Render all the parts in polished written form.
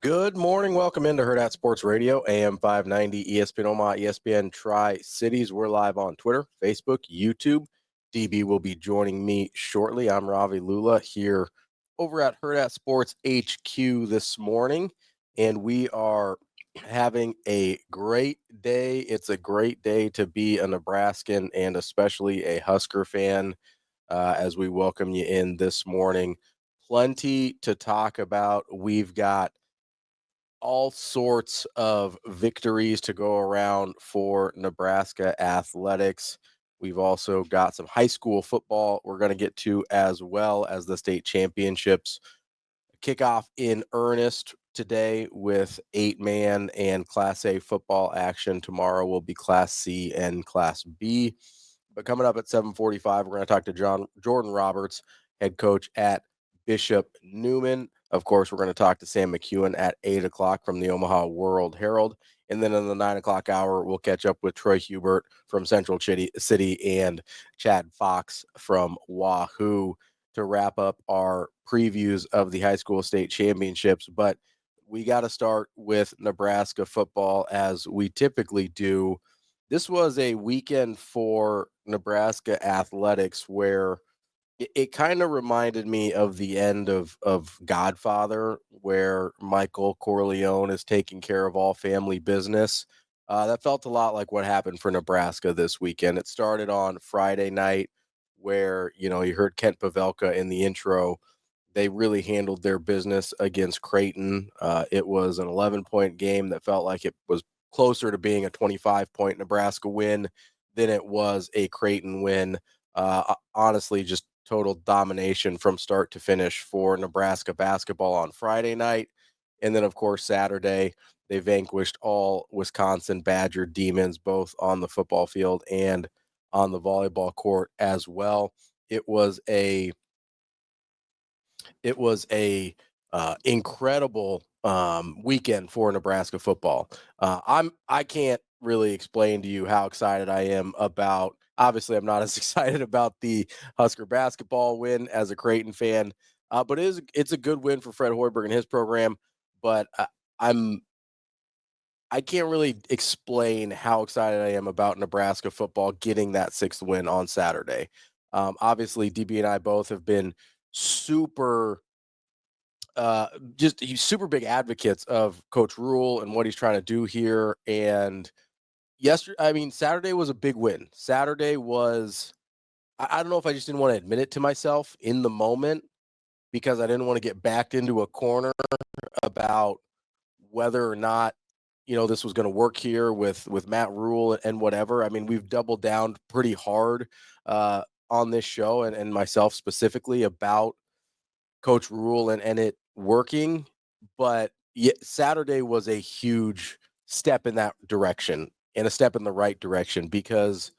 Good morning. Welcome into Hurrdat Sports Radio, AM 590, ESPN Omaha, ESPN Tri-Cities. We're live on Twitter, Facebook, YouTube. DB will be joining me shortly. I'm Ravi Lulla here over at Hurrdat Sports HQ this morning, and we are having a great day. It's a great day to be a Nebraskan and especially a Husker fan as we welcome you in this morning. Plenty to talk about. We've got all sorts of victories to go around for Nebraska athletics. We've also got some high school football we're going to get to, as well as the state championships. Kick off in earnest today with 8-man and Class A football action. Tomorrow will be Class C and Class B. But coming up at 7:45, we're going to talk to Jordan Roberts, head coach at Bishop Neumann. Of course, we're going to talk to Sam McKewon at 8 o'clock from the Omaha World-Herald. And then in the 9 o'clock hour, we'll catch up with Troy Huebert from Central City and Chad Fox from Wahoo to wrap up our previews of the high school state championships. But we got to start with Nebraska football, as we typically do. This was a weekend for Nebraska athletics where it kind of reminded me of the end of Godfather, where Michael Corleone is taking care of all family business. That felt a lot like what happened for Nebraska this weekend. It started on Friday night, where you heard Kent Pavelka in the intro. They really handled their business against Creighton. It was an 11-point game that felt like it was closer to being a 25-point Nebraska win than it was a Creighton win. Honestly, just total domination from start to finish for Nebraska basketball on Friday night. And then, of course, Saturday, they vanquished all Wisconsin Badger Demons, both on the football field and on the volleyball court as well. It was a incredible weekend for Nebraska football. I can't really explain to you how excited I am about. Obviously, I'm not as excited about the Husker basketball win as a Creighton fan, but it's a good win for Fred Hoiberg and his program. But I'm I can't really explain how excited I am about Nebraska football getting that sixth win on Saturday. Obviously, DB and I both have been super he's super big advocates of Coach Rhule and what he's trying to do here. And Saturday was a big win. Saturday was, I don't know if I just didn't want to admit it to myself in the moment because I didn't want to get backed into a corner about whether or not, this was going to work here with Matt Rhule and whatever. I mean, we've doubled down pretty hard on this show and myself specifically about Coach Rhule and it working, but Saturday was a huge step in that direction and a step in the right direction because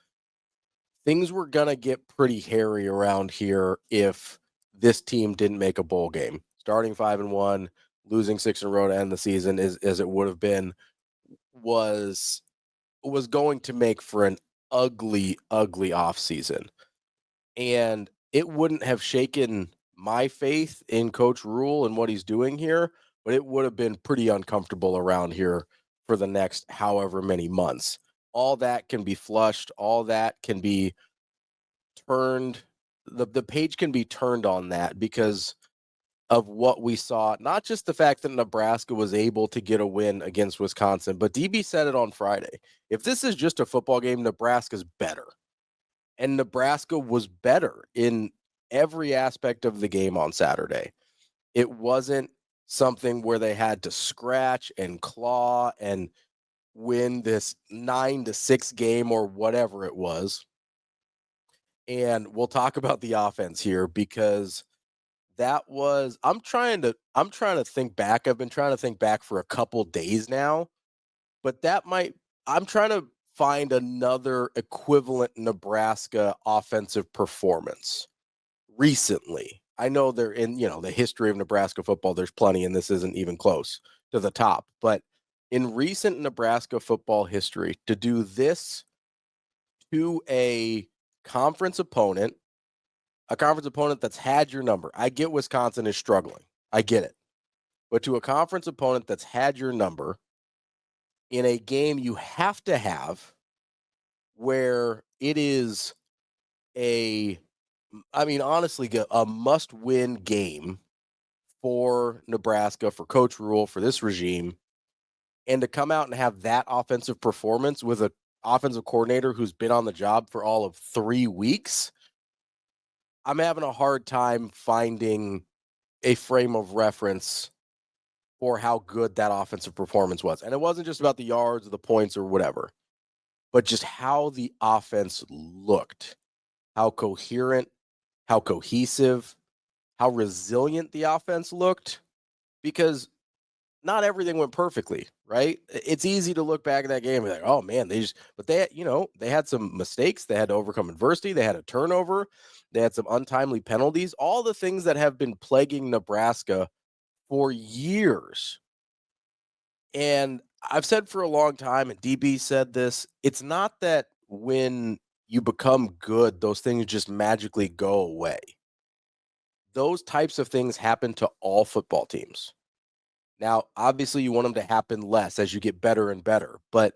things were gonna get pretty hairy around here if this team didn't make a bowl game. Starting 5-1, losing 6 in a row to end the season as it would have been was going to make for an ugly, ugly offseason. And it wouldn't have shaken my faith in Coach Rhule and what he's doing here, but it would have been pretty uncomfortable around here for the next however many months. All that can be flushed, all that can be turned, the page can be turned on that because of what we saw, not just the fact that Nebraska was able to get a win against Wisconsin, but DB said it on Friday. If this is just a football game, Nebraska's better. And Nebraska was better in every aspect of the game on Saturday. It wasn't something where they had to scratch and claw and win this 9-6 game or whatever it was. And we'll talk about the offense here because I'm trying to think back. I've been trying to think back for a couple days now, but I'm trying to find another equivalent Nebraska offensive performance recently. I know they're in, the history of Nebraska football, there's plenty, and this isn't even close to the top. But in recent Nebraska football history, to do this to conference opponent, a conference opponent that's had your number. I get Wisconsin is struggling. I get it. but to a conference opponent that's had your number in a game you have to have, where it is honestly, a must-win game for Nebraska, for Coach Rhule, for this regime, and to come out and have that offensive performance with an offensive coordinator who's been on the job for all of 3 weeks, I'm having a hard time finding a frame of reference for how good that offensive performance was. And it wasn't just about the yards or the points or whatever, but just how the offense looked, how coherent, how cohesive, how resilient the offense looked, because not everything went perfectly, right? It's easy to look back at that game and be like, oh man, they had some mistakes. They had to overcome adversity. They had a turnover. They had some untimely penalties, all the things that have been plaguing Nebraska for years. And I've said for a long time, and DB said this, it's not that when you become good, those things just magically go away. Those types of things happen to all football teams. Now, obviously, you want them to happen less as you get better and better, but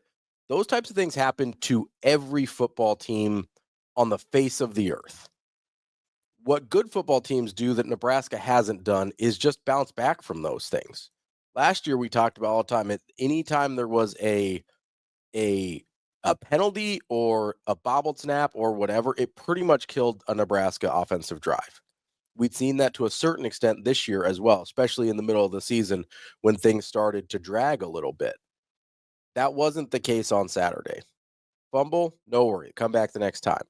those types of things happen to every football team on the face of the earth. What good football teams do that Nebraska hasn't done is just bounce back from those things. Last year, we talked about all the time, anytime there was a penalty or a bobbled snap or whatever, it pretty much killed a Nebraska offensive drive. We'd seen that to a certain extent this year as well, especially in the middle of the season when things started to drag a little bit. That wasn't the case on Saturday. Fumble, no worry, come back the next time.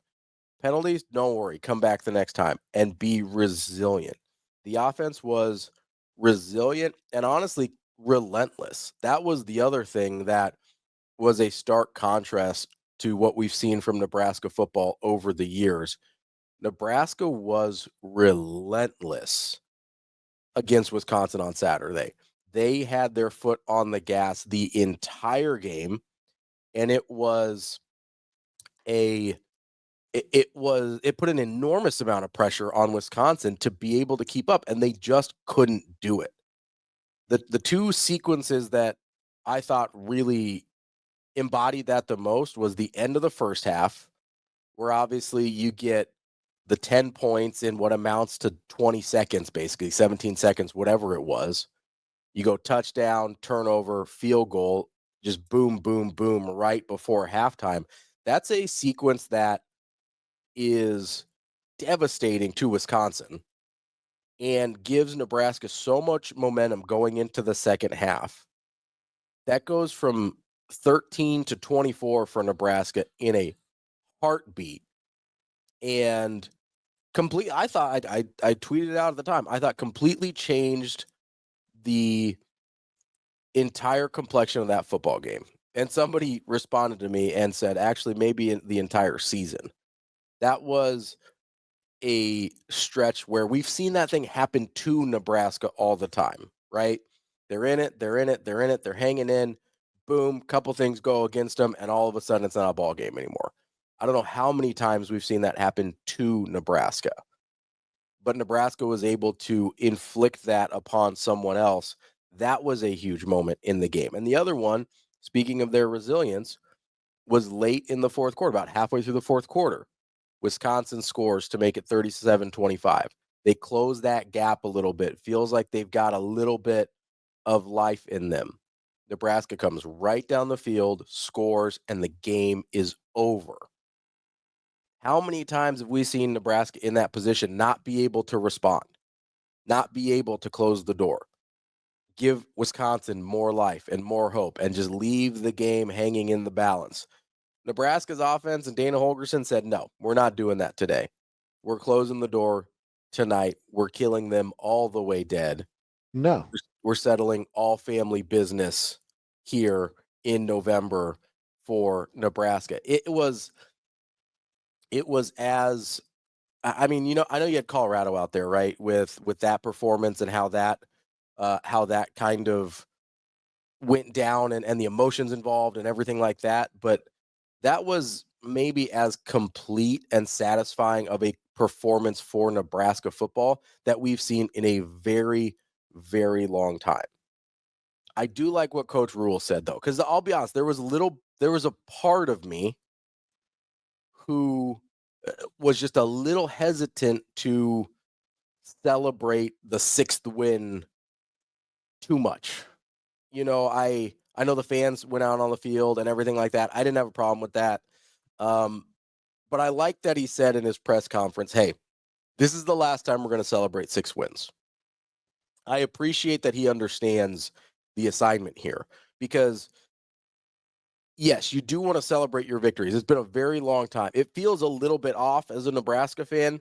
Penalties, don't worry, come back the next time and be resilient. The offense was resilient and honestly relentless. That was the other thing that was a stark contrast to what we've seen from Nebraska football over the years. Nebraska was relentless against Wisconsin on Saturday. They had their foot on the gas the entire game, and it put an enormous amount of pressure on Wisconsin to be able to keep up, and they just couldn't do it. The two sequences that I thought really embodied that the most was the end of the first half, where obviously you get the 10 points in what amounts to 20 seconds, basically 17 seconds, whatever it was. You go touchdown, turnover, field goal, just boom, boom, boom, right before halftime. That's a sequence that is devastating to Wisconsin and gives Nebraska so much momentum going into the second half. That goes from 13 to 24 for Nebraska in a heartbeat. And I thought I tweeted it out at the time. I thought completely changed the entire complexion of that football game. And somebody responded to me and said, actually, maybe in the entire season. That was a stretch where we've seen that thing happen to Nebraska all the time, right? They're in it, they're hanging in, boom, couple things go against them, and all of a sudden it's not a ball game anymore. I don't know how many times we've seen that happen to Nebraska, but Nebraska was able to inflict that upon someone else. That was a huge moment in the game. And the other one, speaking of their resilience, was late in the fourth quarter, about halfway through the fourth quarter. Wisconsin scores to make it 37-25. They close that gap a little bit. Feels like they've got a little bit of life in them. Nebraska comes right down the field, scores, and the game is over. How many times have we seen Nebraska in that position not be able to respond, not be able to close the door, give Wisconsin more life and more hope, and just leave the game hanging in the balance? Nebraska's offense and Dana Holgorsen said, no, we're not doing that today. We're closing the door tonight. We're killing them all the way dead. No. We're settling all family business here in November for Nebraska. It was as, I mean, I know you had Colorado out there, right? With that performance and how that kind of went down and the emotions involved and everything like that. But that was maybe as complete and satisfying of a performance for Nebraska football that we've seen in a very, very long time. I do like what Coach Rhule said, though, because I'll be honest, there was a part of me who was just a little hesitant to celebrate the 6th win too much. You know, I know the fans went out on the field and everything like that. I didn't have a problem with that. But I like that he said in his press conference, hey, this is the last time we're going to celebrate 6 wins. I appreciate that he understands the assignment here because, yes, you do want to celebrate your victories. It's been a very long time. It feels a little bit off as a Nebraska fan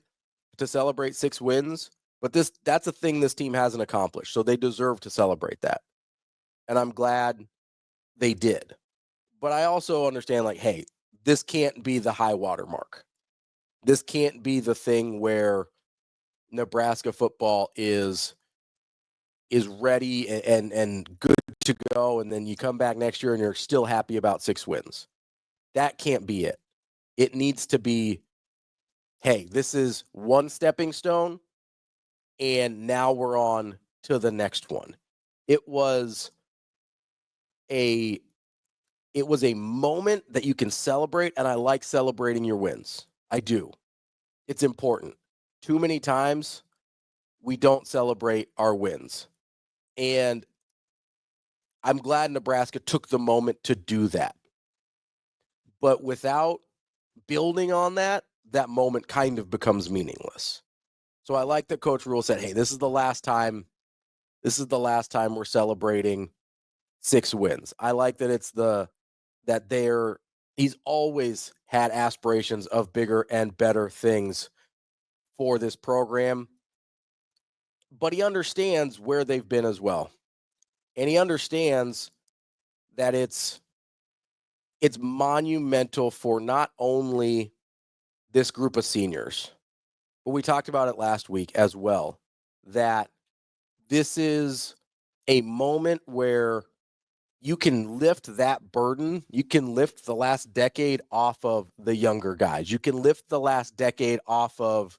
to celebrate 6 wins, but that's a thing this team hasn't accomplished, so they deserve to celebrate that. And I'm glad they did. But I also understand, like, hey, this can't be the high water mark. This can't be the thing where Nebraska football is ready and good to go, and then you come back next year and you're still happy about 6 wins. That can't be it. It needs to be, hey, this is one stepping stone, and now we're on to the next one. It was a moment that you can celebrate, and I like celebrating your wins. I do. It's important. Too many times we don't celebrate our wins. And I'm glad Nebraska took the moment to do that. But without building on that, that moment kind of becomes meaningless. So I like that Coach Rhule said, hey, this is the last time we're celebrating 6 wins. I like that he's always had aspirations of bigger and better things for this program. But he understands where they've been as well. And he understands that it's monumental for not only this group of seniors, but we talked about it last week as well, that this is a moment where you can lift that burden. You can lift the last decade off of the younger guys. You can lift the last decade off of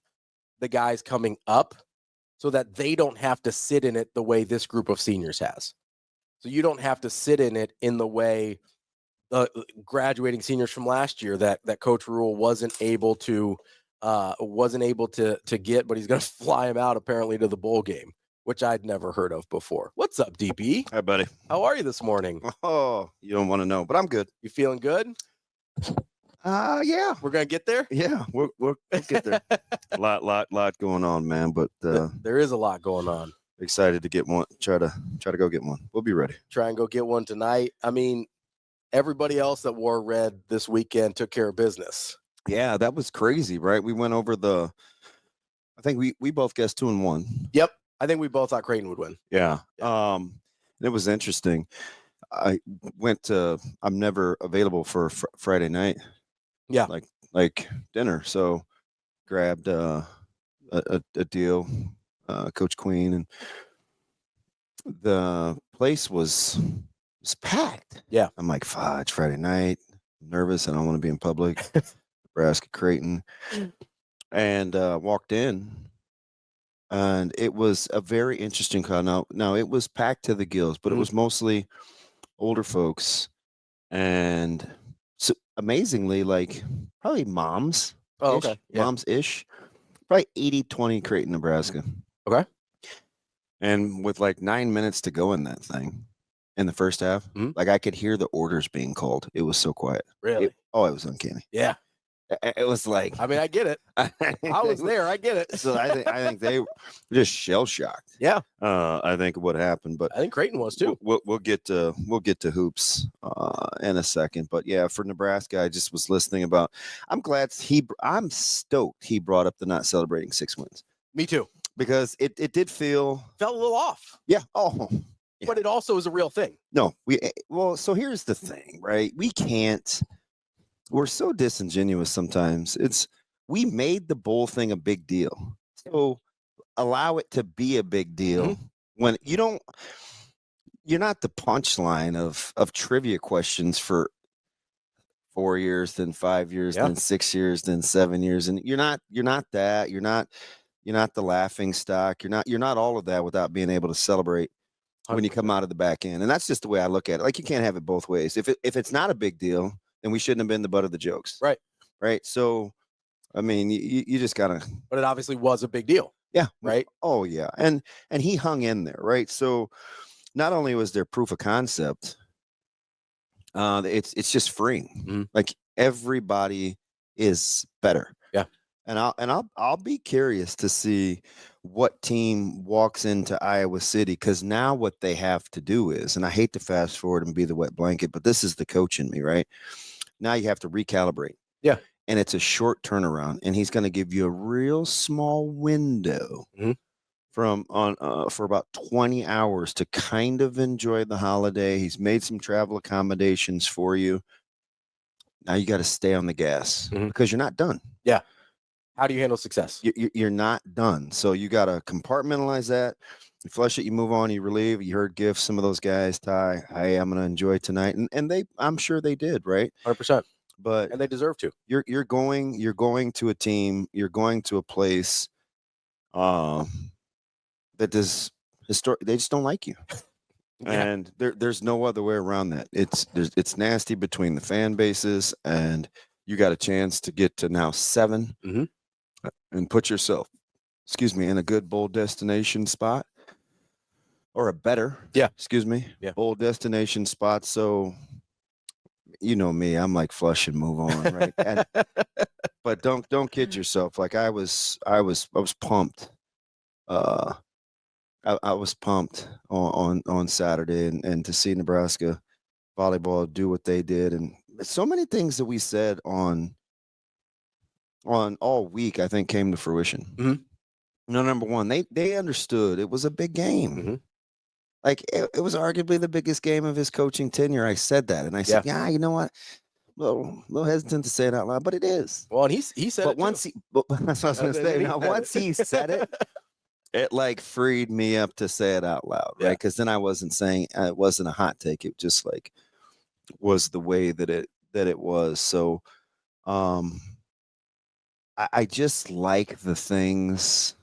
the guys coming up so that they don't have to sit in it the way this group of seniors has. So you don't have to sit in it in the way the graduating seniors from last year that Coach Rhule wasn't able to get, but he's going to fly him out apparently to the bowl game, which I'd never heard of before. What's up, DB? Hi, buddy. How are you this morning? Oh, you don't want to know, but I'm good. You feeling good? Yeah. We're going to get there? Yeah, we'll get there. A lot going on, man, but there is a lot going on. Excited to get one. Try to go get one. We'll be ready. Try and go get one tonight. I mean, everybody else that wore red this weekend took care of business. Yeah, that was crazy, right? We went over I think we both guessed 2-1. Yep. I think we both thought Creighton would win. Yeah. It was interesting. I'm never available for Friday night. Yeah. Like dinner. So grabbed a deal, Coach Queen, and the place was packed. Yeah. I'm like, it's Friday night. I'm nervous. I don't want to be in public. Nebraska, Creighton. And walked in. And it was a very interesting crowd. Now it was packed to the gills, but it was mostly older folks. And so amazingly, like probably moms. Oh, okay. Yeah. Moms-ish. Probably 80-20 Creighton, Nebraska. Okay. And with like 9 minutes to go in that thing in the first half, like I could hear the orders being called. It was so quiet. Really? It was uncanny. Yeah. It was like, I mean, I get it. I was there. I get it. So I think they were just shell shocked. Yeah. I think what happened, but I think Creighton was too. We'll get to hoops in a second, but yeah, for Nebraska, I just was listening about. I'm stoked he brought up the not celebrating 6 wins. Me too. Because it did felt a little off. Yeah. Oh. Yeah. But it also is a real thing. No, so here's the thing, right? We're so disingenuous sometimes. We made the bowl thing a big deal. So allow it to be a big deal when you're not the punchline of trivia questions for 4 years, then 5 years, then 6 years, then 7 years. And you're not that. You're not You're not the laughing stock. You're not all of that without being able to celebrate when you come 100%. out of the back end. And that's just the way I look at it. Like, you can't have it both ways. If it's not a big deal, then we shouldn't have been the butt of the jokes. Right. Right. So, I mean, you just gotta. But it obviously was a big deal. Yeah. Right. Oh yeah. And he hung in there. Right. So not only was there proof of concept, it's just freeing. Mhm. Like, everybody is better. Yeah. And I'll be curious to see what team walks into Iowa City, because now what they have to do is, and I hate to fast forward and be the wet blanket, but this is the coach in me, right? Now you have to recalibrate. Yeah. And it's a short turnaround, and he's going to give you a real small window Mhm. for about 20 hours to kind of enjoy the holiday. He's made some travel accommodations for you. Now you got to stay on the gas because you're not done. Yeah. How do you handle success? You're not done. So you got to compartmentalize that. You flush it, you move on, you relieve. You heard gifts, some of those guys, Ty, hey, I'm going to enjoy tonight. And I'm sure they did, right? 100%. But And they deserve to. You're going to a team, you're going to a place that does they just don't like you. Yeah. And there's no other way around that. It's nasty between the fan bases, and you got a chance to get to now 7 and put yourself, in a good bowl destination spot, or a better, bowl destination spot. So, you know me, I'm like, flush and move on, right? But don't kid yourself. Like, I was pumped. I was pumped on Saturday, and to see Nebraska volleyball do what they did, and so many things that we said on all week, I think, came to fruition. No, number one, they understood it was a big game. Like, it was arguably the biggest game of his coaching tenure. I said that, and I said, yeah, you know what? Little hesitant to say it out loud, but it is. Well, and he said but it once too. That's what I was going to say. Now, once he said it, it like freed me up to say it out loud, right? Because then I wasn't saying it wasn't a hot take. It just like was the way that it was. So, I just like the things.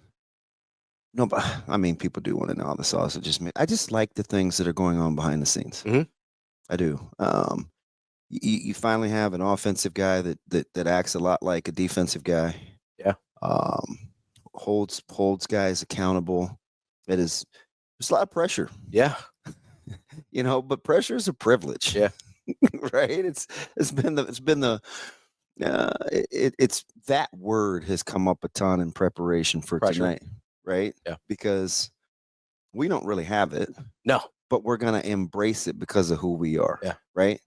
No, but I mean, people do want to know all the sausage. I just like the things that are going on behind the scenes. I do. You finally have an offensive guy that acts a lot like a defensive guy. Yeah. Holds guys accountable. There's a lot of pressure. Yeah. But pressure is a privilege. Yeah. Right. It's that word has come up a ton in preparation for Pressure. tonight. Right. Yeah. Because we don't really have it. No. But we're going to embrace it because of who we are. Yeah. Right.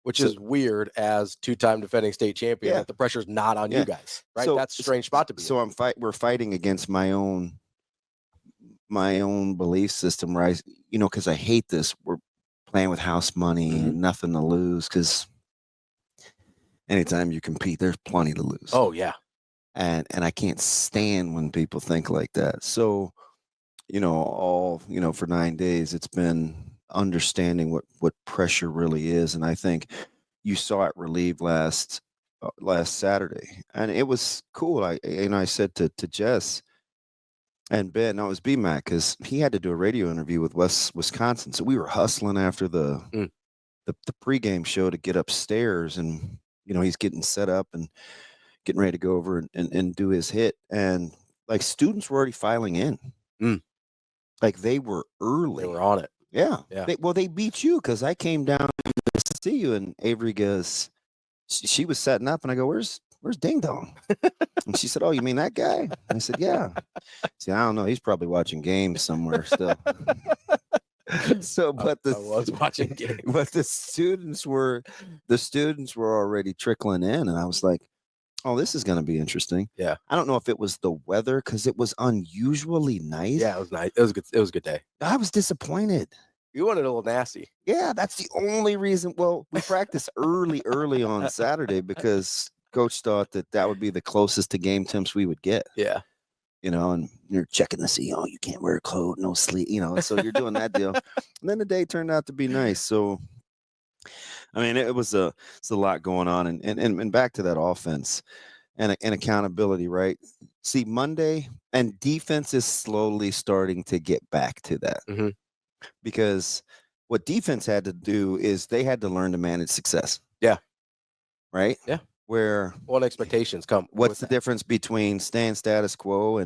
Which is weird as 2-time defending state champion. That the pressure's not on you guys, right? So, that's a strange spot to be. So we're fighting against my own belief system, right? Because I hate this. We're playing with house money and nothing to lose. Because anytime you compete, there's plenty to lose. Oh yeah, and I can't stand when people think like that. So, for 9 days, it's been understanding what pressure really is, and I think you saw it relieved last Saturday, and it was cool. I said to Jess and Ben, I was BMAC, because he had to do a radio interview with Wisconsin, so we were hustling after the pregame show to get upstairs, and he's getting set up and getting ready to go over and do his hit, and like students were already filing in. Like, they were early. They were on it. Yeah. Yeah. They beat you, because I came down to see you, and Avery goes, she was setting up, and I go, where's Ding Dong? And she said, oh, you mean that guy? I said, yeah. See, I don't know. He's probably watching games somewhere still. So, but I was watching games. But the students were already trickling in, and I was like, oh, this is going to be interesting. Yeah. I don't know if it was the weather, because it was unusually nice. Yeah, it was nice. It was good. It was a good day. I was disappointed. You wanted a little nasty. Yeah, that's the only reason. Well, we practiced early on Saturday because coach thought that would be the closest to game temps we would get. Yeah. And you're checking to see, you can't wear a coat, no sleep, so you're doing that deal. And then the day turned out to be nice. So, I mean, it's a lot going on. And back to that offense, and accountability, right? See, Monday and defense is slowly starting to get back to that because what defense had to do is they had to learn to manage success. Yeah. Right? Yeah. Where what expectations come? What's the difference between staying status quo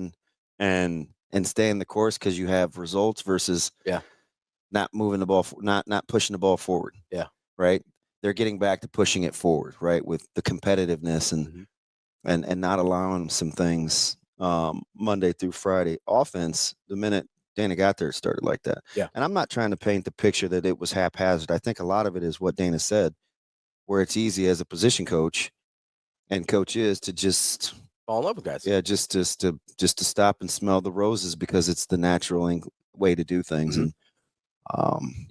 and staying the course because you have results versus not moving the ball, not pushing the ball forward. Yeah. Right. They're getting back to pushing it forward, right? With the competitiveness and not allowing some things Monday through Friday. Offense, the minute Dana got there, it started like that. Yeah. And I'm not trying to paint the picture that it was haphazard. I think a lot of it is what Dana said, where it's easy as a position coach and coaches to just fall in love with guys. Yeah, just to stop and smell the roses because it's the natural way to do things. And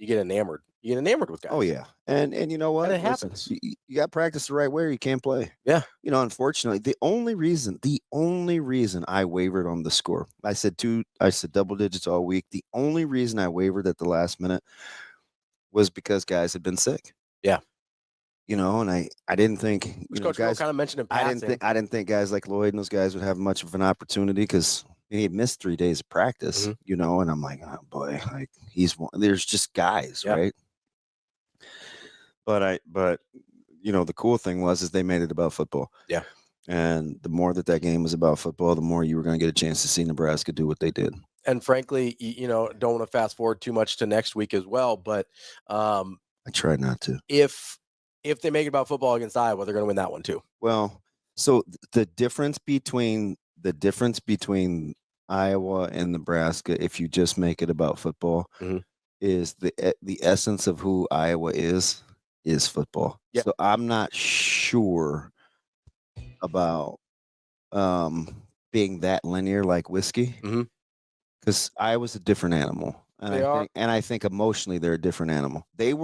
you get enamored. You get enamored with guys. Oh yeah, and you know what? And it happens. You got to practice the right way, or you can't play. Yeah. You know, unfortunately, the only reason I wavered on the score, I said double digits all week. The only reason I wavered at the last minute was because guys had been sick. Yeah. You know, and I didn't think Coach guys kind of mentioned in passing. I didn't think guys like Lloyd and those guys would have much of an opportunity because he had missed 3 days of practice. You know, and I'm like, oh boy, like there's just guys, right? But you know, the cool thing is they made it about football. Yeah. And the more that game was about football, the more you were going to get a chance to see Nebraska do what they did. And frankly, you know, don't want to fast forward too much to next week as well, but I tried not to. If they make it about football against Iowa, they're going to win that one too. Well, so the difference between Iowa and Nebraska, if you just make it about football, is the essence of who Iowa is football. Yeah. So I'm not sure about being that linear like whiskey, because Iowa's a different animal, and I think emotionally they're a different animal. They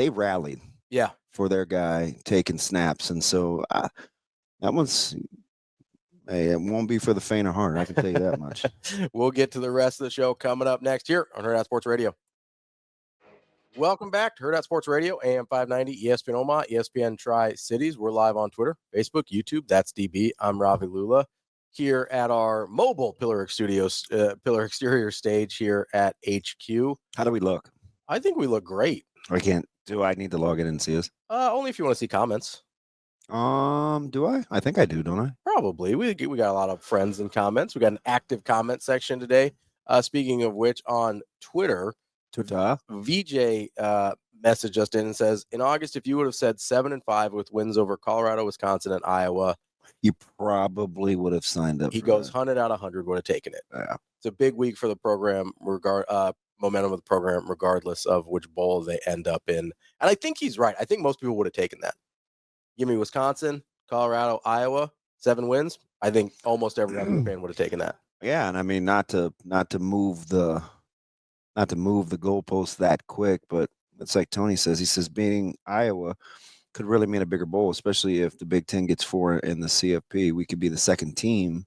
rallied. Yeah. For their guy taking snaps. And so that one's, hey, it won't be for the faint of heart. I can tell you that much. We'll get to the rest of the show coming up next here on Hurrdat Sports Radio. Welcome back to Hurrdat Sports Radio, AM 590, ESPN Omaha, ESPN Tri-Cities. We're live on Twitter, Facebook, YouTube. That's DB. I'm Ravi Lulla here at our mobile Pillar Exterior stage here at HQ. How do we look? I think we look great. Do I need to log in and see us? Only if you want to see comments. Do I? I think I do, don't I? Probably. We got a lot of friends and comments. We got an active comment section today. Speaking of which, on Twitter, VJ messaged us in and says, in August, if you would have said 7-5 with wins over Colorado, Wisconsin, and Iowa, you probably would have signed up. He goes 100 out of 100 would have taken it. Yeah. It's a big week for the program, momentum of the program, regardless of which bowl they end up in. And I think he's right. I think most people would have taken that. Give me Wisconsin, Colorado, Iowa, 7 wins. I think almost every other fan would have taken that. Yeah, and I mean not to move the goalposts that quick, but it's like Tony says. He says beating Iowa could really mean a bigger bowl, especially if the Big Ten gets 4 in the CFP. We could be the second team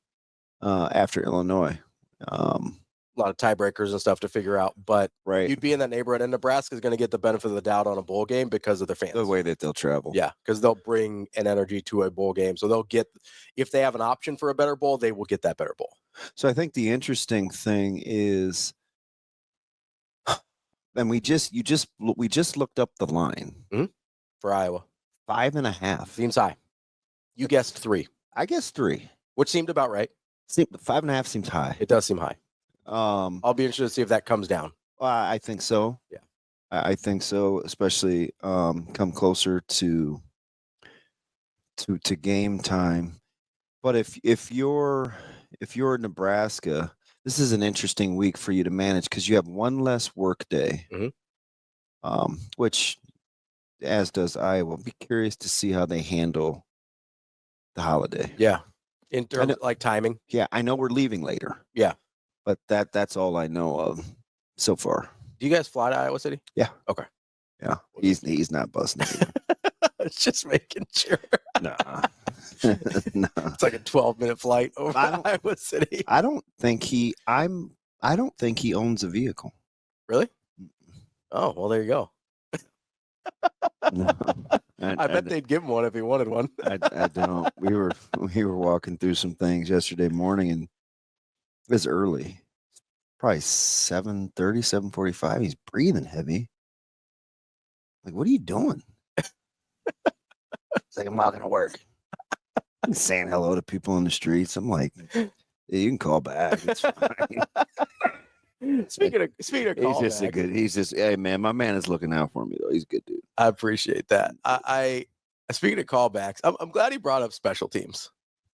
after Illinois. A lot of tiebreakers and stuff to figure out, but you'd be in that neighborhood, and Nebraska is going to get the benefit of the doubt on a bowl game because of their fans. The way that they'll travel. Yeah, because they'll bring an energy to a bowl game. So they'll get, if they have an option for a better bowl, they will get that better bowl. So I think the interesting thing is, and we just looked up the line for Iowa. 5.5 seems high. You guessed 3. I guessed 3, which seemed about right. 5.5 seems high. It does seem high. I'll be interested to see if that comes down. I think so. Yeah, I think so, especially come closer to game time. But if you're Nebraska, this is an interesting week for you to manage because you have one less work day, which, as does Iowa. Be curious to see how they handle the holiday. Yeah, in terms of like timing. Yeah, I know we're leaving later. Yeah. But that's all I know of so far. Do you guys fly to Iowa City? Yeah. Okay. Yeah. He's not busting it. Just making sure. No. It's like a 12-minute flight over Iowa City. I don't think he owns a vehicle. Really? Oh, well, there you go. No. I bet they'd give him one if he wanted one. I don't. We were walking through some things yesterday morning, and it was early, probably 7:30, 7:45. He's breathing heavy. Like, what are you doing? It's like, I'm walking to work. I'm saying hello to people in the streets. I'm like, yeah, you can call back. It's fine. Speaking of he's just hey man, my man is looking out for me though. He's a good dude. I appreciate that. I speaking of callbacks, I'm glad he brought up special teams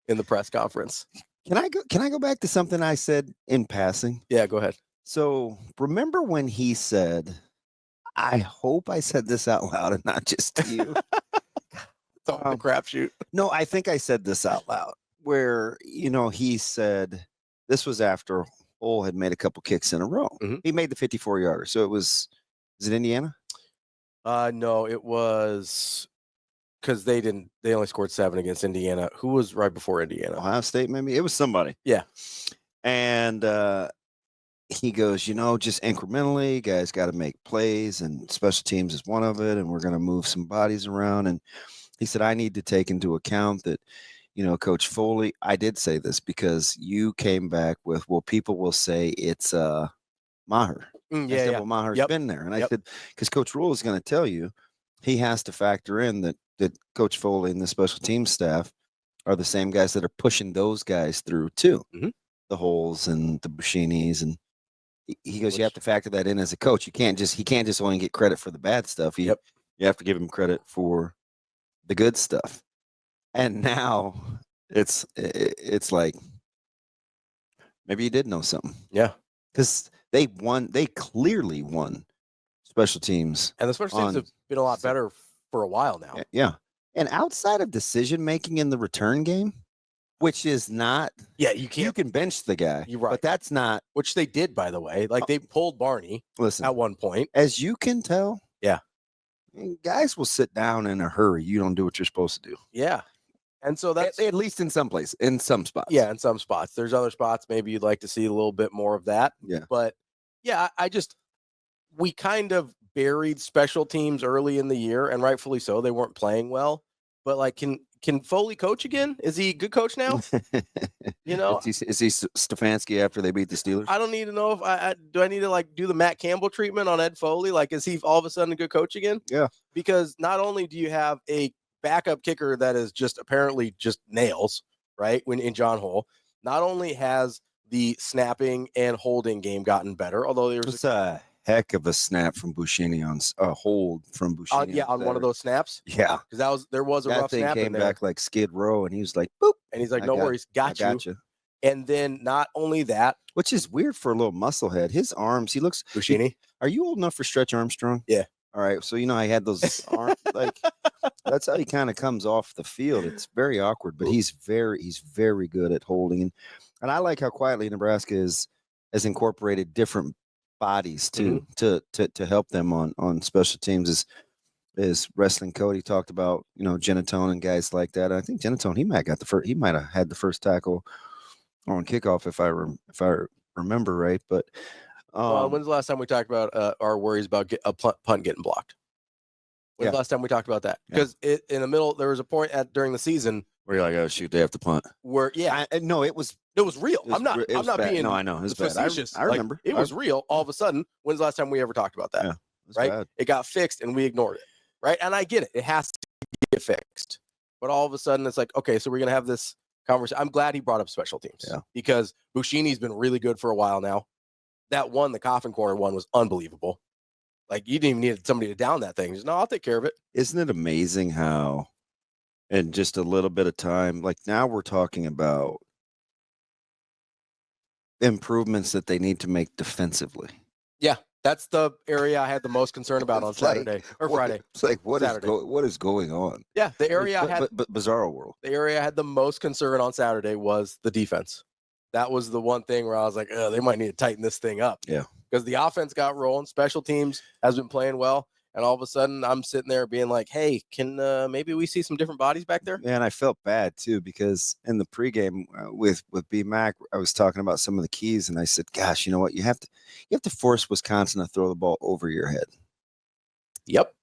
in the press conference. Can I go back to something I said in passing? Yeah, go ahead. So remember when he said, I hope I said this out loud and not just to you. It's all the crapshoot. No, I think I said this out loud where, he said this was after Rhule had made a couple kicks in a row. Mm-hmm. He made the 54-yarder. So is it Indiana? No, it was because they only scored 7 against Indiana. Who was right before Indiana? Ohio State, maybe? It was somebody. Yeah. And he goes, just incrementally, guys got to make plays, and special teams is one of it, and we're going to move some bodies around. And he said, I need to take into account that, Coach Foley, I did say this because you came back with, well, people will say it's Maher. Well, Maher's been there. And I said, because Coach Rhule is going to tell you, he has to factor in that Coach Foley and the special team staff are the same guys that are pushing those guys through too. Mm-hmm. The Holes and the Bushinis. And he goes, you have to factor that in as a coach. He can't just only get credit for the bad stuff. You have to give him credit for the good stuff. And now it's like maybe you did know something. Yeah. Because they clearly won special teams. And the special teams have been a lot better for a while now. Yeah. And outside of decision making in the return game, which is not you can bench the guy. You're right. But that's not, which they did, by the way. Like they pulled Barney at one point. As you can tell. Yeah. Guys will sit down in a hurry. You don't do what you're supposed to do. Yeah. And so that's at least in some places, in some spots. Yeah, in some spots. There's other spots maybe you'd like to see a little bit more of that. Yeah. But yeah, we kind of buried special teams early in the year, and rightfully so. They weren't playing well. But like, can Foley coach again? Is he a good coach now? Is he Stefanski after they beat the Steelers? I don't need to know if do I need to like do the Matt Campbell treatment on Ed Foley? Like, is he all of a sudden a good coach again? Yeah. Because not only do you have a backup kicker that is just apparently just nails, right? When in John Hole, not only has the snapping and holding game gotten better, although there was a heck of a snap from Bushini on a hold from Bushini. On one of those snaps. Yeah, because there was a rough snap came in there. Back like Skid Row, and he was like, "Boop," and he's like, "No worries, got you." And then not only that, which is weird for a little musclehead. His arms, he looks. Bushini, are you old enough for Stretch Armstrong? Yeah. All right, so I had those arms like that's how he kind of comes off the field. It's very awkward, but he's very good at holding, and I like how quietly Nebraska has incorporated different bodies to help them on special teams. Is wrestling Cody talked about Genatone and guys like that. I think Genatone he might have had the first tackle on kickoff if I remember right, but. When's the last time we talked about our worries about a punt getting blocked? When's the last time we talked about that? Because in the middle, there was a point during the season where you're like, "Oh shoot, they have to punt." Where no, it was real. I'm not being. No, I know it's bad. I remember. It was real. All of a sudden, when's the last time we ever talked about that? Yeah, right? Bad. It got fixed and we ignored it. Right, and I get it. It has to get fixed. But all of a sudden, it's like, okay, so we're gonna have this conversation. I'm glad he brought up special teams because Bushini's been really good for a while now. That one, the coffin corner one, was unbelievable. Like, you didn't even need somebody to down that thing. Just, no, I'll take care of it. Isn't it amazing how in just a little bit of time, like now we're talking about improvements that they need to make defensively. Yeah, that's the area I had the most concern about on Saturday or Friday. It's like, what is going on? Yeah, the area but bizarro world. The area I had the most concern on Saturday was the defense. That was the one thing where I was like, they might need to tighten this thing up. Yeah. Because the offense got rolling. Special teams has been playing well. And all of a sudden, I'm sitting there being like, hey, can maybe we see some different bodies back there? Yeah, and I felt bad, too, because in the pregame with B-Mac, I was talking about some of the keys, and I said, gosh, you know what? You have to force Wisconsin to throw the ball over your head. Yep.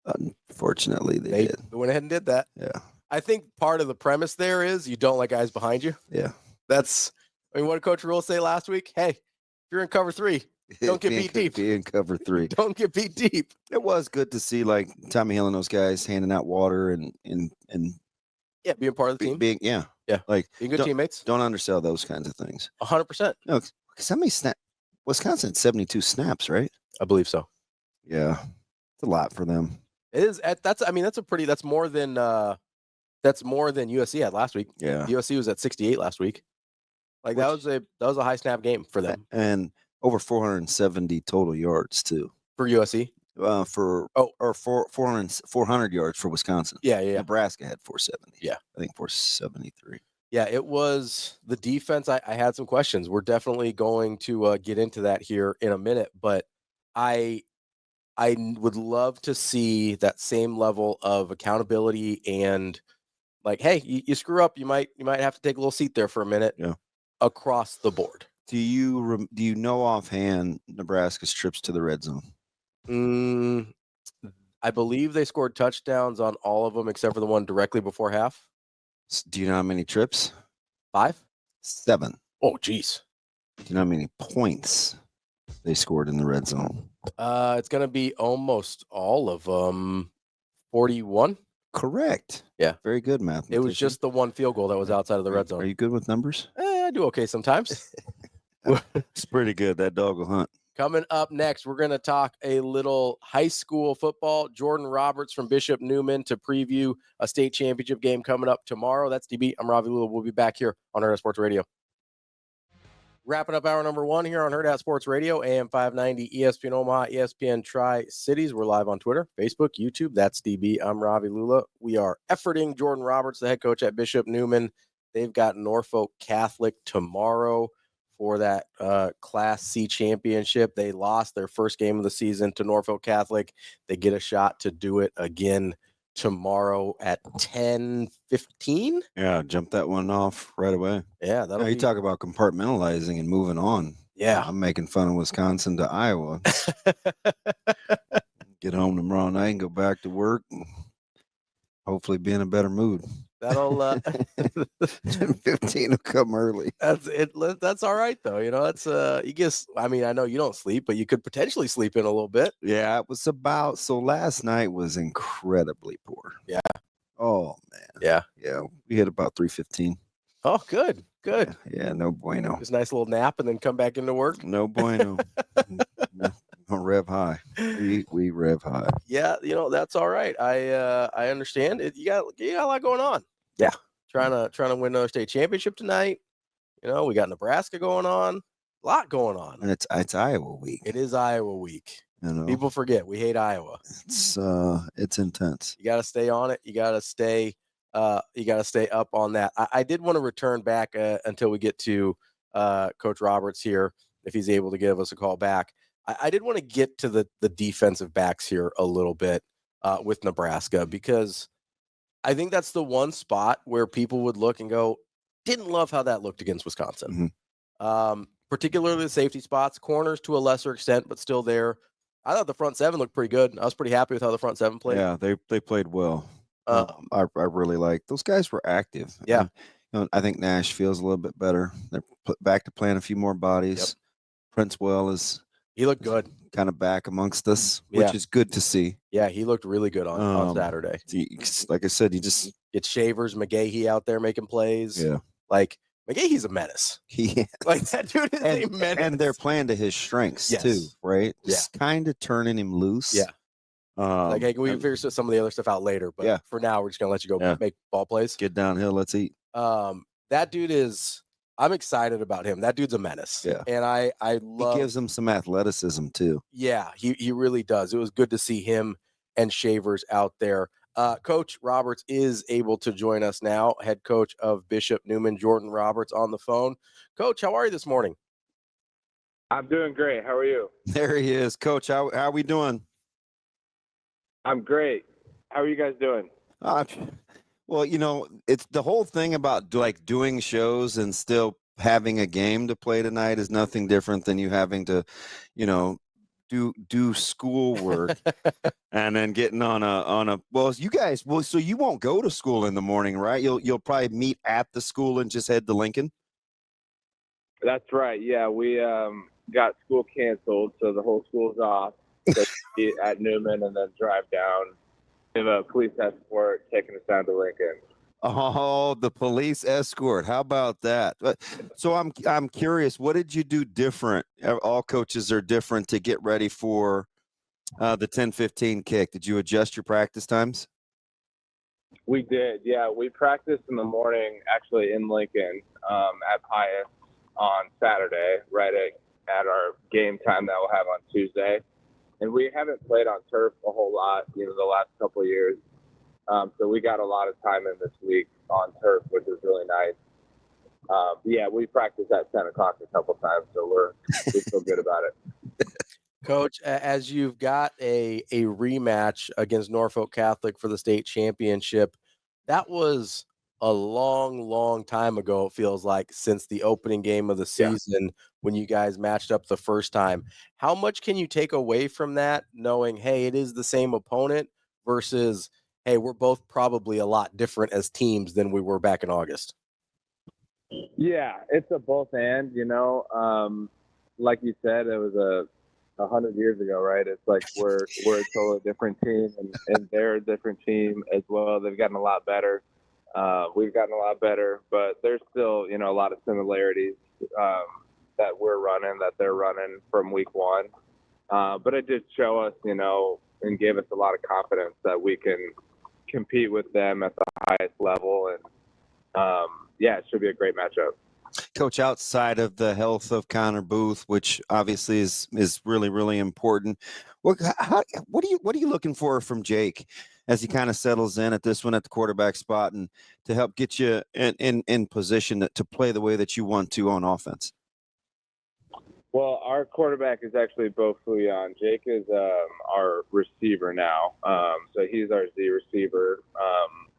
Unfortunately, they did. went ahead and did that. Yeah. I think part of the premise there is you don't let guys behind you. Yeah. What did Coach Rhule say last week? Hey, if you're in cover 3, don't get beat deep. Be in cover 3. Don't get beat deep. It was good to see like Tommy Hill and those guys handing out water and being part of the team. Being like being good teammates. Don't undersell those kinds of things. 100%. No, because how many Wisconsin had 72 snaps, right? I believe so. Yeah, it's a lot for them. It is. That's more than USC had last week. Yeah, USC was at 68 last week. Like that was a high snap game for them, and over 470 total yards too for USC. 400 yards for Wisconsin. Yeah. Nebraska had 470. Yeah, I think 473. Yeah, it was the defense. I had some questions. We're definitely going to get into that here in a minute, but I would love to see that same level of accountability and like, hey, you screw up, you might have to take a little seat there for a minute. Yeah, across the board. Do you know offhand Nebraska's trips to the red zone? I believe they scored touchdowns on all of them except for the one directly before half. Do you know how many trips? 5? 7. Oh, geez. Do you know how many points they scored in the red zone? It's going to be almost all of them. 41? Correct. Yeah. Very good, math. It was just the one field goal that was outside of the red zone. Are you good with numbers? I do okay sometimes. It's pretty good. That dog will hunt. Coming up next, we're going to talk a little high school football. Jordan Roberts from Bishop Neumann to preview a state championship game coming up tomorrow. That's DB. I'm Ravi. We'll be back here on Hurrdat Sports Radio. Wrapping up hour number 1 here on Hurrdat Sports Radio, AM 590, ESPN Omaha, ESPN Tri-Cities. We're live on Twitter, Facebook, YouTube. That's DB. I'm Ravi Lulla. We are efforting Jordan Roberts, the head coach at Bishop Neumann. They've got Norfolk Catholic tomorrow for that Class C championship. They lost their first game of the season to Norfolk Catholic. They get a shot to do it again tomorrow at 10:15. Yeah, jump that one off right away. Yeah, you talk about compartmentalizing and moving on. Yeah, I'm making fun of Wisconsin to Iowa. Get home tomorrow night and go back to work. And hopefully, be in a better mood. That'll 15 will come early. That's it. That's all right though. You know, that's you guess. I mean, I know you don't sleep, but you could potentially sleep in a little bit. Yeah, it was about. So last night was incredibly poor. Yeah. Oh man. Yeah. Yeah. We hit about 3:15. Oh, good. Good. Yeah. No bueno. Just a nice little nap and then come back into work. No bueno. Rev high. We rev high. Yeah. You know, that's all right. I understand it. You got a lot going on. Yeah. Trying to win another state championship tonight. You know, we got Nebraska going on. A lot going on. And it's Iowa week. It is Iowa week. You know, people forget we hate Iowa. It's intense. You got to stay on it. You got to stay up on that. I did want to return back until we get to Coach Roberts here, if he's able to give us a call back. I did want to get to the defensive backs here a little bit with Nebraska, because I think that's the one spot where people would look and go, didn't love how that looked against Wisconsin. Mm-hmm. Particularly the safety spots, corners to a lesser extent, but still there. I thought the front seven looked pretty good. I was pretty happy with how the front seven played. Yeah, they played well. I really like those guys were active. Yeah. I think Nash feels a little bit better. They're back to playing a few more bodies. Yep. Princewell he looked good. Kind of back amongst us, which is good to see. Yeah, he looked really good on Saturday. Like I said, you just get Shavers, McGahee out there making plays. Yeah. Like McGahee's a menace. Like that dude is a menace. And they're playing to his strengths too, right? Just kind of turning him loose. Yeah. Like, hey, we can figure some of the other stuff out later, but for now, we're just gonna let you go make ball plays. Get downhill, let's eat. That dude I'm excited about him. That dude's a menace. Yeah. And I love. He gives him some athleticism too. Yeah, he really does. It was good to see him and Shavers out there. Coach Roberts is able to join us now. Head coach of Bishop Neumann, Jordan Roberts, on the phone. Coach, how are you this morning? I'm doing great. How are you? There he is. Coach, how are we doing? I'm great. How are you guys doing? Well, you know, it's the whole thing about like doing shows and still having a game to play tonight is nothing different than you having to, you know, do schoolwork and then getting on a well, so you won't go to school in the morning, right? You'll probably meet at the school and just head to Lincoln. That's right. Yeah, we got school canceled, so the whole school's off. So we at Neumann and then drive down. We have a police escort taking us down to Lincoln. Oh, the police escort. How about that? So I'm curious, what did you do different? All coaches are different to get ready for the 10-15 kick. Did you adjust your practice times? We did. Yeah, we practiced in the morning actually in Lincoln at Pius on Saturday, right at our game time that we'll have on Tuesday. And we haven't played on turf a whole lot, the last couple of years. So we got a lot of time in this week on turf, which is really nice. Yeah, we practiced at 10 o'clock a couple times, so we feel good about it. Coach, as you've got a rematch against Norfolk Catholic for the state championship, that was a long, long time ago, it feels like, since the opening game of the season when you guys matched up the first time. How much can you take away from that, knowing, hey, it is the same opponent versus – hey, we're both probably a lot different as teams than we were back in August? Yeah, it's a both and, like you said, it was 100 years ago, right? It's like we're a totally different team and they're a different team as well. They've gotten a lot better. We've gotten a lot better, but there's still, a lot of similarities that we're running, that they're running from week one. But it did show us, and gave us a lot of confidence that we can compete with them at the highest level, and it should be a great matchup. Coach, outside of the health of Connor Booth, which obviously is really, really important, what are you looking for from Jake as he kind of settles in at this one at the quarterback spot and to help get you in position to play the way that you want to on offense? Well, our quarterback is actually Bo Fuyan. Jake is our receiver now. So he's our Z receiver.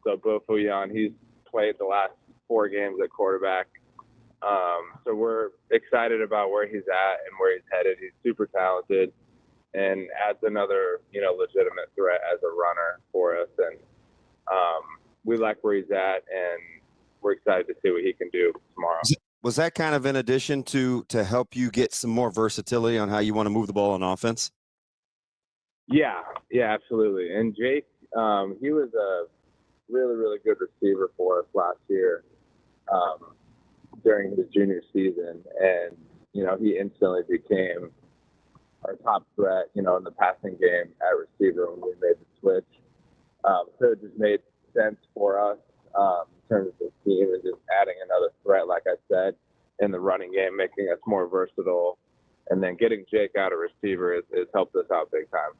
So Bo Fuyan, he's played the last 4 games at quarterback. So we're excited about where he's at and where he's headed. He's super talented and adds another, legitimate threat as a runner for us. And we like where he's at, and we're excited to see what he can do tomorrow. Was that kind of in addition to help you get some more versatility on how you want to move the ball on offense? Yeah, absolutely. And Jake, he was a really, really good receiver for us last year during his junior season. And, he instantly became our top threat, in the passing game at receiver when we made the switch. So it just made sense for us in terms of the team and just adding another threat, like I said, in the running game, making us more versatile. And then getting Jake out of receiver has helped us out big time.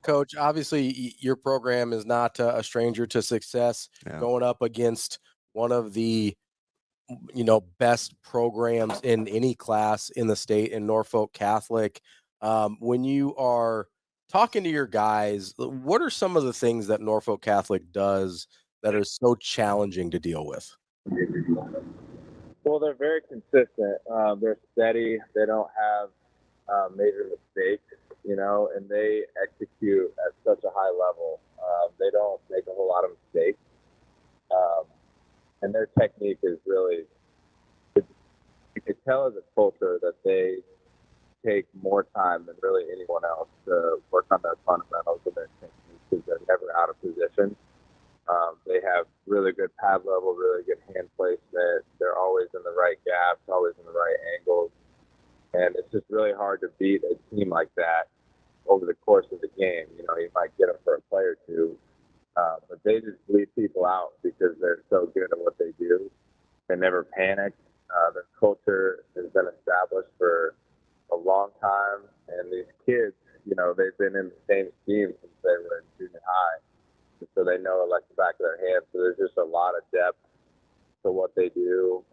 Coach, obviously your program is not a stranger to success. Going up against one of the best programs in any class in the state in Norfolk Catholic. When you are talking to your guys, what are some of the things that Norfolk Catholic does that are so challenging to deal with? Well, they're very consistent. They're steady. They don't have major mistakes, and they execute at such a high level. They don't make a whole lot of mistakes. And their technique is really, you can tell as a culture that they take more time than really anyone else to work on their fundamentals and their techniques because they're never out of position. They have really good pad level, really good hand placement. They're always in the right gaps, always in the right angles. And it's just really hard to beat a team like that over the course of the game. You might get them for a play or two, but they just leave people out because they're so good at what they do. They never panic. Their culture has been established for a long time. And these kids, they've been in the same scheme since they were in junior high. So they know it like the back of their hand. So there's just a lot of depth to what they do.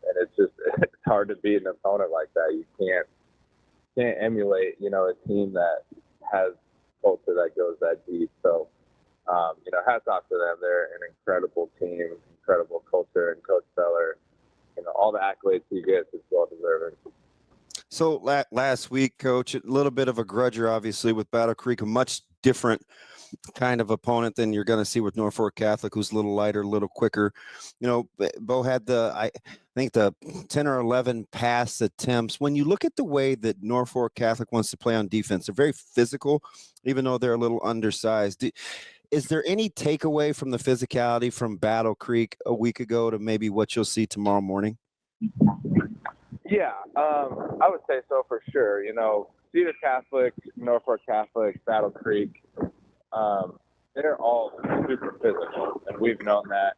And it's hard to beat an opponent like that. You can't emulate, a team that has culture that goes that deep. So, hats off to them. They're an incredible team, incredible culture, and Coach Feller, all the accolades he gets is well deserving. So last week, Coach, a little bit of a grudger, obviously, with Battle Creek, a much different kind of opponent than you're going to see with Norfolk Catholic, who's a little lighter, a little quicker. Bo had I think the 10 or 11 pass attempts. When you look at the way that Norfolk Catholic wants to play on defense, they're very physical, even though they're a little undersized. Is there any takeaway from the physicality from Battle Creek a week ago to maybe what you'll see tomorrow morning? Yeah, I would say so for sure. Cedar Catholic, Norfolk Catholic, Battle Creek, they're all super physical, and we've known that.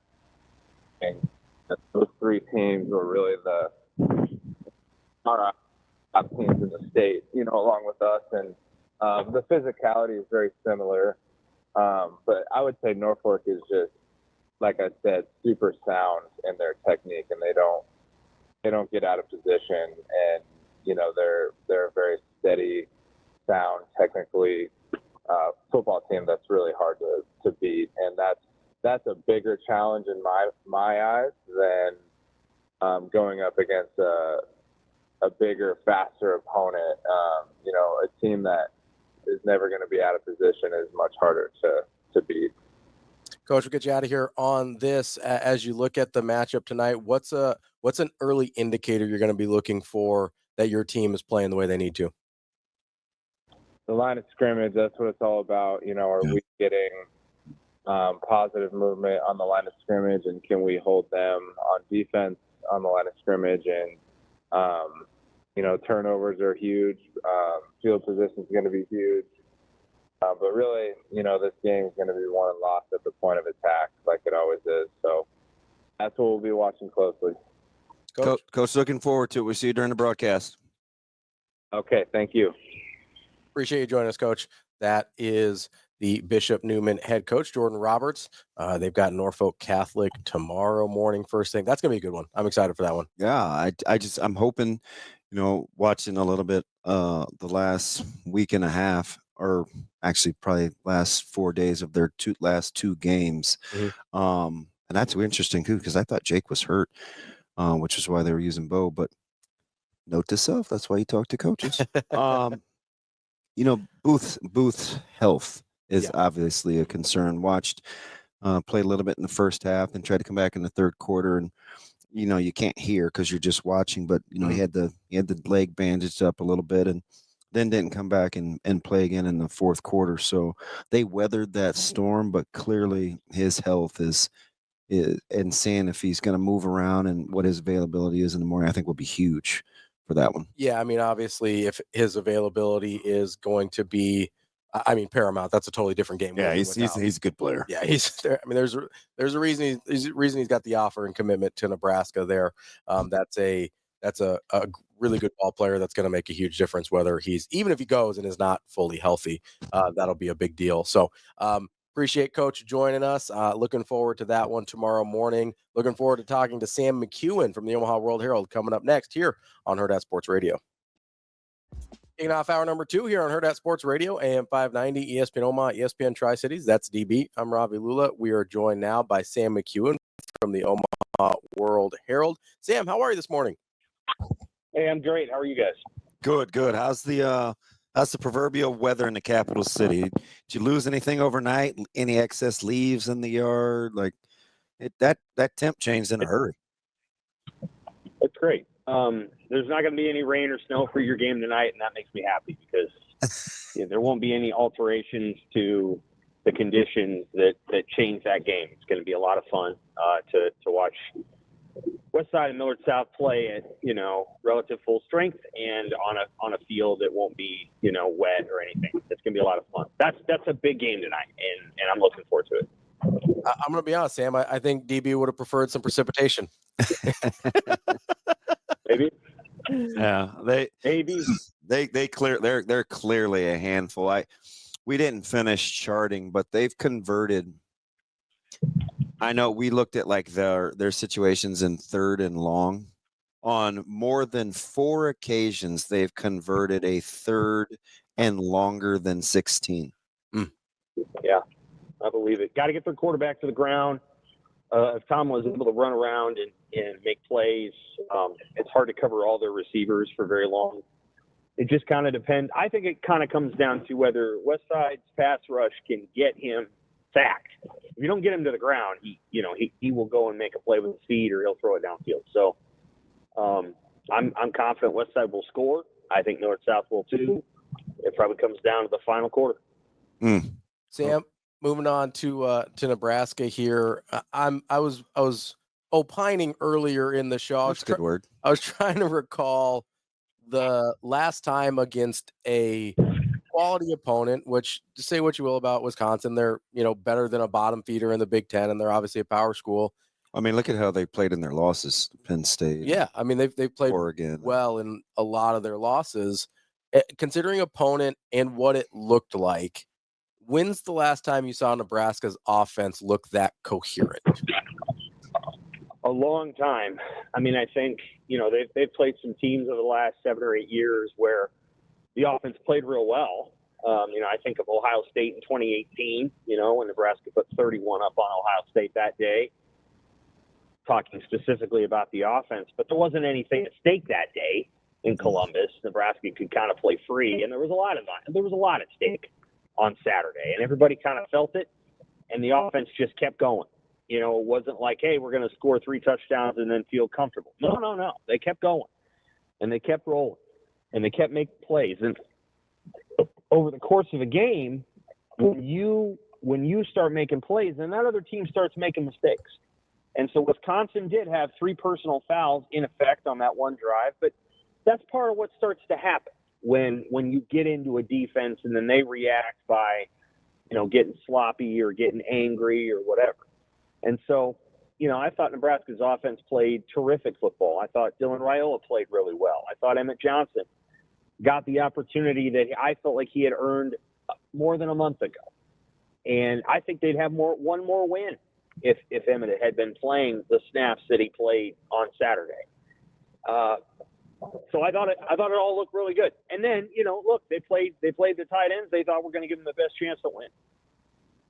And those three teams were really our top teams in the state, along with us. And the physicality is very similar. But I would say Norfolk is just, like I said, super sound in their technique, and they don't get out of position, and they're a very steady, sound, technically football team that's really hard to beat, and that's a bigger challenge in my eyes than going up against a bigger, faster opponent. A team that is never going to be out of position is much harder to beat. Coach, we'll get you out of here on this. As you look at the matchup tonight, what's an early indicator you're going to be looking for that your team is playing the way they need to? The line of scrimmage, that's what it's all about. Are we getting positive movement on the line of scrimmage, and can we hold them on defense on the line of scrimmage? And, turnovers are huge. Field position is going to be huge. But really, this game is going to be won and lost at the point of attack, like it always is. So that's what we'll be watching closely. Coach, looking forward to it. We'll see you during the broadcast. Okay, thank you. Appreciate you joining us, Coach. That is the Bishop Neumann head coach, Jordan Roberts. They've got Norfolk Catholic tomorrow morning, first thing. That's going to be a good one. I'm excited for that one. Yeah, I'm hoping, watching a little bit the last week and a half, or actually probably last 4 days of their last two games. Mm-hmm. And that's interesting too, because I thought Jake was hurt, which is why they were using Bo. But note to self, that's why you talk to coaches. Booth's health is obviously a concern. Watched play a little bit in the first half and tried to come back in the third quarter, and you can't hear because you're just watching. But he had the leg bandaged up a little bit, and then didn't come back and play again in the fourth quarter. So they weathered that storm, but clearly his health is and seeing if he's going to move around and what his availability is in the morning, I think will be huge for that one. Yeah, I mean, obviously, if his availability is going to be, paramount, that's a totally different game. Yeah, he's a good player. Yeah, he's there. I mean, there's a reason he's got the offer and commitment to Nebraska there. That's a really good ball player that's going to make a huge difference, even if he goes and is not fully healthy. That'll be a big deal. So appreciate Coach joining us. Looking forward to that one tomorrow morning. Looking forward to talking to Sam McKewon from the Omaha World-Herald coming up next here on Hurrdat Sports Radio. Kicking off hour number 2 here on Hurrdat Sports Radio, AM 590, ESPN Omaha, ESPN Tri-Cities. That's DB. I'm Ravi Lulla. We are joined now by Sam McKewon from the Omaha World-Herald. Sam, how are you this morning? Hey, I'm great. How are you guys? Good. How's the proverbial weather in the capital city? Did you lose anything overnight? Any excess leaves in the yard? That temp changed in a hurry. It's great. There's not going to be any rain or snow for your game tonight, and that makes me happy because there won't be any alterations to the conditions that change that game. It's going to be a lot of fun to watch West Side and Millard South play at relative full strength and on a field that won't be wet or anything. It's going to be a lot of fun. That's a big game tonight, and I'm looking forward to it. I'm going to be honest, Sam. I think DB would have preferred some precipitation. Maybe. Yeah, they're clearly a handful. We didn't finish charting, but they've converted. I know we looked at their situations in third and long. On more than 4 occasions, they've converted a third and longer than 16. Yeah, I believe it. Got to get their quarterback to the ground. If Tom was able to run around and make plays, it's hard to cover all their receivers for very long. it just kind of depends. I think it kind of comes down to whether Westside's pass rush can get him sacked. If you don't get him to the ground, he will go and make a play with his feet, or he'll throw it downfield. So I'm confident Westside will score. I think North-South will too. It probably comes down to the final quarter. Sam, moving on to Nebraska here. I was opining earlier in the show. That's a good word. I was trying to recall the last time against a quality opponent, which, to say what you will about Wisconsin, they're better than a bottom feeder in the Big Ten, and they're obviously a power school. I mean, look at how they played in their losses. Penn State. Yeah, I mean they've played Oregon well in a lot of their losses. Considering opponent and what it looked like, when's the last time you saw Nebraska's offense look that coherent? A long time. I mean, I think, they've played some teams over the last 7 or 8 years where the offense played real well. I think of Ohio State in 2018, when Nebraska put 31 up on Ohio State that day, talking specifically about the offense. But there wasn't anything at stake that day in Columbus. Nebraska could kind of play free, and there was a lot at stake on Saturday, and everybody kind of felt it, and the offense just kept going. It wasn't like, hey, we're going to score 3 touchdowns and then feel comfortable. No. They kept going, and they kept rolling, and they kept making plays. And over the course of a game, when you start making plays, then that other team starts making mistakes. And so Wisconsin did have 3 personal fouls in effect on that one drive, but that's part of what starts to happen when you get into a defense and then they react by, getting sloppy or getting angry or whatever. And so, I thought Nebraska's offense played terrific football. I thought Dylan Rhule played really well. I thought Emmett Johnson got the opportunity that I felt like he had earned more than a month ago. And I think they'd have one more win if Emmett had been playing the snaps that he played on Saturday. So I thought it all looked really good. And then, look, they played the tight ends. They thought we're going to give them the best chance to win.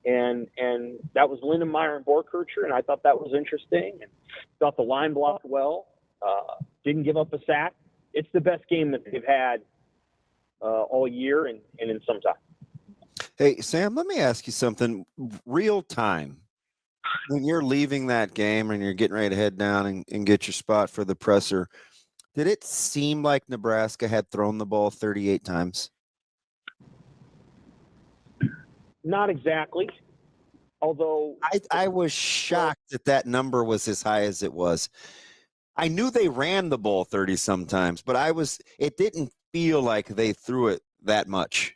And that was Lindenmeyer and Borkircher, and I thought that was interesting. And thought the line blocked well. Didn't give up a sack. It's the best game that they've had all year and in some time. Hey, Sam, let me ask you something. Real time, when you're leaving that game and you're getting ready to head down and get your spot for the presser, did it seem like Nebraska had thrown the ball 38 times? Not exactly. Although I was shocked that number was as high as it was. I knew they ran the ball 30 sometimes, but it didn't feel like they threw it that much.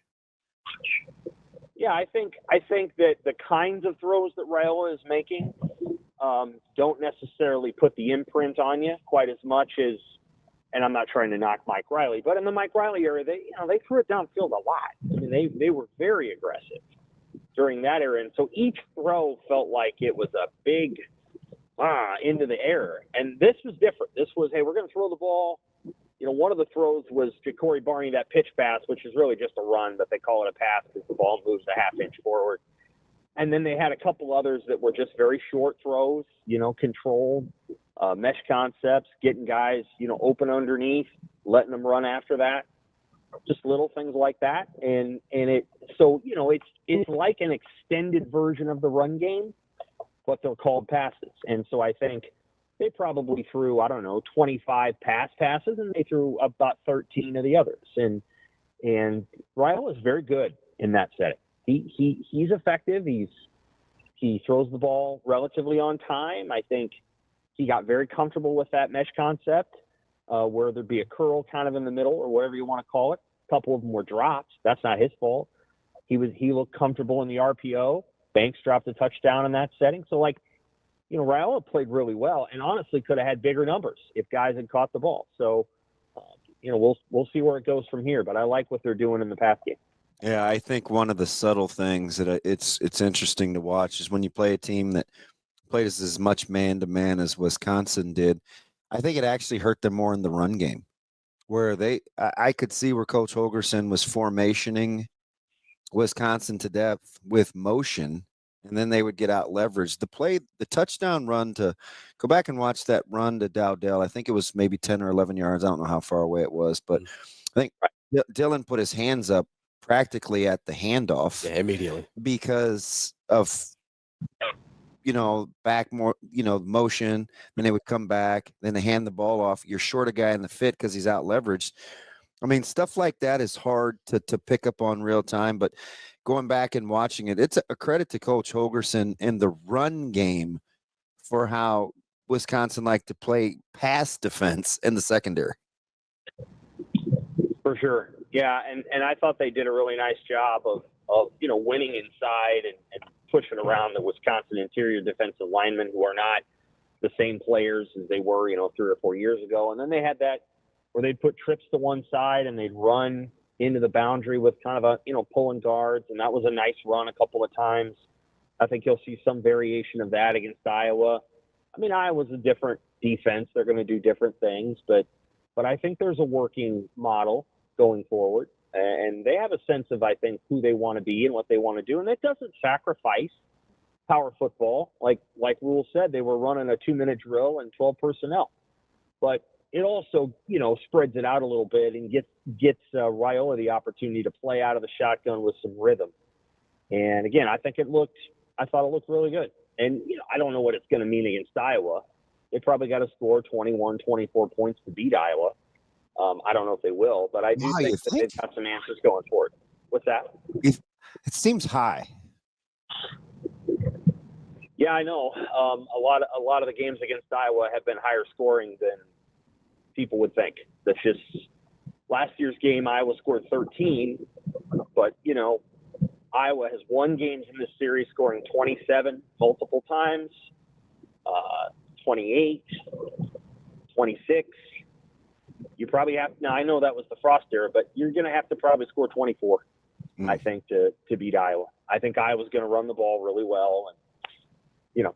Yeah, I think that the kinds of throws that Rhule is making don't necessarily put the imprint on you quite as much as, and I'm not trying to knock Mike Riley, but in the Mike Riley era, they threw it downfield a lot. I mean, they were very aggressive during that era, and so each throw felt like it was a big into the air. And this was different. This was, hey, we're going to throw the ball. One of the throws was Ja'Cory Barney, that pitch pass, which is really just a run, but they call it a pass because the ball moves a half inch forward. And then they had a couple others that were just very short throws, controlled, mesh concepts, getting guys, open underneath, letting them run after that. Just little things like that. And it's like an extended version of the run game, but they're called passes. And so I think they probably threw, 25 passes, and they threw about 13 of the others. And Rhule is very good in that setting. He's effective. He throws the ball relatively on time. I think he got very comfortable with that mesh concept, where there'd be a curl kind of in the middle or whatever you want to call it. A couple of them were drops. That's not his fault. He looked comfortable in the RPO. Banks dropped a touchdown in that setting. So Rhule played really well and honestly could have had bigger numbers if guys had caught the ball. So, we'll see where it goes from here, but I like what they're doing in the pass game. Yeah, I think one of the subtle things that it's interesting to watch is when you play a team that plays as much man-to-man as Wisconsin did, I think it actually hurt them more in the run game, where I could see where Coach Holgorsen was formationing Wisconsin to death with motion, and then they would get out leveraged. The touchdown run to go back and watch that run to Dowdell. I think it was maybe 10 or 11 yards. I don't know how far away it was, but I think Dylan put his hands up practically at the handoff. Yeah, immediately. Because of, back more, motion. Then they would come back. Then they hand the ball off. You're short a guy in the fit because he's out leveraged. I mean, stuff like that is hard to pick up on real time. But going back and watching it, it's a credit to Coach Holgerson and the run game for how Wisconsin liked to play pass defense in the secondary. For sure. Yeah, and I thought they did a really nice job of winning inside and pushing around the Wisconsin interior defensive linemen who are not the same players as they were, 3 or 4 years ago. And then they had that where they'd put trips to one side and they'd run into the boundary with kind of pulling guards. And that was a nice run a couple of times. I think you'll see some variation of that against Iowa. I mean, Iowa's a different defense. They're going to do different things, but I think there's a working model going forward. And they have a sense of, I think, who they want to be and what they want to do. And that doesn't sacrifice power football. Like Rhule said, they were running a 2-minute drill and 12 personnel. But it also, spreads it out a little bit and gets Rhule the opportunity to play out of the shotgun with some rhythm. And again, I thought it looked really good. And, I don't know what it's going to mean against Iowa. They probably got to score 21, 24 points to beat Iowa. I don't know if they will, but I do think that they've got some answers going forward. What's that? It seems high. Yeah, I know. A lot of the games against Iowa have been higher scoring than people would think. That's just last year's game. Iowa scored 13, but Iowa has won games in this series scoring 27 multiple times, 28, 26. You probably have, now I know that was the Frost era, but you're going to have to probably score 24, I think, to beat Iowa. I think Iowa's going to run the ball really well. And,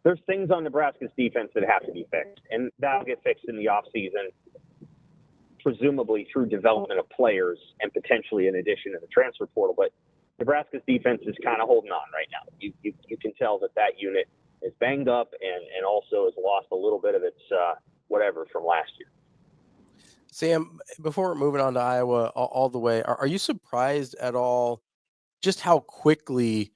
there's things on Nebraska's defense that have to be fixed, and that'll get fixed in the offseason, presumably through development of players and potentially in addition to the transfer portal. But Nebraska's defense is kind of holding on right now. You can tell that unit is banged up and also has lost a little bit of its whatever from last year. Sam, before moving on to Iowa all the way, are you surprised at all just how quickly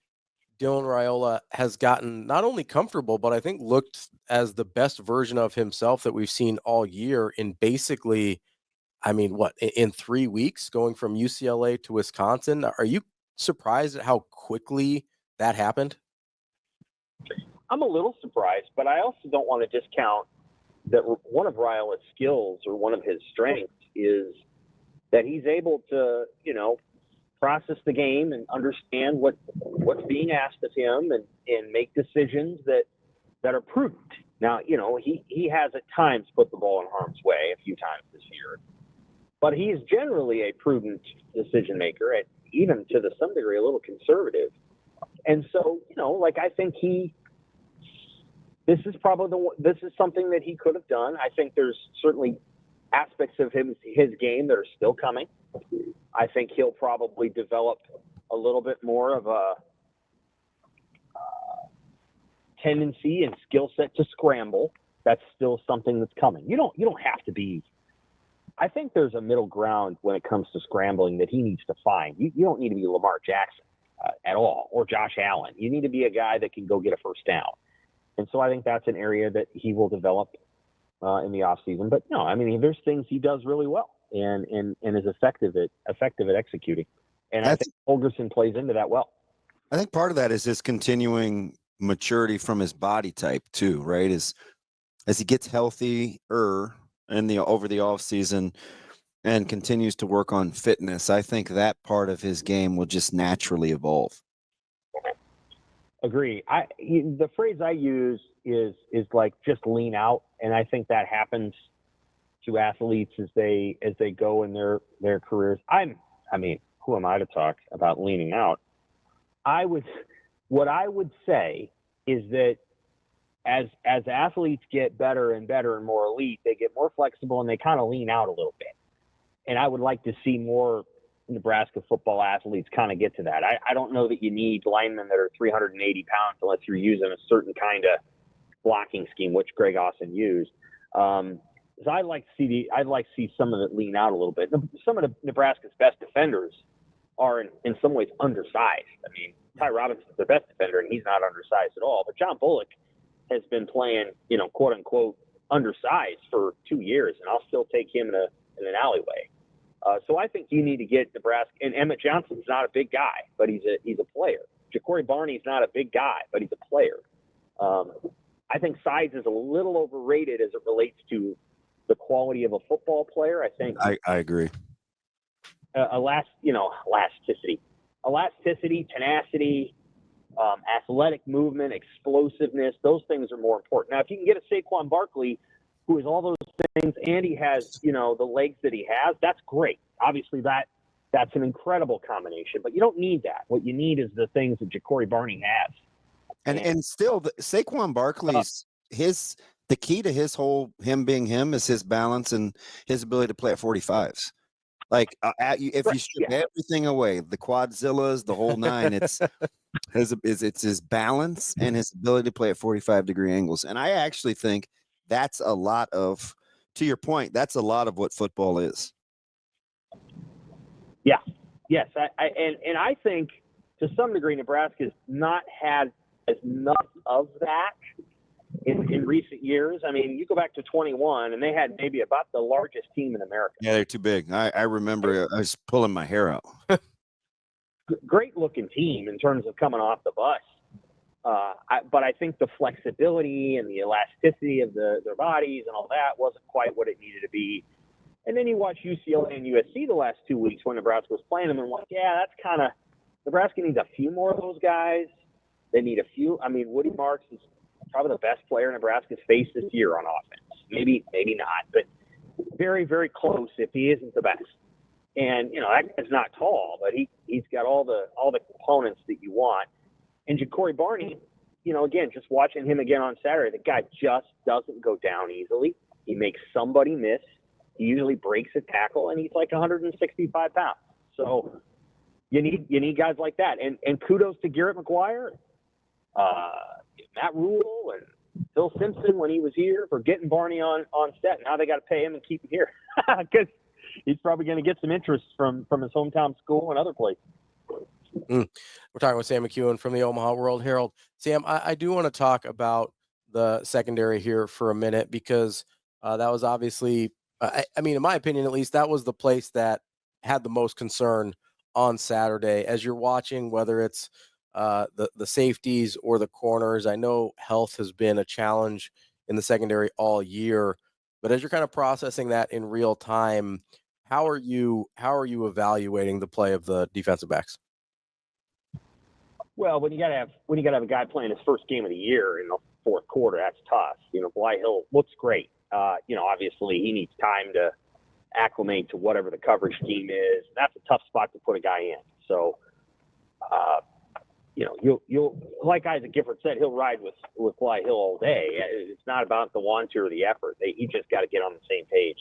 Dylan Rhule has gotten not only comfortable, but I think looked as the best version of himself that we've seen all year in basically, in 3 weeks going from UCLA to Wisconsin? Are you surprised at how quickly that happened? I'm a little surprised, but I also don't want to discount that one of Rhyle's skills or one of his strengths is that he's able to, process the game and understand what's being asked of him and make decisions that are prudent. Now, he has at times put the ball in harm's way a few times this year, but he's generally a prudent decision maker, and even to some degree, a little conservative. And so, I think this is something that he could have done. I think there's certainly aspects of his game that are still coming. I think he'll probably develop a little bit more of a tendency and skill set to scramble. That's still something that's coming. You don't have to be. I think there's a middle ground when it comes to scrambling that he needs to find. You don't need to be Lamar Jackson at all, or Josh Allen. You need to be a guy that can go get a first down. And so I think that's an area that he will develop in the offseason. But no, there's things he does really well and is effective at executing. And I think Holgerson plays into that well. I think part of that is his continuing maturity from his body type too, right? As he gets healthier over the offseason and continues to work on fitness, I think that part of his game will just naturally evolve. Agree. The phrase I use is like just lean out, and I think that happens to athletes as they go in their careers. Who am I to talk about leaning out? What I would say is that as athletes get better and better and more elite, they get more flexible and they kind of lean out a little bit. And I would like to see more Nebraska football athletes kind of get to that. I don't know that you need linemen that are 380 pounds unless you're using a certain kind of blocking scheme, which Greg Austin used. is I'd like to see some of it lean out a little bit. Some of Nebraska's best defenders are in some ways undersized. I mean, Ty Robinson's the best defender, and he's not undersized at all. But John Bullock has been playing, quote unquote, undersized for 2 years, and I'll still take him in an alleyway. So I think you need to get Nebraska. And Emmett Johnson's not a big guy, but he's a player. Ja'Cory Barney's not a big guy, but he's a player. I think size is a little overrated as it relates to the quality of a football player. I think I agree. Elasticity, tenacity, athletic movement, explosiveness, those things are more important. Now, if you can get a Saquon Barkley who is all those things and he has, the legs that he has, that's great. Obviously, that's an incredible combination, but you don't need that. What you need is the things that Ja'Cory Barney has. And still, Saquon Barkley's the key to him being him is his balance and his ability to play at 45s. Like if you strip everything away, the quadzillas, the whole nine, it's his balance and his ability to play at 45-degree angles. And I actually think that's a lot of, to your point, that's a lot of what football is. Yeah. Yes. I think to some degree Nebraska's not had as much of that in recent years. I mean, you go back to 21 and they had maybe about the largest team in America. Yeah, they're too big. I remember I was pulling my hair out. Great looking team in terms of coming off the bus. But I think the flexibility and the elasticity of their bodies and all that wasn't quite what it needed to be. And then you watch UCLA and USC the last 2 weeks when Nebraska was playing them, and like, yeah, that's kind of Nebraska needs a few more of those guys. They need a few. I mean, Woody Marks is probably the best player Nebraska's faced this year on offense. Maybe not, but very, very close if he isn't the best. And that guy's not tall, but he's got all the components that you want. And Ja'Cory Barney, again, just watching him again on Saturday, the guy just doesn't go down easily. He makes somebody miss. He usually breaks a tackle, and he's like 165 pounds. So you need guys like that. And kudos to Garrett McGuire, Matt Rhule, and Phil Simpson when he was here for getting Barney on set. Now they got to pay him and keep him here because he's probably going to get some interest from his hometown school and other places. We're talking with Sam McKewon from the Omaha World-Herald. Sam, I do want to talk about the secondary here for a minute because that was obviously, I mean, in my opinion, at least, that was the place that had the most concern on Saturday. As you're watching, whether it's the safeties or the corners, I know health has been a challenge in the secondary all year, but as you're kind of processing that in real time, how are you evaluating the play of the defensive backs? Well, when you gotta have a guy playing his first game of the year in the fourth quarter, that's tough. Blyhill looks great. Obviously he needs time to acclimate to whatever the coverage scheme is. That's a tough spot to put a guy in. So, you'll like Isaac Gifford said, he'll ride with Blyhill all day. It's not about the want to or the effort. He just got to get on the same page.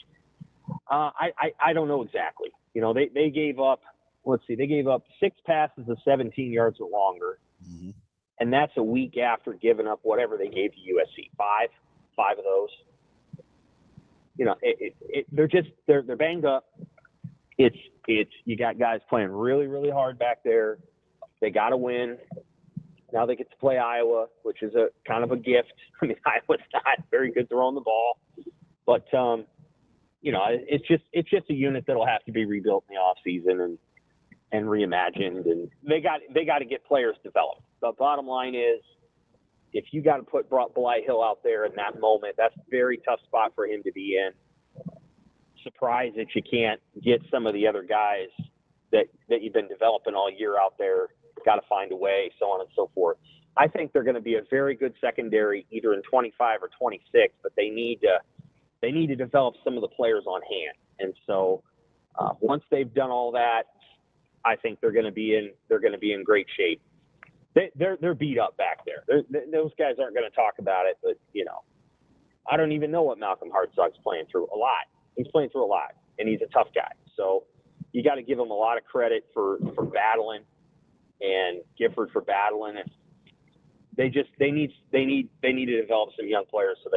I don't know exactly. They gave up. Let's see, they gave up 6 passes of 17 yards or longer. Mm-hmm. And that's a week after giving up whatever they gave to USC, five of those. They're banged up. It's you got guys playing really, really hard back there. They got to win. Now they get to play Iowa, which is a kind of a gift. I mean, Iowa's not very good throwing the ball, but it's just a unit that'll have to be rebuilt in the offseason and reimagined, and they got to get players developed. The bottom line is, if you got to put Blyhill out there in that moment, that's a very tough spot for him to be in. Surprised that you can't get some of the other guys that you've been developing all year out there. Got to find a way, so on and so forth. I think they're going to be a very good secondary either in 25 or 26, but they need to develop some of the players on hand. And so once they've done all that, I think they're going to be in great shape. They're beat up back there. Those guys aren't going to talk about it, but I don't even know what Malcolm Hartzog's playing through. A lot. He's playing through a lot, and he's a tough guy. So you got to give him a lot of credit for battling, and Gifford for battling. And they need to develop some young players so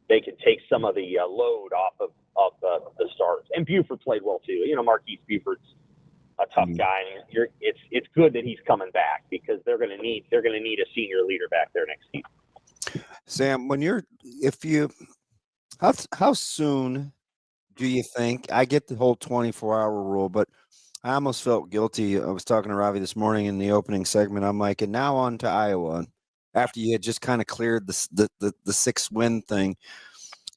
take some of the load off of the starters. And Buford played well too. Marquise Buford's a tough guy, and it's good that he's coming back, because they're going to need a senior leader back there next season. Sam, how soon do you think? I get the whole 24-hour rule, but I almost felt guilty. I was talking to Ravi this morning in the opening segment. I'm like, and now on to Iowa. After you had just kind of cleared the 6-win thing,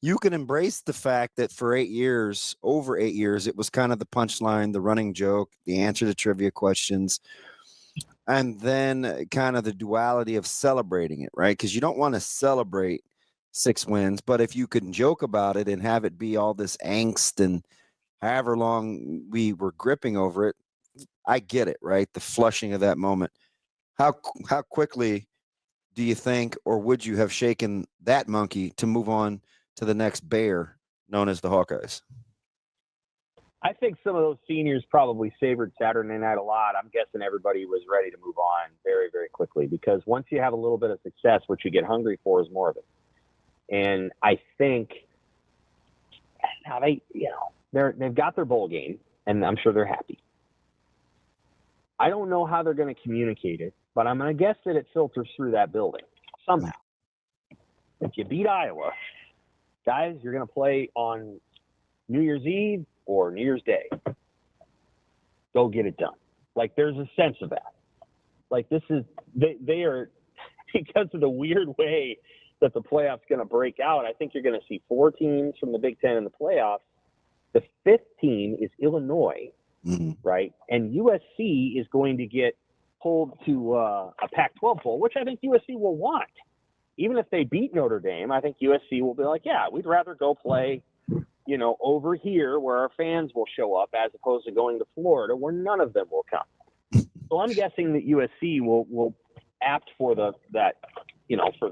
you can embrace the fact that for over 8 years, it was kind of the punchline, the running joke, the answer to trivia questions, and then kind of the duality of celebrating it, right? Because you don't want to celebrate 6 wins, but if you can joke about it and have it be all this angst and however long we were gripping over it, I get it, right? The flushing of that moment. How quickly do you think, or would you have shaken that monkey to move on to the next bear known as the Hawkeyes? I think some of those seniors probably savored Saturday night a lot. I'm guessing everybody was ready to move on very, very quickly, because once you have a little bit of success, what you get hungry for is more of it. And I think now they've got their bowl game, and I'm sure they're happy. I don't know how they're going to communicate it, but I'm going to guess that it filters through that building somehow. If you beat Iowa, guys, you're going to play on New Year's Eve or New Year's Day. Go get it done. Like, there's a sense of that. Like, this is they are, because of the weird way that the playoffs going to break out, I think you're going to see 4 teams from the Big Ten in the playoffs. The 5th team is Illinois, right? And USC is going to get pulled to a Pac-12 bowl, which I think USC will want. Even if they beat Notre Dame, I think USC will be like, yeah, we'd rather go play, over here where our fans will show up, as opposed to going to Florida where none of them will come. So I'm guessing that USC will apt for the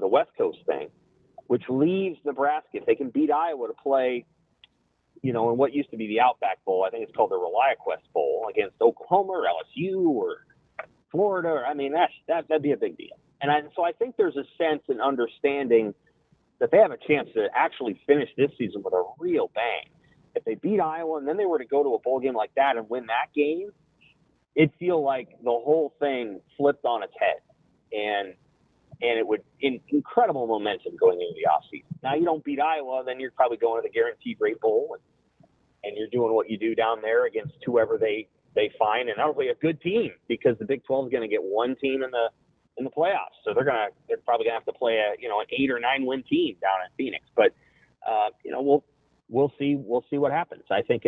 West Coast thing, which leaves Nebraska, if they can beat Iowa, to play, in what used to be the Outback Bowl. I think it's called the ReliaQuest Bowl, against Oklahoma or LSU or Florida. I mean, that'd be a big deal. So I think there's a sense and understanding that they have a chance to actually finish this season with a real bang. If they beat Iowa and then they were to go to a bowl game like that and win that game, it'd feel like the whole thing flipped on its head. And it would incredible momentum going into the offseason. Now, you don't beat Iowa, then you're probably going to the Guaranteed Rate Bowl, and you're doing what you do down there against whoever they find, and probably a good team, because the Big 12 is going to get one team in the playoffs, so they're probably gonna have to play an 8 or 9 win team down in Phoenix. But we'll see what happens. I think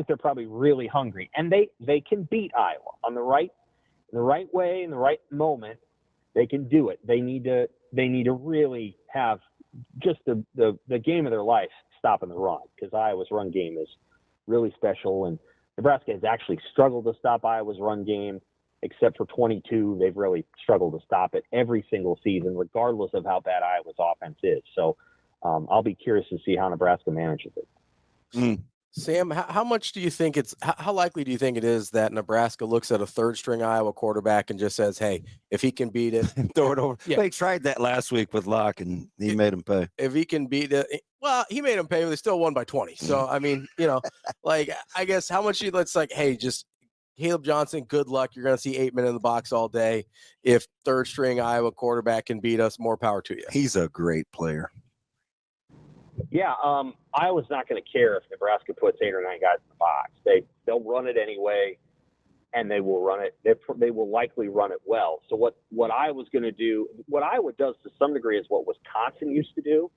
they're probably really hungry, and they can beat Iowa in the right way, in the right moment. They can do it. They need to really have just the game of their life stopping the run, because Iowa's run game is really special, and Nebraska has actually struggled to stop Iowa's run game. Except for 22, they've really struggled to stop it every single season, regardless of how bad Iowa's offense is. So I'll be curious to see how Nebraska manages it. Sam, how much do you think how likely do you think it is that Nebraska looks at a 3rd-string Iowa quarterback and just says, hey, if he can beat it, throw it over? Yeah. They tried that last week with Locke, and he made him pay. If he can beat it, well, he made him pay, but they still won by 20. So, I mean, like, I guess how much let's like, hey, just Caleb Johnson, good luck. You're going to see 8 men in the box all day. If 3rd-string Iowa quarterback can beat us, more power to you. He's a great player. Yeah, Iowa's not going to care if Nebraska puts 8 or 9 guys in the box. They'll run it anyway, and they will run it. They will likely run it well. So what Iowa's going to do, what Iowa does to some degree, is what Wisconsin used to do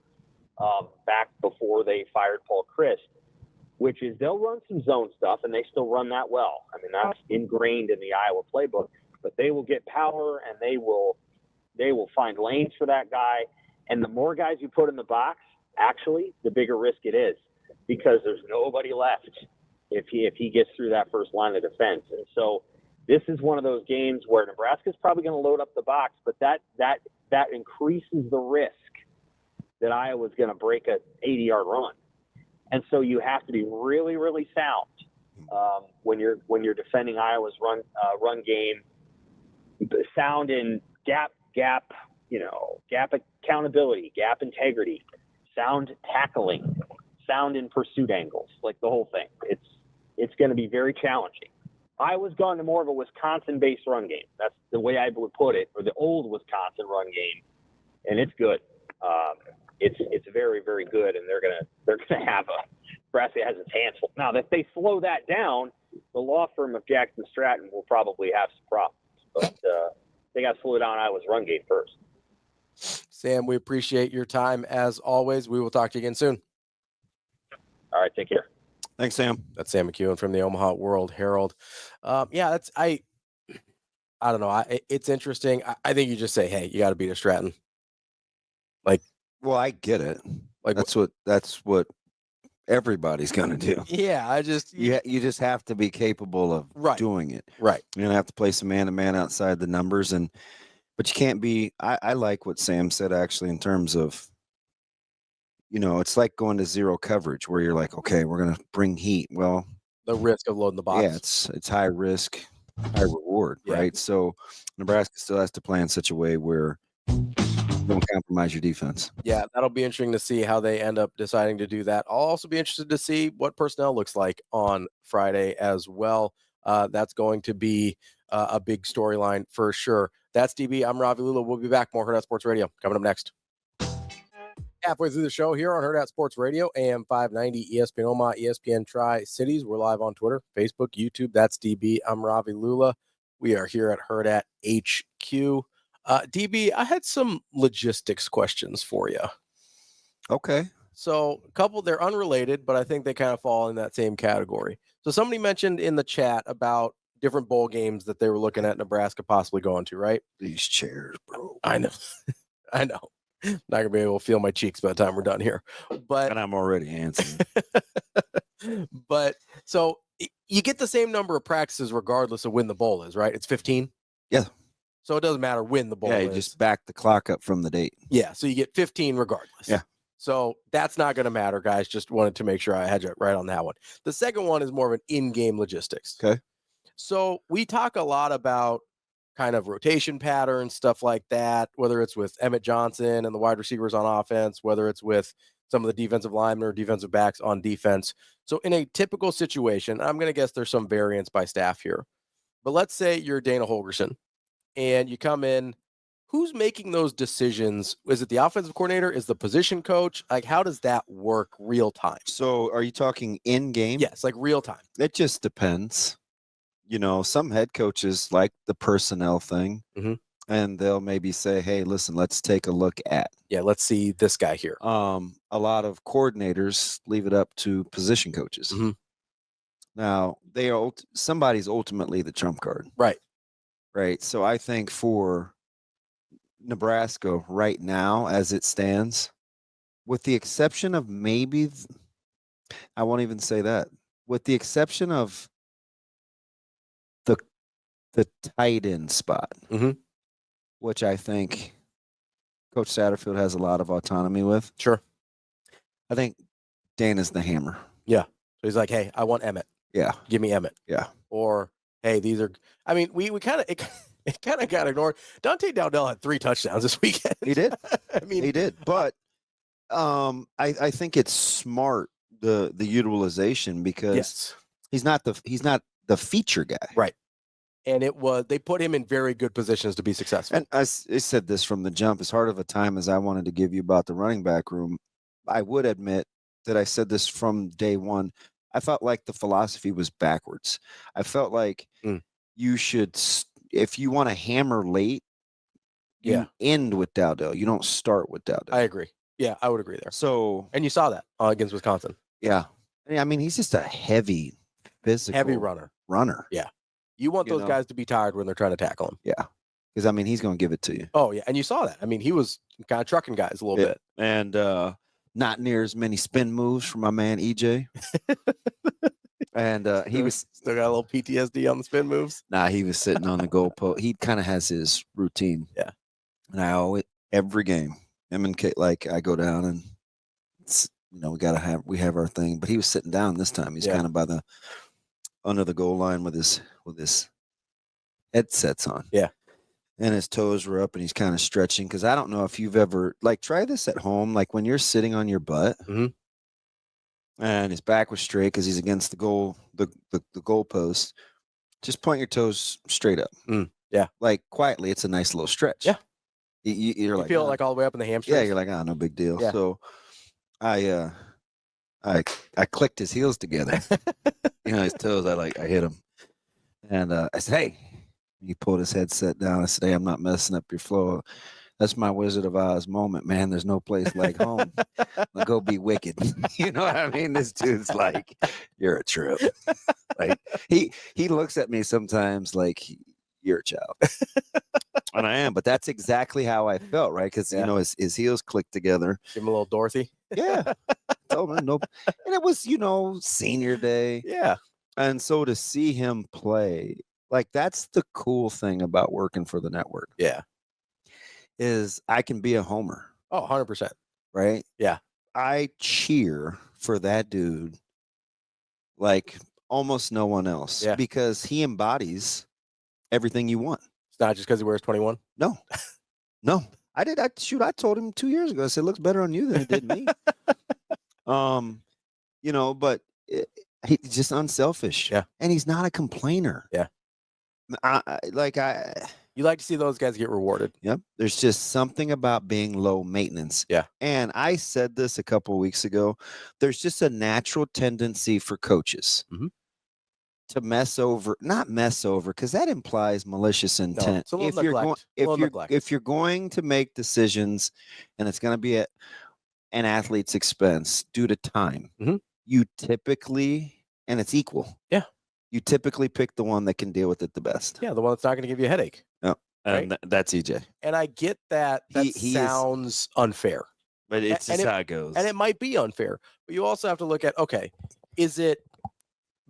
back before they fired Paul Chryst, which is they'll run some zone stuff, and they still run that well. I mean, that's ingrained in the Iowa playbook. But they will get power, and they will find lanes for that guy. And the more guys you put in the box, actually, the bigger risk it is, because there's nobody left if he gets through that first line of defense. And so this is one of those games where Nebraska's probably going to load up the box, but that increases the risk that Iowa's going to break a 80-yard run. And so you have to be really, really sound when you're defending Iowa's run game. Sound in gap accountability, gap integrity. sound tackling, sound in pursuit angles, like the whole thing. It's going to be very challenging. Iowa's gone to more of a Wisconsin-based run game. That's the way I would put it, or the old Wisconsin run game, and it's good. It's very, very good, and they're gonna have Nebraska has its hands full. Now, if they slow that down, the law firm of Jackson Stratton will probably have some problems. But they got to slow down Iowa's run game first. Sam, we appreciate your time as always. We will talk to you again soon. All right, take care. Thanks, Sam. That's Sam McKewon from the Omaha World-Herald. Yeah, I don't know. It's interesting. I think you just say, hey, you got to beat a Stratton. Well, I get it. Like That's what everybody's going to do. Yeah, You just have to be capable of doing it. Right. You're going to have to play some man-to-man outside the numbers, but you can't be. I like what Sam said actually in terms of, it's like going to zero coverage where you're like, okay, we're going to bring heat. Well, the risk of loading the box. Yeah, it's high risk, high reward, right? So Nebraska still has to play in such a way where you don't compromise your defense. Yeah, that'll be interesting to see how they end up deciding to do that. I'll also be interested to see what personnel looks like on Friday as well. That's going to be a big storyline for sure. That's DB. I'm Ravi Lulla. We'll be back. More Hurrdat Sports Radio coming up next. Halfway through the show here on Hurrdat Sports Radio, AM 590, ESPN Omaha, ESPN Tri-Cities. We're live on Twitter, Facebook, YouTube. That's DB. I'm Ravi Lulla. We are here at Hurrdat HQ. DB, I had some logistics questions for you. Okay. So a couple, they're unrelated, but I think they kind of fall in that same category. So somebody mentioned in the chat about different bowl games that they were looking at Nebraska possibly going to, right? These chairs, bro. I know. I know. Not going to be able to feel my cheeks by the time we're done here. But and I'm already answering. But so you get the same number of practices regardless of when the bowl is, right? It's 15? Yeah. So it doesn't matter when the bowl is. Yeah, you just back the clock up from the date. Yeah, so you get 15 regardless. Yeah. So that's not going to matter, guys. Just wanted to make sure I had you right on that one. The second one is more of an in-game logistics. Okay. So we talk a lot about kind of rotation patterns, stuff like that, whether it's with Emmett Johnson and the wide receivers on offense, whether it's with some of the defensive linemen or defensive backs on defense. So in a typical situation, I'm going to guess there's some variance by staff here. But let's say you're Dana Holgorsen and you come in. Who's making those decisions? Is it the offensive coordinator? Is the position coach? Like, how does that work real time? So are you talking in game? Yes, like real time. It just depends. Some head coaches like the personnel thing, and they'll maybe say, hey, listen, let's take a look at. Yeah, let's see this guy here. A lot of coordinators leave it up to position coaches. Now, somebody's ultimately the trump card. Right. Right. So I think for Nebraska right now, as it stands, with the exception of maybe, I won't even say that, with the exception of the tight end spot, which I think Coach Satterfield has a lot of autonomy with. Sure. I think Dana's the hammer. Yeah. So he's like, hey, I want Emmett. Yeah. Give me Emmett. Yeah. Or, hey, these are, I mean, we kind of, it kind of got ignored. Dante Dowdell had 3 touchdowns this weekend. He did. I mean, he did. But I think it's smart, the utilization, because he's not the feature guy. Right. And they put him in very good positions to be successful. And I said this from the jump, as hard of a time as I wanted to give you about the running back room, I would admit that I said this from day one. I felt like the philosophy was backwards. I felt like you should, if you want to hammer late, you end with Dowdell. You don't start with Dowdell. I agree. Yeah, I would agree there. So, and you saw that against Wisconsin. Yeah. I mean, he's just a heavy, physical. Heavy runner. Yeah. You want those guys to be tired when they're trying to tackle him. Yeah. Because, I mean, he's going to give it to you. Oh, yeah. And you saw that. I mean, he was kind of trucking guys a little bit. And not near as many spin moves from my man, EJ. And he was still got a little PTSD on the spin moves. Nah, he was sitting on the goalpost. He kind of has his routine. Yeah. And I always, every game, him and Kate, like, I go down and, we have our thing. But he was sitting down this time. He's kind of under the goal line with his headsets on. Yeah. and his toes were up and he's kind of stretching. Because I don't know if you've ever, like, try this at home. Like when you're sitting on your butt and his back was straight because he's against the goal, the goal post. Just point your toes straight up. Yeah. Like quietly, it's a nice little stretch. Yeah. You're like, feel like all the way up in the hamstrings. yeah, you're like, no big deal. Yeah. So I clicked his heels together. His toes, I hit him. And I said, hey, he pulled his headset down. I said, hey, I'm not messing up your flow. That's my Wizard of Oz moment, man. There's no place like home. I'll go be wicked. You know what I mean? This dude's like, you're a trip. Like he looks at me sometimes like, you're a child. And I am, but that's exactly how I felt, right? Because his heels clicked together. Give him a little Dorothy. Yeah. Told him nope. And it was, senior day. Yeah. And so to see him play, like that's the cool thing about working for the network. Yeah. Is I can be a homer. Oh, 100%. Right? Yeah. I cheer for that dude like almost no one else. Yeah. Because he embodies everything you want. It's not just because he wears 21. No. No. I told him 2 years ago. I said, it looks better on you than it did me. But he's just unselfish. Yeah. And he's not a complainer. Yeah. You like to see those guys get rewarded. Yep. There's just something about being low maintenance. Yeah. And I said this a couple of weeks ago. There's just a natural tendency for coaches to not mess over, because that implies malicious intent. No, if you're going to make decisions and it's going to be at an athlete's expense due to time, you typically, and it's equal. Yeah. You typically pick the one that can deal with it the best. Yeah, the one that's not going to give you a headache. No. Right? And that's EJ. And I get that. That sounds unfair. But it's just how it goes. And it might be unfair. But you also have to look at, okay, is it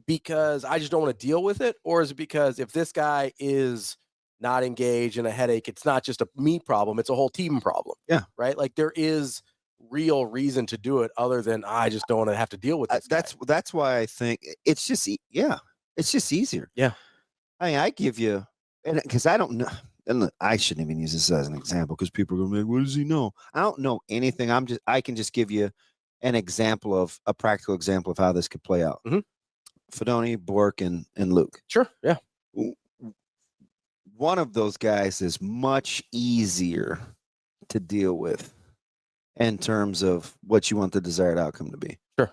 because I just don't want to deal with it? Or is it because if this guy is not engaged in a headache, it's not just a me problem, it's a whole team problem. Yeah. Right? Like there is real reason to do it other than I just don't want to have to deal with this. That's why I think it's just easier. Yeah. I mean, I give you, and because I don't know, and I shouldn't even use this as an example because people are going to be like, what does he know? I don't know anything. I can just give you a practical example of how this could play out. Fedoni, Bork, and Luke. Sure. Yeah. One of those guys is much easier to deal with in terms of what you want the desired outcome to be. Sure.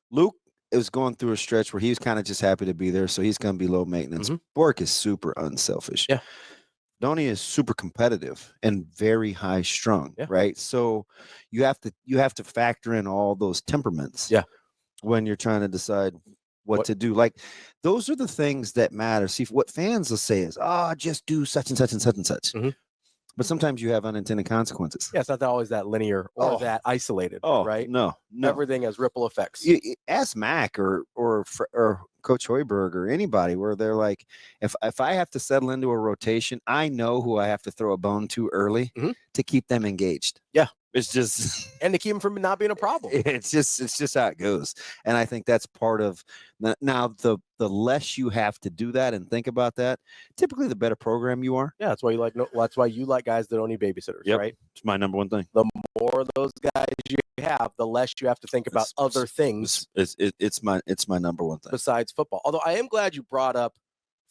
Luke is going through a stretch where he's kind of just happy to be there, so he's going to be low maintenance. Bork is super unselfish. Yeah. Donnie is super competitive and very high strung, right? So you have to factor in all those temperaments. Yeah. When you're trying to decide what to do. Like those are the things that matter. See, what fans will say is, just do such and such and such and such. But sometimes you have unintended consequences. Yeah, it's not always that linear or that isolated, right? No. Everything has ripple effects. Ask Mac or Coach Hoiberg or anybody where they're like, if I have to settle into a rotation, I know who I have to throw a bone to early to keep them engaged. Yeah. It's just and to keep them from not being a problem. It's just how it goes. And I think that's part of now the less you have to do that and think about that, typically the better program you are. Yeah, that's why you like guys that don't need babysitters, right? It's my number one thing. The more of those guys you have, the less you have to think about other things. It's my number one thing besides football. Although I am glad you brought up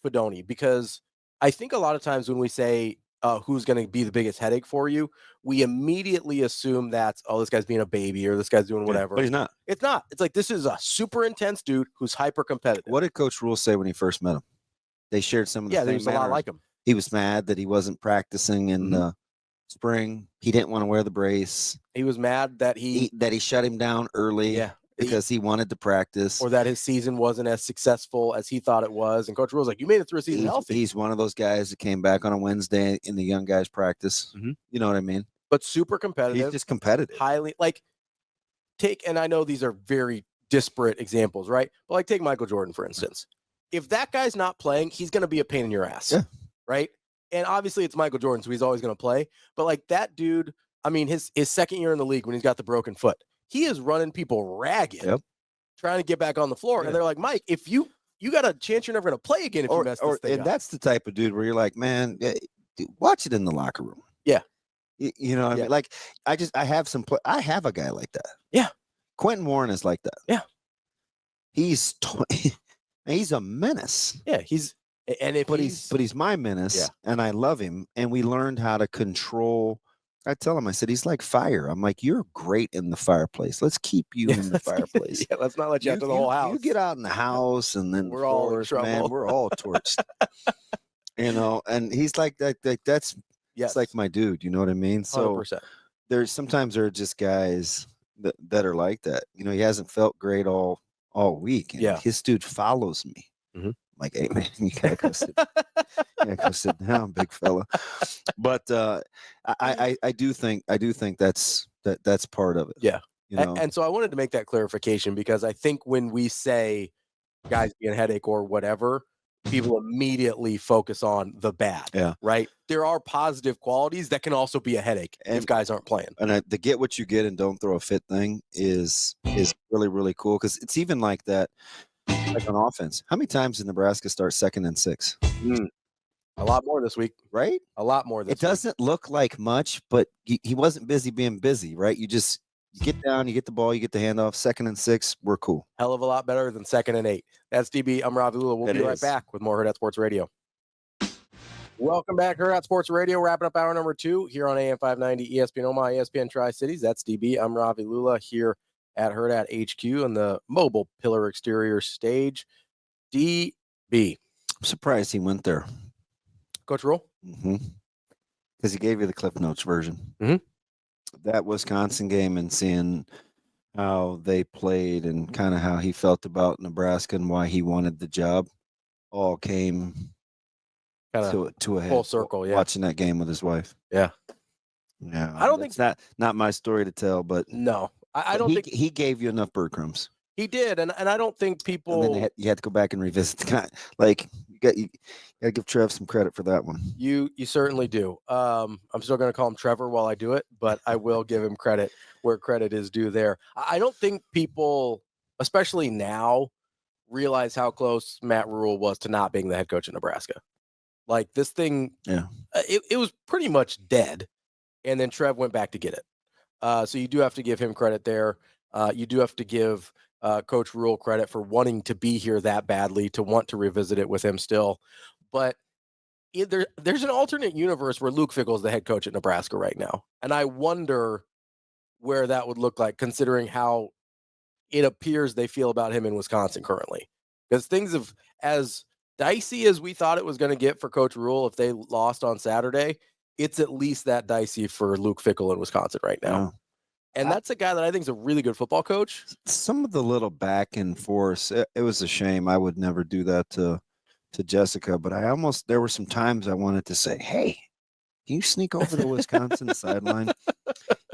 Fedoni, because I think a lot of times when we say who's going to be the biggest headache for you, we immediately assume that's, this guy's being a baby or this guy's doing whatever. But he's not. It's not. It's like, this is a super intense dude who's hyper competitive. What did Coach Rhule say when he first met him? They shared some of the same he was a lot like him. He was mad that he wasn't practicing in the spring. He didn't want to wear the brace. He was mad that he shut him down early. Yeah. Because he wanted to practice. Or that his season wasn't as successful as he thought it was. And Coach Rhule's like, you made it through a season healthy. He's one of those guys that came back on a Wednesday in the young guys practice. You know what I mean? But super competitive. He's just competitive. Highly, and I know these are very disparate examples, right? But take Michael Jordan, for instance. If that guy's not playing, he's going to be a pain in your ass. Yeah. Right? And obviously it's Michael Jordan, so he's always going to play. But that dude, I mean, his second year in the league when he's got the broken foot, he is running people ragged, trying to get back on the floor. Yeah. And they're like, Mike, if you you got a chance you're never going to play again if you mess this thing and up. that's the type of dude where you're like, man, dude, watch it in the locker room. Yeah. You know what I mean? Like, I have a guy like that. Yeah. Quentin Warren is like that. Yeah. He's a menace. Yeah, he's my menace, and I love him. And we learned how to control. I tell him, I said, he's like fire. I'm like, you're great in the fireplace. Let's keep you in the fireplace. Yeah, let's not let you out to the whole house. You get out in the house, and then we're all in trouble. Man, we're all torched. You know, and he's like that. That's it's like my dude. You know what I mean? So 100%. Sometimes there are just guys that are like that. You know, he hasn't felt great all week. And his dude follows me. Mm-hmm. Like, hey man, you gotta go sit down, big fella. But I do think that's part of it. Yeah. You know? And so I wanted to make that clarification because I think when we say guys being a headache or whatever, people immediately focus on the bad. Yeah. Right. There are positive qualities that can also be a headache if guys aren't playing. And the get what you get and don't throw a fit thing is really, really cool. Because it's even like that. Like on offense, how many times did Nebraska start 2nd and 6? A lot more this week, right? A lot more this week. It doesn't look like much, but he wasn't busy being busy, right? You get down, you get the ball, you get the handoff. 2nd and 6, we're cool. Hell of a lot better than 2nd and 8. That's DB. I'm Ravi. We'll be right back with more Hurrdat Sports Radio. Welcome back, Hurrdat Sports Radio. Wrapping up hour number 2 here on AM 590 ESPN Omaha, ESPN Tri-Cities. That's DB. I'm Ravi Lulla here at Hurrdat HQ on the mobile pillar exterior stage. DB. I'm surprised he went there. Coach Rhule? Because he gave you the Cliff Notes version. That Wisconsin game and seeing how they played and kind of how he felt about Nebraska and why he wanted the job all came to a head. Full circle, yeah. Watching that game with his wife. Yeah. Yeah. I don't think it's not my story to tell, but no. I don't think he gave you enough breadcrumbs. He did, and I don't think people. And then you had to go back and revisit the guy. Like you got to give Trev some credit for that one. You certainly do. I'm still going to call him Trevor while I do it, but I will give him credit where credit is due. There, I don't think people, especially now, realize how close Matt Rhule was to not being the head coach of Nebraska. Like this thing, it was pretty much dead, and then Trev went back to get it. So you do have to give him credit there. You do have to give Coach Rhule credit for wanting to be here that badly, to want to revisit it with him still. But there's an alternate universe where Luke Fickell is the head coach at Nebraska right now. And I wonder where that would look like, considering how it appears they feel about him in Wisconsin currently. Because things have, as dicey as we thought it was going to get for Coach Rhule if they lost on Saturday, it's at least that dicey for Luke Fickell in Wisconsin right now. Yeah. And that's a guy that I think is a really good football coach. Some of the little back and forth, it was a shame. I would never do that to Jessica, but there were some times I wanted to say, hey, can you sneak over to Wisconsin sideline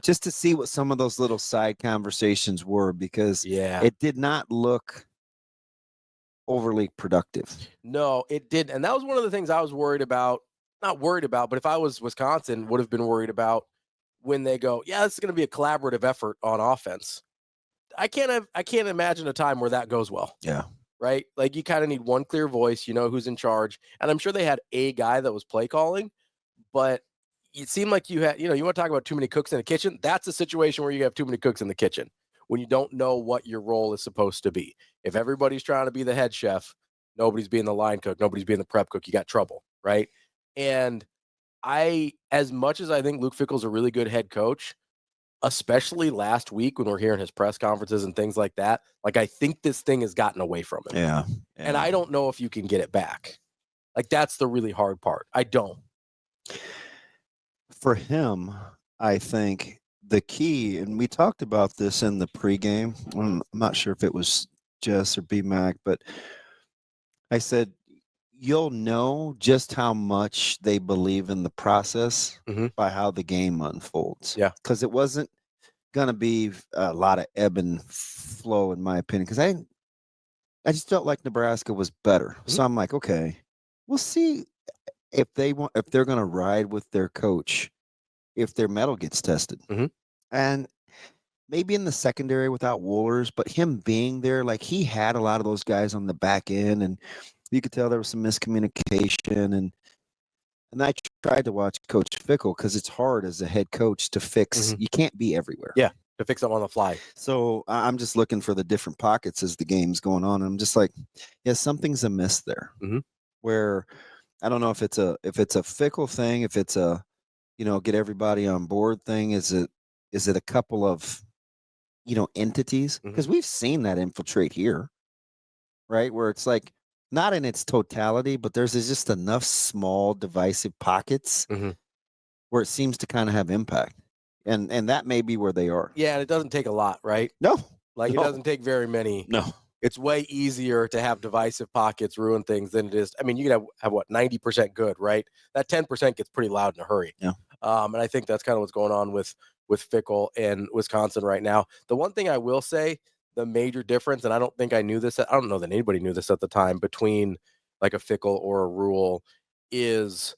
just to see what some of those little side conversations were, because it did not look overly productive. No, it didn't. And that was one of the things I was worried about. Not worried about, but if I was Wisconsin, would have been worried about when they go, this is going to be a collaborative effort on offense. I can't imagine a time where that goes well. Yeah. Right? Like you kind of need one clear voice, you know who's in charge. And I'm sure they had a guy that was play calling, but it seemed like you had, you want to talk about too many cooks in the kitchen. That's a situation where you have too many cooks in the kitchen when you don't know what your role is supposed to be. If everybody's trying to be the head chef, nobody's being the line cook, nobody's being the prep cook, you got trouble, right? And as much as I think Luke Fickell's a really good head coach, especially last week when we're hearing his press conferences and things like that, like I think this thing has gotten away from him. Yeah. And I don't know if you can get it back. Like that's the really hard part. I don't. For him, I think the key, and we talked about this in the pregame. I'm not sure if it was Jess or B-Mac, but I said, you'll know just how much they believe in the process by how the game unfolds. Yeah. Because it wasn't going to be a lot of ebb and flow, in my opinion. Because I just felt like Nebraska was better. So I'm like, okay, we'll see if they're going to ride with their coach, if their mettle gets tested. And maybe in the secondary without Wohlers, but him being there, like he had a lot of those guys on the back end, and you could tell there was some miscommunication. And I tried to watch Coach Fickell because it's hard as a head coach to fix. Mhm. You can't be everywhere. Yeah, to fix them on the fly. So I'm just looking for the different pockets as the game's going on. And I'm just like, yeah, something's amiss there. Mhm. Where I don't know if it's a Fickell thing, if it's a get everybody on board thing. Is it a couple of entities? Because we've seen that infiltrate here, right? Where it's like not in its totality, but there's just enough small divisive pockets Mhm. where it seems to kind of have impact. And that may be where they are. Yeah, and it doesn't take a lot, right? No. Like it doesn't take very many. No. It's way easier to have divisive pockets ruin things than it is. I mean, you can have what, 90% good, right? That 10% gets pretty loud in a hurry. Yeah. And I think that's kind of what's going on with Fickell and Wisconsin right now. The one thing I will say, the major difference, and I don't think I knew this, I don't know that anybody knew this at the time, between like a Fickell or a Rhule is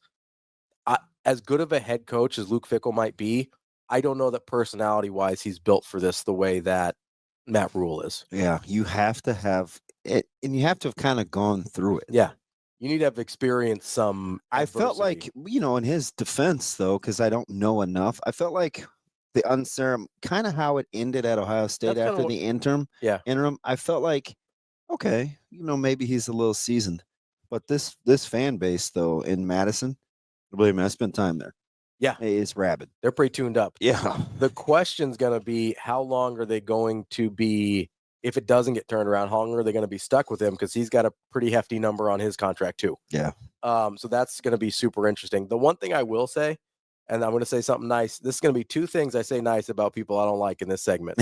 as good of a head coach as Luke Fickell might be, I don't know that personality-wise he's built for this the way that Matt Rhule is. Yeah, you have to have it, and you have to have kind of gone through it. Yeah. You need to have experienced some I felt like, in his defense, though, because I don't know enough, I felt like the unceremonious, kind of how it ended at Ohio State after the interim. I felt like, okay, maybe he's a little seasoned. But this fan base, though, in Madison, believe me, I spent time there. Yeah. It's rabid. They're pretty tuned up. Yeah. The question's going to be, how long are they going to be, if it doesn't get turned around, how long are they going to be stuck with him? Because he's got a pretty hefty number on his contract too. Yeah. So that's going to be super interesting. The one thing I will say, and I'm going to say something nice, this is going to be two things I say nice about people I don't like in this segment.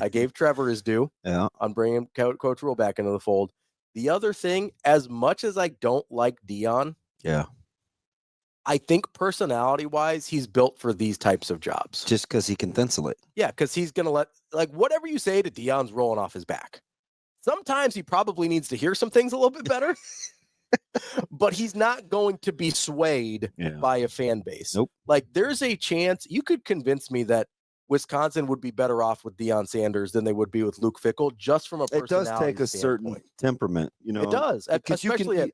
I gave Trevor his due on bringing Coach Rhule back into the fold. The other thing, as much as I don't like Deion, I think personality-wise, he's built for these types of jobs. Just because he can pencil it. Yeah, because he's going to let, whatever you say to Deion's rolling off his back. Sometimes he probably needs to hear some things a little bit better, but he's not going to be swayed by a fan base. Nope. Like, there's a chance you could convince me that Wisconsin would be better off with Deion Sanders than they would be with Luke Fickell, just from a personality It does take a certain temperament, It does, especially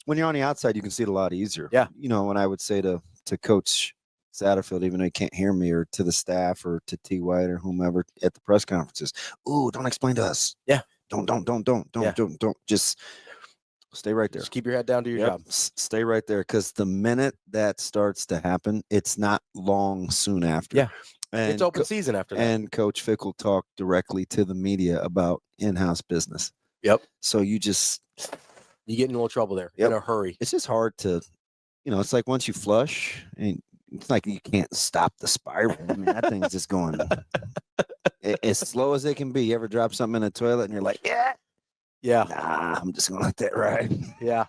when you're on the outside, you can see it a lot easier. Yeah. When I would say to Coach Satterfield, even though he can't hear me, or to the staff, or to T. White, or whomever at the press conferences, "Ooh, don't explain to us. Yeah. Don't. Just stay right there. Just keep your head down, do your job. Stay right there, because the minute that starts to happen, it's not long soon after. Yeah. And it's open season after that. And Coach Fickell talked directly to the media about in-house business. Yep. So you get in a little trouble there in a hurry. It's just hard to, it's like once you flush, and it's like you can't stop the spiral. I mean, that thing's just going as slow as it can be. You ever drop something in the toilet and you're like, yeah, nah, I'm just going to let that ride. Yeah.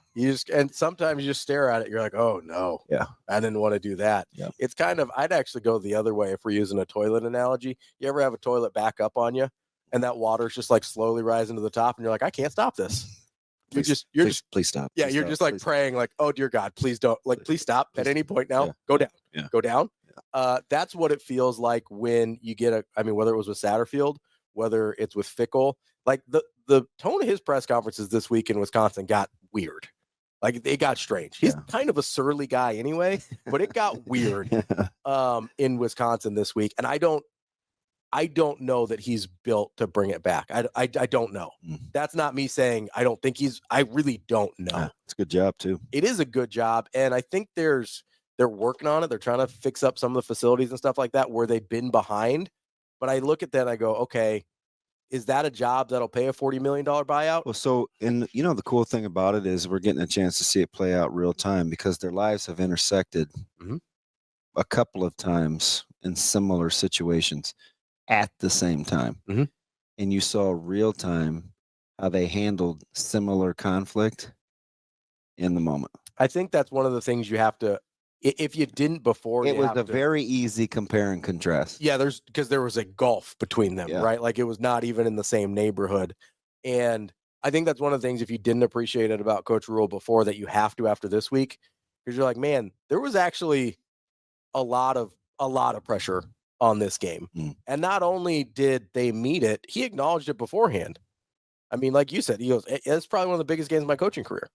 And sometimes you just stare at it. You're like, oh no. Yeah. I didn't want to do that. Yeah. It's kind of, I'd actually go the other way if we're using a toilet analogy. You ever have a toilet back up on you and that water's just like slowly rising to the top and you're like, I can't stop this. Please stop. Yeah. Please You're stop, just like praying like, oh dear God, please don't, please stop at any point now. Yeah. Go down. Yeah. Go down. Yeah. That's what it feels like when you get whether it was with Satterfield, whether it's with Fickell, like the tone of his press conferences this week in Wisconsin got weird. Like it got strange. He's kind of a surly guy anyway, but it got weird in Wisconsin this week. And I don't know that he's built to bring it back. I don't know. That's not me saying I don't think I really don't know. Yeah, it's a good job too. It is a good job. And I think they're working on it. They're trying to fix up some of the facilities and stuff like that where they've been behind. But I look at that and I go, okay, is that a job that'll pay a $40 million buyout? Well, so, and the cool thing about it is we're getting a chance to see it play out real time, because their lives have intersected a couple of times in similar situations at the same time. And you saw real time how they handled similar conflict in the moment. I think that's one of the things you have to, if you didn't before, it was very easy compare and contrast. Yeah, because there was a gulf between them, right? Like it was not even in the same neighborhood. And I think that's one of the things, if you didn't appreciate it about Coach Rhule before, that you have to after this week, because you're like, man, there was actually a lot of pressure on this game. And not only did they meet it, he acknowledged it beforehand. I mean, like you said, he goes, it's probably one of the biggest games of my coaching career,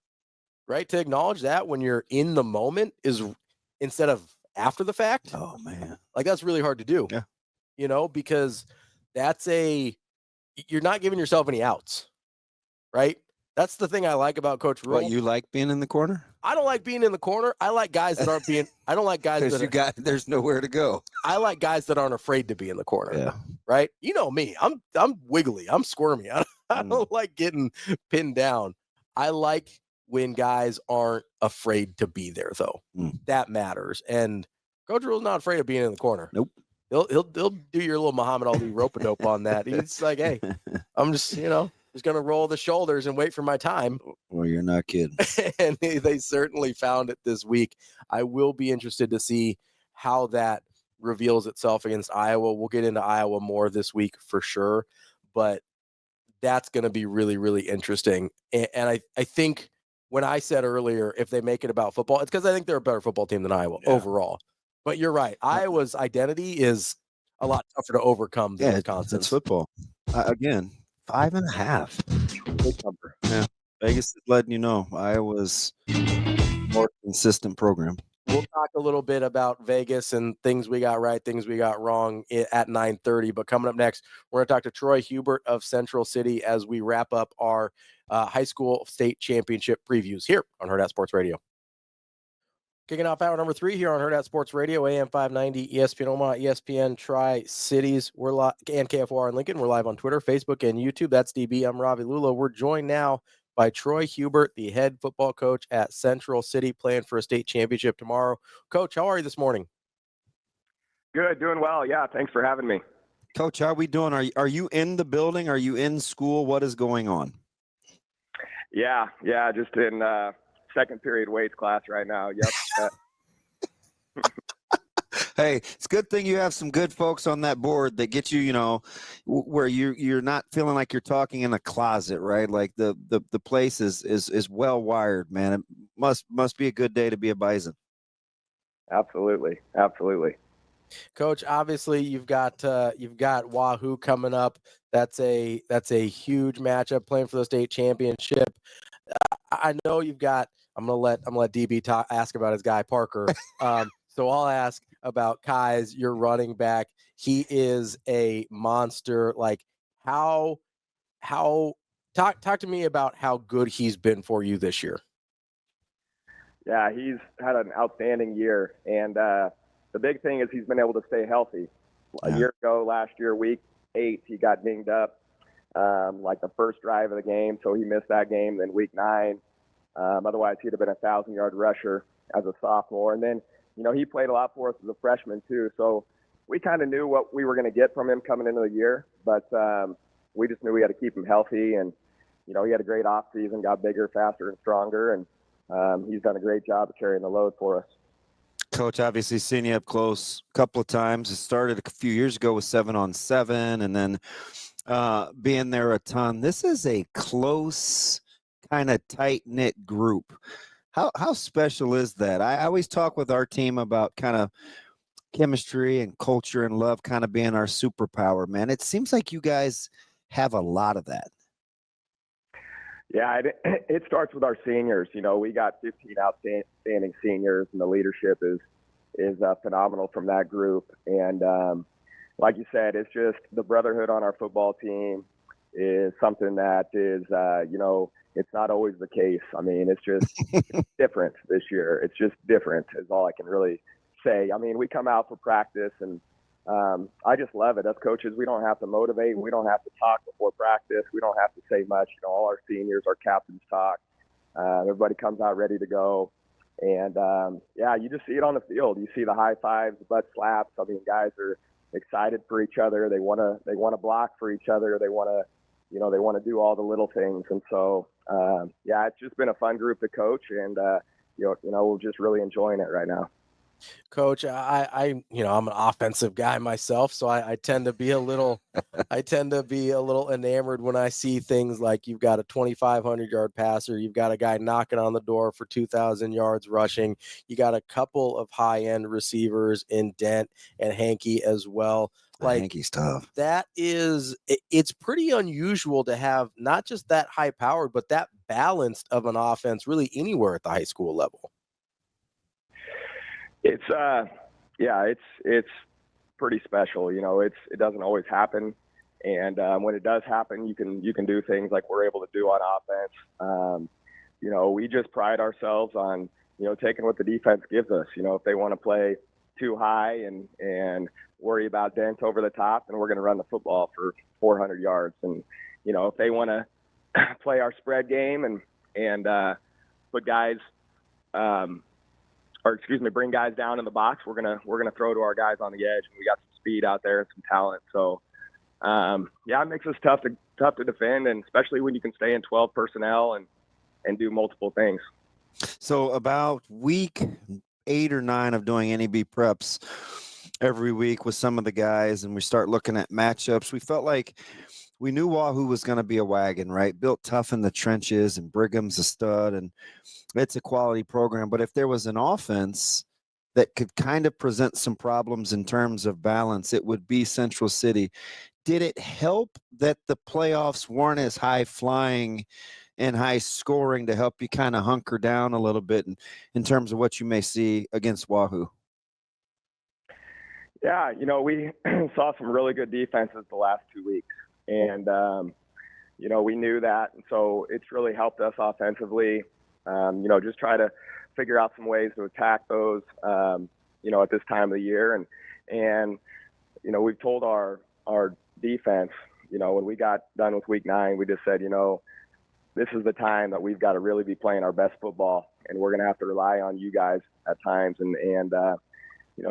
right? To acknowledge that when you're in the moment is instead of after the fact. Oh man. Like that's really hard to do. Yeah. You know, because you're not giving yourself any outs, right? That's the thing I like about Coach Rhule. What, you like being in the corner? I don't like being in the corner. I like guys that aren't being. I don't like guys that there's nowhere to go. I like guys that aren't afraid to be in the corner. Yeah. Right. You know me. I'm wiggly. I'm squirmy. I don't like getting pinned down. I like when guys aren't afraid to be there, though. That matters. And Coach Rhule's not afraid of being in the corner. Nope. He'll do your little Muhammad Ali rope-a-dope on that. He's like, hey, I'm just going to roll the shoulders and wait for my time. Well, you're not kidding. And they certainly found it this week. I will be interested to see how that reveals itself against Iowa. We'll get into Iowa more this week for sure, but that's going to be really, really interesting. And I think when I said earlier, if they make it about football, it's because I think they're a better football team than Iowa overall. But you're right. Iowa's identity is a lot tougher to overcome than Wisconsin's. It's football. Again, 5.5. Big number. Yeah. Vegas is letting you know Iowa's more consistent program. We'll talk a little bit about Vegas and things we got right, things we got wrong at 9:30. But coming up next, we're going to talk to Troy Huebert of Central City as we wrap up our high school state championship previews here on Hurrdat Sports Radio. Kicking off hour number 3 here on Hurrdat Sports Radio, AM 590, ESPN Omaha, ESPN Tri-Cities. We're live, and KFOR in Lincoln. We're live on Twitter, Facebook, and YouTube. That's DB. I'm Ravi Lulla. We're joined now by Troy Huebert, the head football coach at Central City, playing for a state championship tomorrow. Coach, how are you this morning? Good, doing well. Yeah, thanks for having me. Coach, how are we doing? Are you in the building? Are you in school? What is going on? Yeah, just in second period weights class right now. Yep. Hey, it's a good thing you have some good folks on that board that get you, where you're not feeling like you're talking in a closet, right? Like the place is well wired, man. It must be a good day to be a Bison. Absolutely. Coach, obviously you've got Wahoo coming up. That's a huge matchup, playing for the state championship. I know you've got. I'm gonna let DB ask about his guy Parker. So I'll ask about Kai's, your running back. He is a monster. Like how talk to me about how good he's been for you this year. Yeah, he's had an outstanding year, and the big thing is he's been able to stay healthy. A year ago, last year, week 8, he got dinged up like the first drive of the game, so he missed that game. Then week 9, otherwise he'd have been a 1,000-yard rusher as a sophomore. And then, he played a lot for us as a freshman too, so we kind of knew what we were going to get from him coming into the year, but we just knew we had to keep him healthy. And, he had a great offseason, got bigger, faster, and stronger, and he's done a great job of carrying the load for us. Coach, obviously seen you up close a couple of times. It started a few years ago with 7-on-7, and then being there a ton. This is a close, kind of tight-knit group. How special is that? I always talk with our team about kind of chemistry and culture and love kind of being our superpower, man. It seems like you guys have a lot of that. Yeah, it starts with our seniors. We got 15 outstanding seniors, and the leadership is phenomenal from that group. And like you said, it's just the brotherhood on our football team is something that is, it's not always the case. I mean, it's different this year. It's just different is all I can really say. I mean, we come out for practice, and I just love it. As coaches, we don't have to motivate. We don't have to talk before practice. We don't have to say much. All our seniors, our captains talk. Everybody comes out ready to go. And, you just see it on the field. You see the high fives, the butt slaps. I mean, guys are excited for each other. They want to block for each other. They want to do all the little things. And so, it's just been a fun group to coach, and, we're just really enjoying it right now. Coach, I'm an offensive guy myself, so I tend to be a little, enamored when I see things like you've got a 2,500-yard passer, you've got a guy knocking on the door for 2,000 yards rushing, you got a couple of high-end receivers in Dent and Hankey as well. Like, Hankey's tough. It's pretty unusual to have not just that high-powered, but that balanced of an offense really anywhere at the high school level. It's it's pretty special. It doesn't always happen, and when it does happen, you can do things like we're able to do on offense. We just pride ourselves on taking what the defense gives us. If they want to play too high and worry about Dent over the top, then we're going to run the football for 400 yards. And if they want to play our spread game and put guys. Bring guys down in the box. We're gonna throw to our guys on the edge. We got some speed out there and some talent. So, it makes us tough to defend, and especially when you can stay in 12 personnel and do multiple things. So about week 8 or 9 of doing NEB preps every week with some of the guys, and we start looking at matchups. We felt like we knew Wahoo was going to be a wagon, right? Built tough in the trenches, and Brigham's a stud, and it's a quality program. But if there was an offense that could kind of present some problems in terms of balance, it would be Central City. Did it help that the playoffs weren't as high flying and high scoring to help you kind of hunker down a little bit in terms of what you may see against Wahoo? Yeah, we saw some really good defenses the last 2 weeks. And, we knew that. And so it's really helped us offensively, just try to figure out some ways to attack those, at this time of the year. And we've told our defense, when we got done with week 9, we just said, this is the time that we've got to really be playing our best football, and we're going to have to rely on you guys at times. And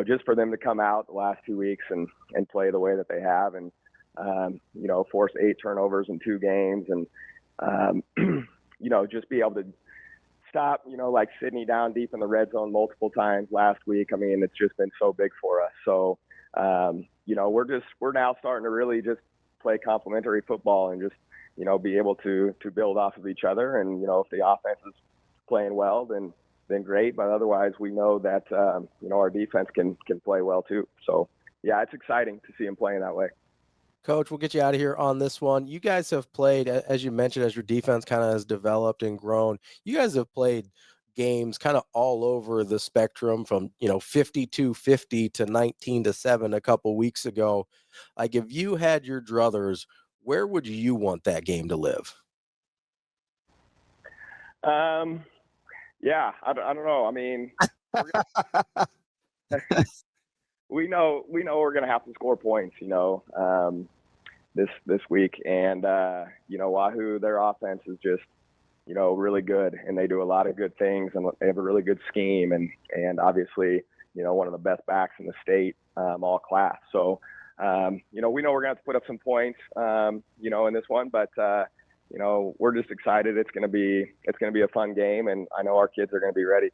just for them to come out the last 2 weeks and play the way that they have and, force 8 turnovers in 2 games and, just be able to stop, like Sydney down deep in the red zone multiple times last week. I mean, it's just been so big for us. So, we're now starting to really just play complementary football and just, be able to build off of each other. And, if the offense is playing well, then great. But otherwise, we know that, our defense can play well too. So, yeah, it's exciting to see them playing that way. Coach, we'll get you out of here on this one. You guys have played, as you mentioned, as your defense kind of has developed and grown, you guys have played games kind of all over the spectrum from, 52-50 to 19-7 a couple weeks ago. Like, if you had your druthers, where would you want that game to live? Yeah, I don't know. I mean, we know we're going to have to score points, this week. And, Wahoo, their offense is just, really good, and they do a lot of good things, and they have a really good scheme and obviously, one of the best backs in the state, all class. So, we know we're going to have to put up some points, in this one, but, we're just excited. It's going to be a fun game, and I know our kids are going to be ready.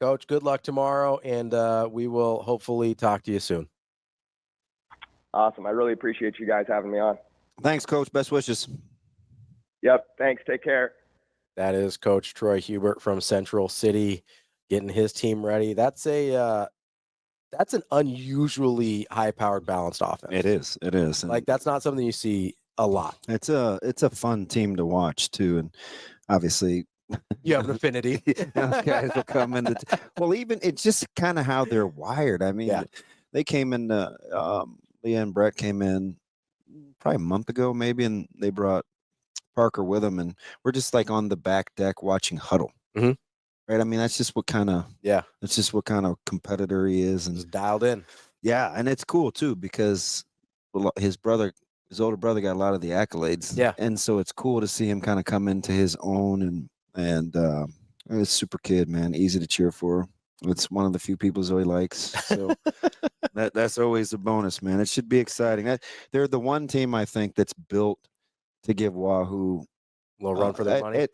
Coach, good luck tomorrow, and we will hopefully talk to you soon. Awesome. I really appreciate you guys having me on. Thanks, Coach. Best wishes. Yep. Thanks. Take care. That is Coach Troy Huebert from Central City getting his team ready. That's an unusually high-powered, balanced offense. It is. And like, that's not something you see a lot. It's a fun team to watch too, and obviously you have an affinity. Guys will come in. Well, even it's just kind of how they're wired. I mean, they came in. Leah and Brett came in probably a month ago, maybe, and they brought Parker with them, and we're just like on the back deck watching huddle. Mm-hmm. Right? I mean, that's just what kind of That's just what kind of competitor he is, and just dialed in. Yeah, and it's cool too because his older brother got a lot of the accolades. Yeah, and so it's cool to see him kind of come into his own, and he's a super kid, man. Easy to cheer for. It's one of the few people Zoe likes. So that's always a bonus, man. It should be exciting. They're the one team I think that's built to give Wahoo a little run for their money.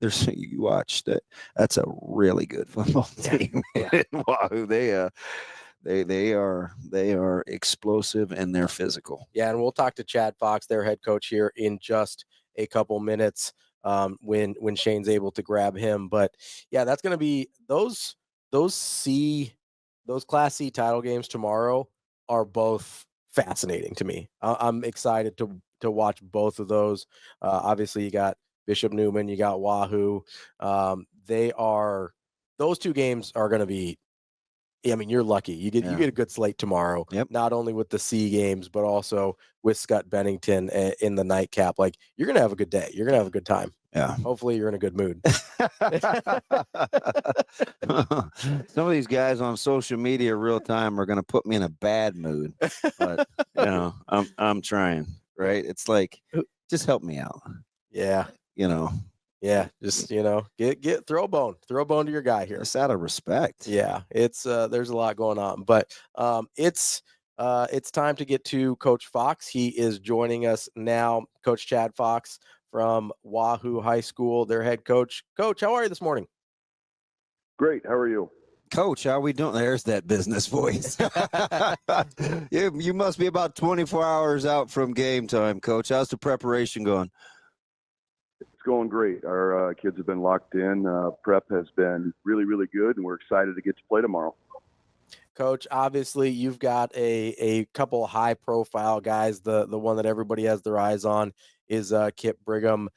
there's you watch that. That's a really good football team. Yeah. Wahoo, they are explosive and they're physical. Yeah, and we'll talk to Chad Fox, their head coach, here in just a couple minutes when Shane's able to grab him. But yeah, that's going to be those Class C title games tomorrow are both fascinating to me. I'm excited to watch both of those. Obviously, you got Bishop Neumann, you got Wahoo. Those two games are going to be. I mean, you're lucky. You get a good slate tomorrow. Yep. Not only with the C games, but also with Scott Bennington in the nightcap. Like, you're gonna have a good day. You're gonna have a good time. Yeah. Hopefully, you're in a good mood. Some of these guys on social media real time are gonna put me in a bad mood, but I'm trying. Right? It's like, just help me out. Yeah. Yeah, just get throw a bone to your guy here. It's out of respect. Yeah, it's there's a lot going on, but it's time to get to Coach Fox. He is joining us now. Coach Chad Fox from Wahoo High School, their head coach. Coach, how are you this morning? Great. How are you? Coach, how we doing? There's that business voice. You must be about 24 hours out from game time, Coach. How's the preparation going? It's going great. Our kids have been locked in. Prep has been really, really good, and we're excited to get to play tomorrow. Coach, obviously you've got a couple high-profile guys. The one that everybody has their eyes on is Kip Brigham.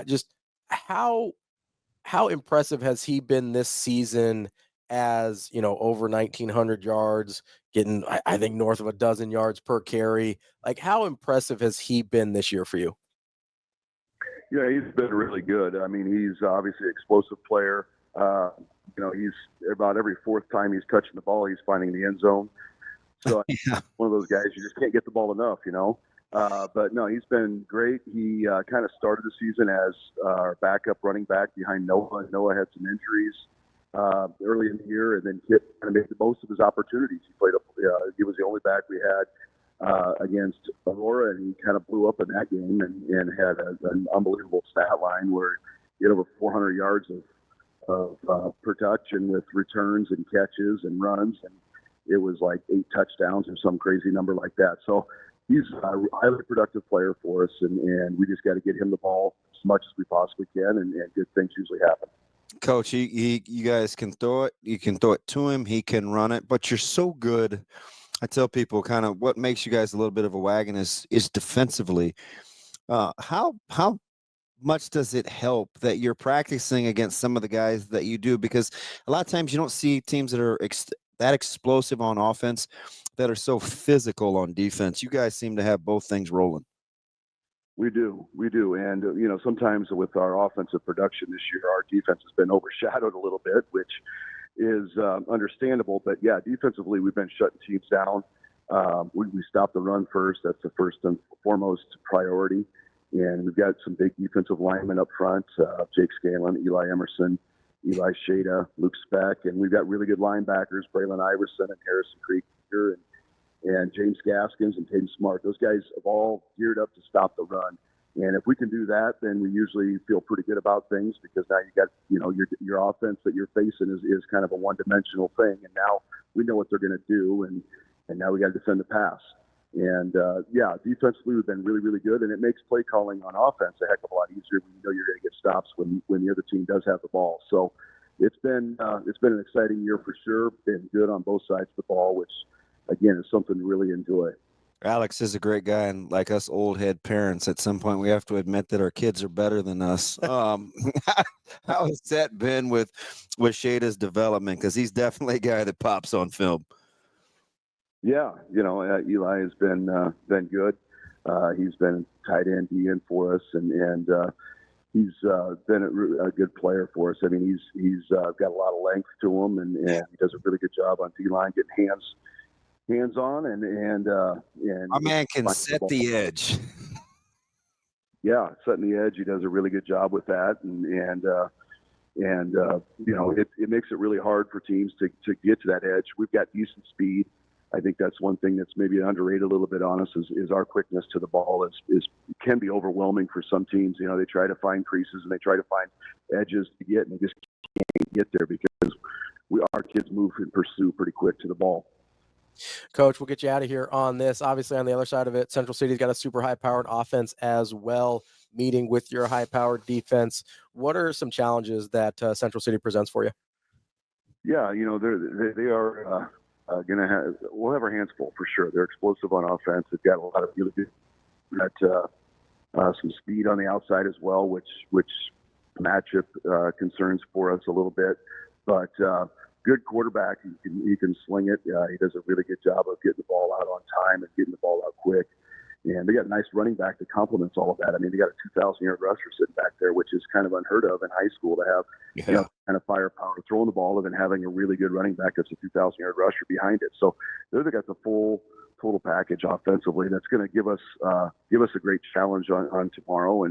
Just how impressive has he been this season? As over 1,900 yards, getting I think north of a dozen yards per carry. Like, how impressive has he been this year for you? Yeah, he's been really good. I mean, he's obviously an explosive player. He's about every fourth time he's touching the ball, he's finding the end zone. So one of those guys, you just can't get the ball enough, But no, he's been great. He kind of started the season as our backup running back behind Noah. Noah had some injuries early in the year, and then Kip kind of made the most of his opportunities. He played he was the only back we had against Aurora, and he kind of blew up in that game and had an unbelievable stat line where he had over 400 yards of production with returns and catches and runs, and it was like 8 touchdowns or some crazy number like that. So he's a highly productive player for us, and we just got to get him the ball as much as we possibly can, and good things usually happen. Coach, you guys can throw it. You can throw it to him. He can run it. But you're so good. I tell people kind of what makes you guys a little bit of a wagon is defensively. How much does it help that you're practicing against some of the guys that you do? Because a lot of times you don't see teams that are that explosive on offense that are so physical on defense. You guys seem to have both things rolling. We do. And, sometimes with our offensive production this year, our defense has been overshadowed a little bit, which is understandable. But, yeah, defensively, we've been shutting teams down. We stop the run first. That's the first and foremost priority. And we've got some big defensive linemen up front, Jake Scanlon, Eli Emerson, Eli Shada, Luke Speck. And we've got really good linebackers, Braylon Iverson and Harrison Krieger and James Gaskins and Caden Smart. Those guys have all geared up to stop the run. And if we can do that, then we usually feel pretty good about things, because now you got, your offense that you're facing is kind of a one-dimensional thing. And now we know what they're going to do, and now we got to defend the pass. And, defensively we've been really, really good, and it makes play calling on offense a heck of a lot easier when you know you're going to get stops when the other team does have the ball. So it's been an exciting year for sure. Been good on both sides of the ball, which, again, is something to really enjoy. Alex is a great guy, and like us old head parents, at some point we have to admit that our kids are better than us. How has that been with Shada's development? Because he's definitely a guy that pops on film. Yeah, Eli has been good. He's been tight end DN for us, and he's been a good player for us. I mean, he's got a lot of length to him, and he does a really good job on D-line getting hands on, and our man can set the edge. Yeah, setting the edge. He does a really good job with that, and it makes it really hard for teams to get to that edge. We've got decent speed. I think that's one thing that's maybe underrated a little bit on us is our quickness to the ball is can be overwhelming for some teams. You know, they try to find creases and they try to find edges to get, and they just can't get there because our kids move and pursue pretty quick to the ball. Coach, we'll get you out of here on this. Obviously, on the other side of it, Central City's got a super high-powered offense as well, meeting with your high-powered defense. What are some challenges that Central City presents for you? Yeah, you know, they are going to have. We'll have our hands full for sure. They're explosive on offense. They've got a lot of really good. Some speed on the outside as well, which matchup concerns for us a little bit, but. Good quarterback. He can sling it. He does a really good job of getting the ball out on time and getting the ball out quick. And they got a nice running back that complements all of that. I mean, they got a 2,000-yard rusher sitting back there, which is kind of unheard of in high school to have, you know, kind of firepower throwing the ball and then having a really good running back that's a 2,000-yard rusher behind it. So they got the full total package offensively. That's going to give us a great challenge on tomorrow.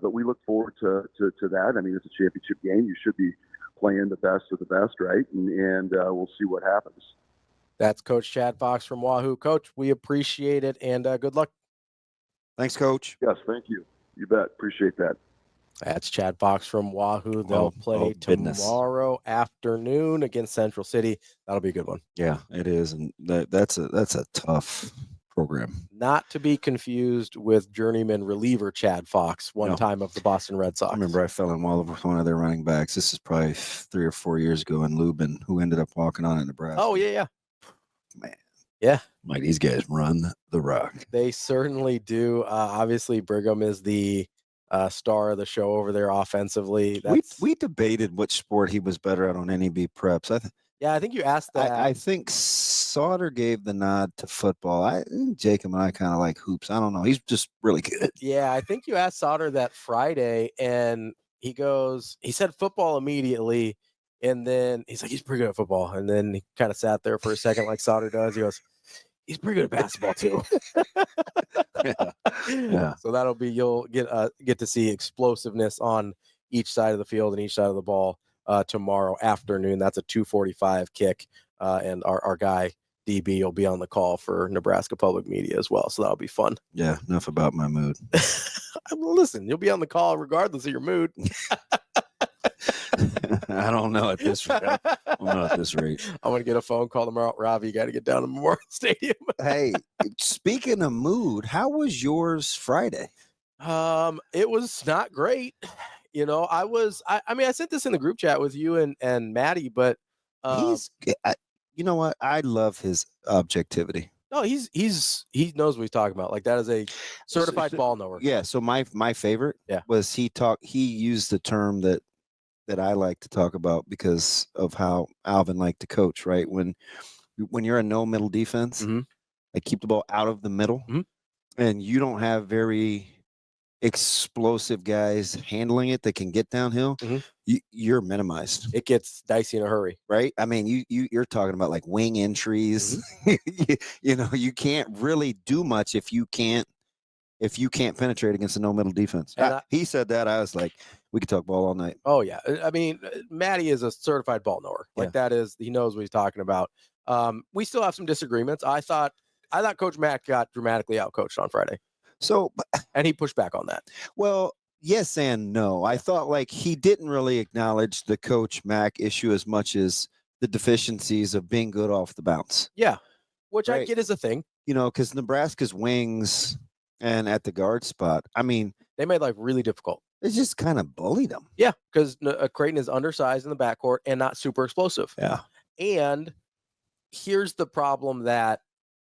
But we look forward to that. I mean, it's a championship game. You should be playing the best of the best, right? And we'll see what happens. That's Coach Chad Fox from Wahoo. Coach, we appreciate it, and good luck. Thanks, Coach. Yes, thank you. You bet. Appreciate that. That's Chad Fox from Wahoo. They'll play tomorrow afternoon against Central City. That'll be a good one. Yeah, it is, and that's a tough program. Not to be confused with journeyman reliever Chad Fox, time of the Boston Red Sox. I remember I fell in love with one of their running backs. This is probably 3 or 4 years ago in Lubin, who ended up walking on in Nebraska. Oh, yeah. Man. Yeah. Like, these guys run the rock. They certainly do. Obviously, Brigham is the star of the show over there offensively. We debated which sport he was better at on NEB preps. I think you asked that. I think Sauter gave the nod to football. Jacob and I kind of like hoops. I don't know. He's just really good. Yeah, I think you asked Sauter that Friday, and he said football immediately, and then he's like, he's pretty good at football. And then he kind of sat there for a second like Sauter does. He goes, he's pretty good at basketball too. Yeah. So that'll be, you'll get to see explosiveness on each side of the field and each side of the ball tomorrow afternoon. That's a 2:45 kick. And our guy DB will be on the call for Nebraska Public Media as well. So that'll be fun. Yeah. Enough about my mood. Listen, you'll be on the call regardless of your mood. I don't know at this rate. I'm going to get a phone call tomorrow. Ravi, you got to get down to Memorial Stadium. Hey, speaking of mood, how was yours Friday? It was not great. You know, I mean, I sent this in the group chat with you and Maddie, but you know what? I love his objectivity. No, he knows what he's talking about. Like, that is a certified ball knower. Yeah. So my favorite was he used the term that I like to talk about because of how Alvin liked to coach, right? When you're a no middle defense, like keep the ball out of the middle, and you don't have very explosive guys handling it that can get downhill, you're minimized. It gets dicey in a hurry, right? I mean, you're talking about like wing entries. You know, you can't really do much if you can't penetrate against a no middle defense. He said that. I was like, we could talk ball all night. Oh yeah, I mean, Matty is a certified ball knower. Like that is, he knows what he's talking about. We still have some disagreements. I thought Coach Mack got dramatically outcoached on Friday. So, and he pushed back on that. Well, yes and no. I thought like he didn't really acknowledge the Coach Mack issue as much as the deficiencies of being good off the bounce. Yeah, which I get is a thing. You know, because Nebraska's wings and at the guard spot, I mean, they made life really difficult. They just kind of bullied them. Yeah, because Creighton is undersized in the backcourt and not super explosive. Yeah. And here's the problem that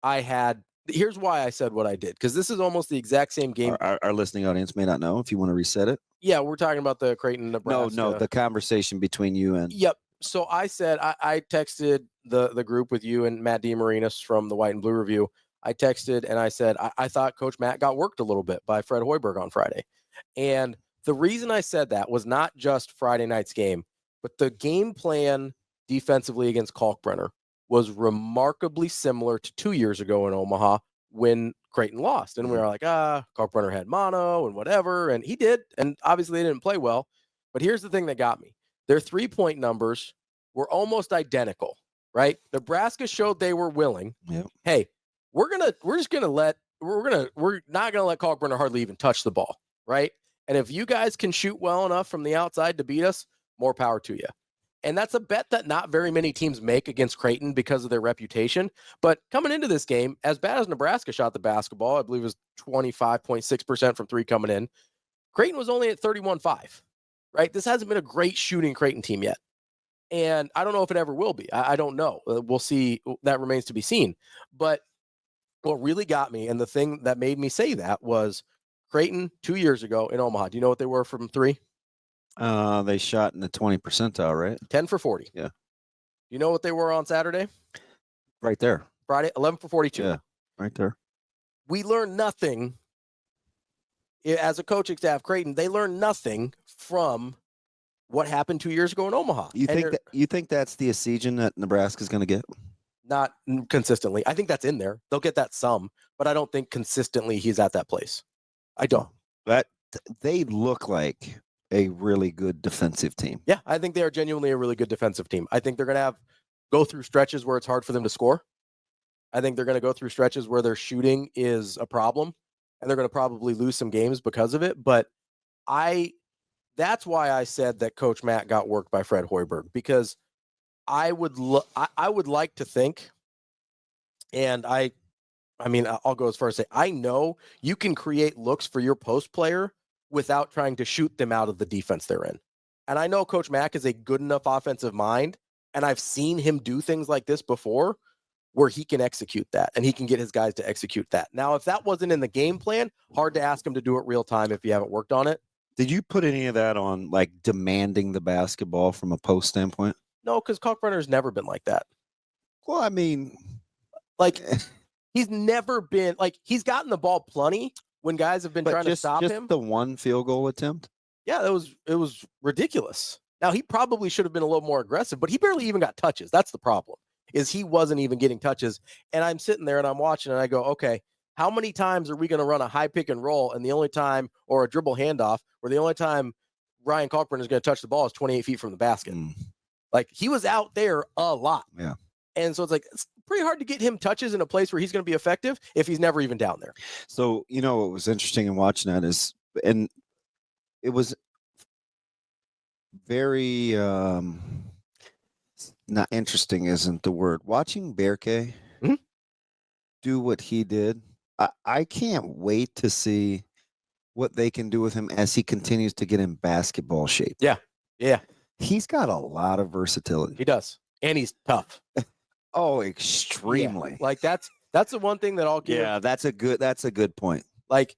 I had. Here's why I said what I did, because this is almost the exact same game. Our listening audience may not know. If you want to reset it. Yeah, we're talking about the Creighton, Nebraska. No, the conversation between you and. Yep. So I said, I texted the group with you and Matt DeMarinis from the White and Blue Review. I texted and I said, I thought Coach Matt got worked a little bit by Fred Hoiberg on Friday. And the reason I said that was not just Friday night's game, but the game plan defensively against Kalkbrenner was remarkably similar to 2 years ago in Omaha when Creighton lost. And we were like, Kalkbrenner had mono and whatever. And he did. And obviously they didn't play well. But here's the thing that got me. Their 3-point numbers were almost identical right? Nebraska showed they were willing. Yep. Hey, we're not gonna let Kalkbrenner hardly even touch the ball, right? And if you guys can shoot well enough from the outside to beat us, more power to you. And that's a bet that not very many teams make against Creighton because of their reputation. But coming into this game, as bad as Nebraska shot the basketball, I believe it was 25.6% from three coming in, Creighton was only at 31.5, right? This hasn't been a great shooting Creighton team yet. And I don't know if it ever will be. I don't know. We'll see. That remains to be seen. But what really got me, and the thing that made me say that, was Creighton 2 years ago in Omaha. Do you know what they were from three? They shot in the 20 percentile, right? 10 for 40. Yeah. You know what they were on Saturday? Right there. Friday, 11 for 42. Yeah, right there. We learned nothing as a coaching staff. Creighton, they learned nothing from what happened 2 years ago in Omaha. You think that's the Asian that Nebraska's going to get? Not consistently. I think that's in there. They'll get that some, but I don't think consistently he's at that place. I don't. That they look like a really good defensive team. Yeah, I think they are genuinely a really good defensive team. I think they're going to go through stretches where it's hard for them to score. I think they're going to go through stretches where their shooting is a problem, and they're going to probably lose some games because of it. But that's why I said that Coach Matt got worked by Fred Hoiberg, because I would like to think, and I mean, I'll go as far as say, I know you can create looks for your post player without trying to shoot them out of the defense they're in. And I know Coach Mack is a good enough offensive mind, and I've seen him do things like this before where he can execute that, and he can get his guys to execute that. Now, if that wasn't in the game plan, hard to ask him to do it real time if you haven't worked on it. Did you put any of that on, like, demanding the basketball from a post standpoint? No, because Kalkbrenner's never been like that. Well, I mean, like, he's never been like, he's gotten the ball plenty when guys have been trying to stop him. The one field goal attempt. Yeah, it was ridiculous. Now, he probably should have been a little more aggressive, but he barely even got touches. That's the problem, is he wasn't even getting touches. And I'm sitting there and I'm watching and I go, okay, how many times are we going to run a high pick and roll, and the only time, or a dribble handoff, where the only time Ryan Kalkbrenner is going to touch the ball is 28 feet from the basket? Like, he was out there a lot. Yeah. And so it's pretty hard to get him touches in a place where he's going to be effective if he's never even down there. So, what was interesting in watching that is, and it was very, not interesting isn't the word. Watching Berke do what he did, I can't wait to see what they can do with him as he continues to get in basketball shape. Yeah. Yeah. He's got a lot of versatility. He does. And he's tough. Oh, extremely. Yeah. Like, that's the one thing that I'll give. Yeah, that's a good point. Like,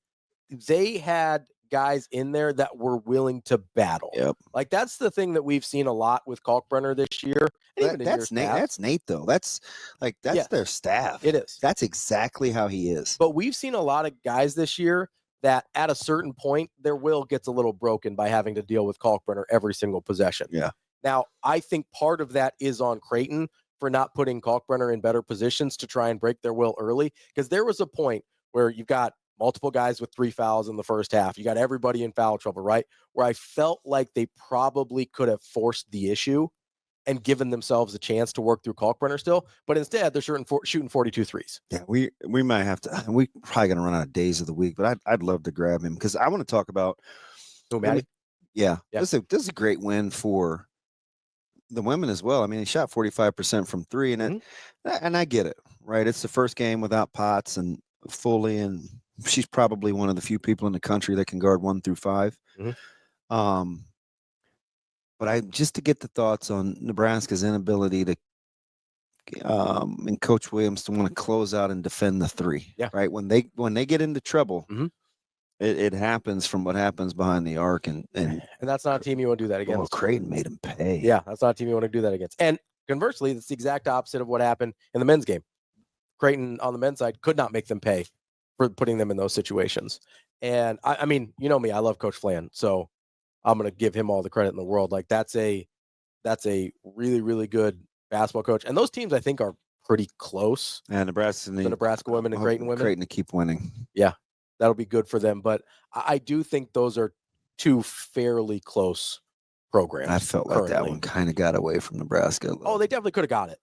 they had guys in there that were willing to battle. Yep. Like, that's the thing that we've seen a lot with Kalkbrenner this year. That's Nate. That's Nate, though. That's their staff. It is. That's exactly how he is. But we've seen a lot of guys this year that at a certain point, their will gets a little broken by having to deal with Kalkbrenner every single possession. Yeah. Now, I think part of that is on Creighton for not putting Kalkbrenner in better positions to try and break their will early, because there was a point where you've got multiple guys with 3 fouls in the first half. You got everybody in foul trouble, right? Where I felt like they probably could have forced the issue and given themselves a chance to work through Kalkbrenner still, but instead they're shooting 42 threes. Yeah, we might have to. We probably gonna run out of days of the week, but I'd love to grab him because I want to talk about. Yeah, this is a great win for the women as well. I mean, he shot 45% from three, and I get it, right? It's the first game without Potts and Foley, and she's probably one of the few people in the country that can guard 1 through 5. But just to get the thoughts on Nebraska's inability to, and Coach Williams to want to close out and defend the three. Yeah. Right. When they get into trouble, it happens from what happens behind the arc, and that's not a team you want to do that against. Well, Creighton made him pay. Yeah, that's not a team you want to do that against. And conversely, it's the exact opposite of what happened in the men's game. Creighton on the men's side could not make them pay for putting them in those situations. And I mean, you know me, I love Coach Flan, so I'm going to give him all the credit in the world. Like, that's a really, really good basketball coach. And those teams, I think, are pretty close. And the Nebraska women and Creighton women. Creighton to keep winning. Yeah, that'll be good for them. But I do think those are two fairly close programs. I felt like that one kind of got away from Nebraska. Oh, they definitely could have got it.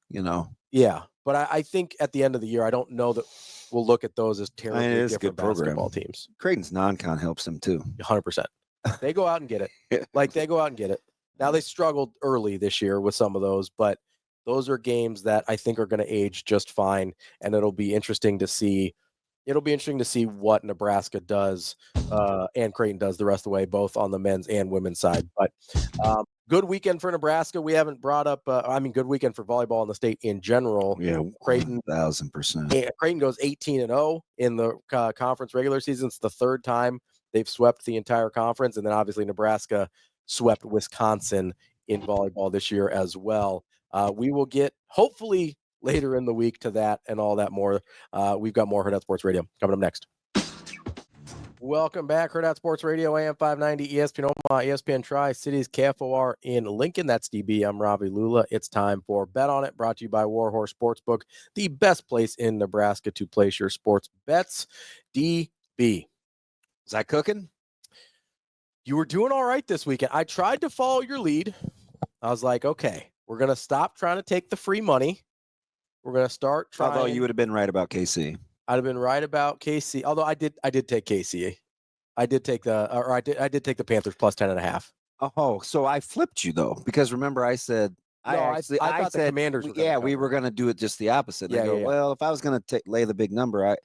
Yeah, but I think at the end of the year, I don't know that we'll look at those as terribly different basketball teams. Creighton's non-con helps them too. 100%. They go out and get it. They go out and get it. Now they struggled early this year with some of those, but those are games that I think are going to age just fine, and it'll be interesting to see. It'll be interesting to see what Nebraska does and Creighton does the rest of the way, both on the men's and women's side. But good weekend for Nebraska. We haven't brought up. Good weekend for volleyball in the state in general. Yeah, Creighton 1,000%. Creighton goes 18-0 in the conference regular season. It's the third time they've swept the entire conference, and then obviously Nebraska swept Wisconsin in volleyball this year as well. We will get hopefully later in the week to that and all that more. We've got more Hurrdat Sports Radio coming up next. Welcome back, Hurrdat Sports Radio, AM 590, ESPN Omaha, ESPN Tri-Cities, KFOR in Lincoln. That's DB. I'm Ravi Lulla. It's time for Bet On It, brought to you by Warhorse Sportsbook, the best place in Nebraska to place your sports bets. DB. Is that cooking? You were doing all right this weekend. I tried to follow your lead. I was like, okay, we're going to stop trying to take the free money. We're going to start trying. Although you would have been right about KC. I'd have been right about KC. Although I did take KC. I did take the Panthers plus 10.5. Oh, so I flipped you though, because remember I said I thought the Commanders were we were going to do it just the opposite. Yeah, Well, if I was going to lay the big number,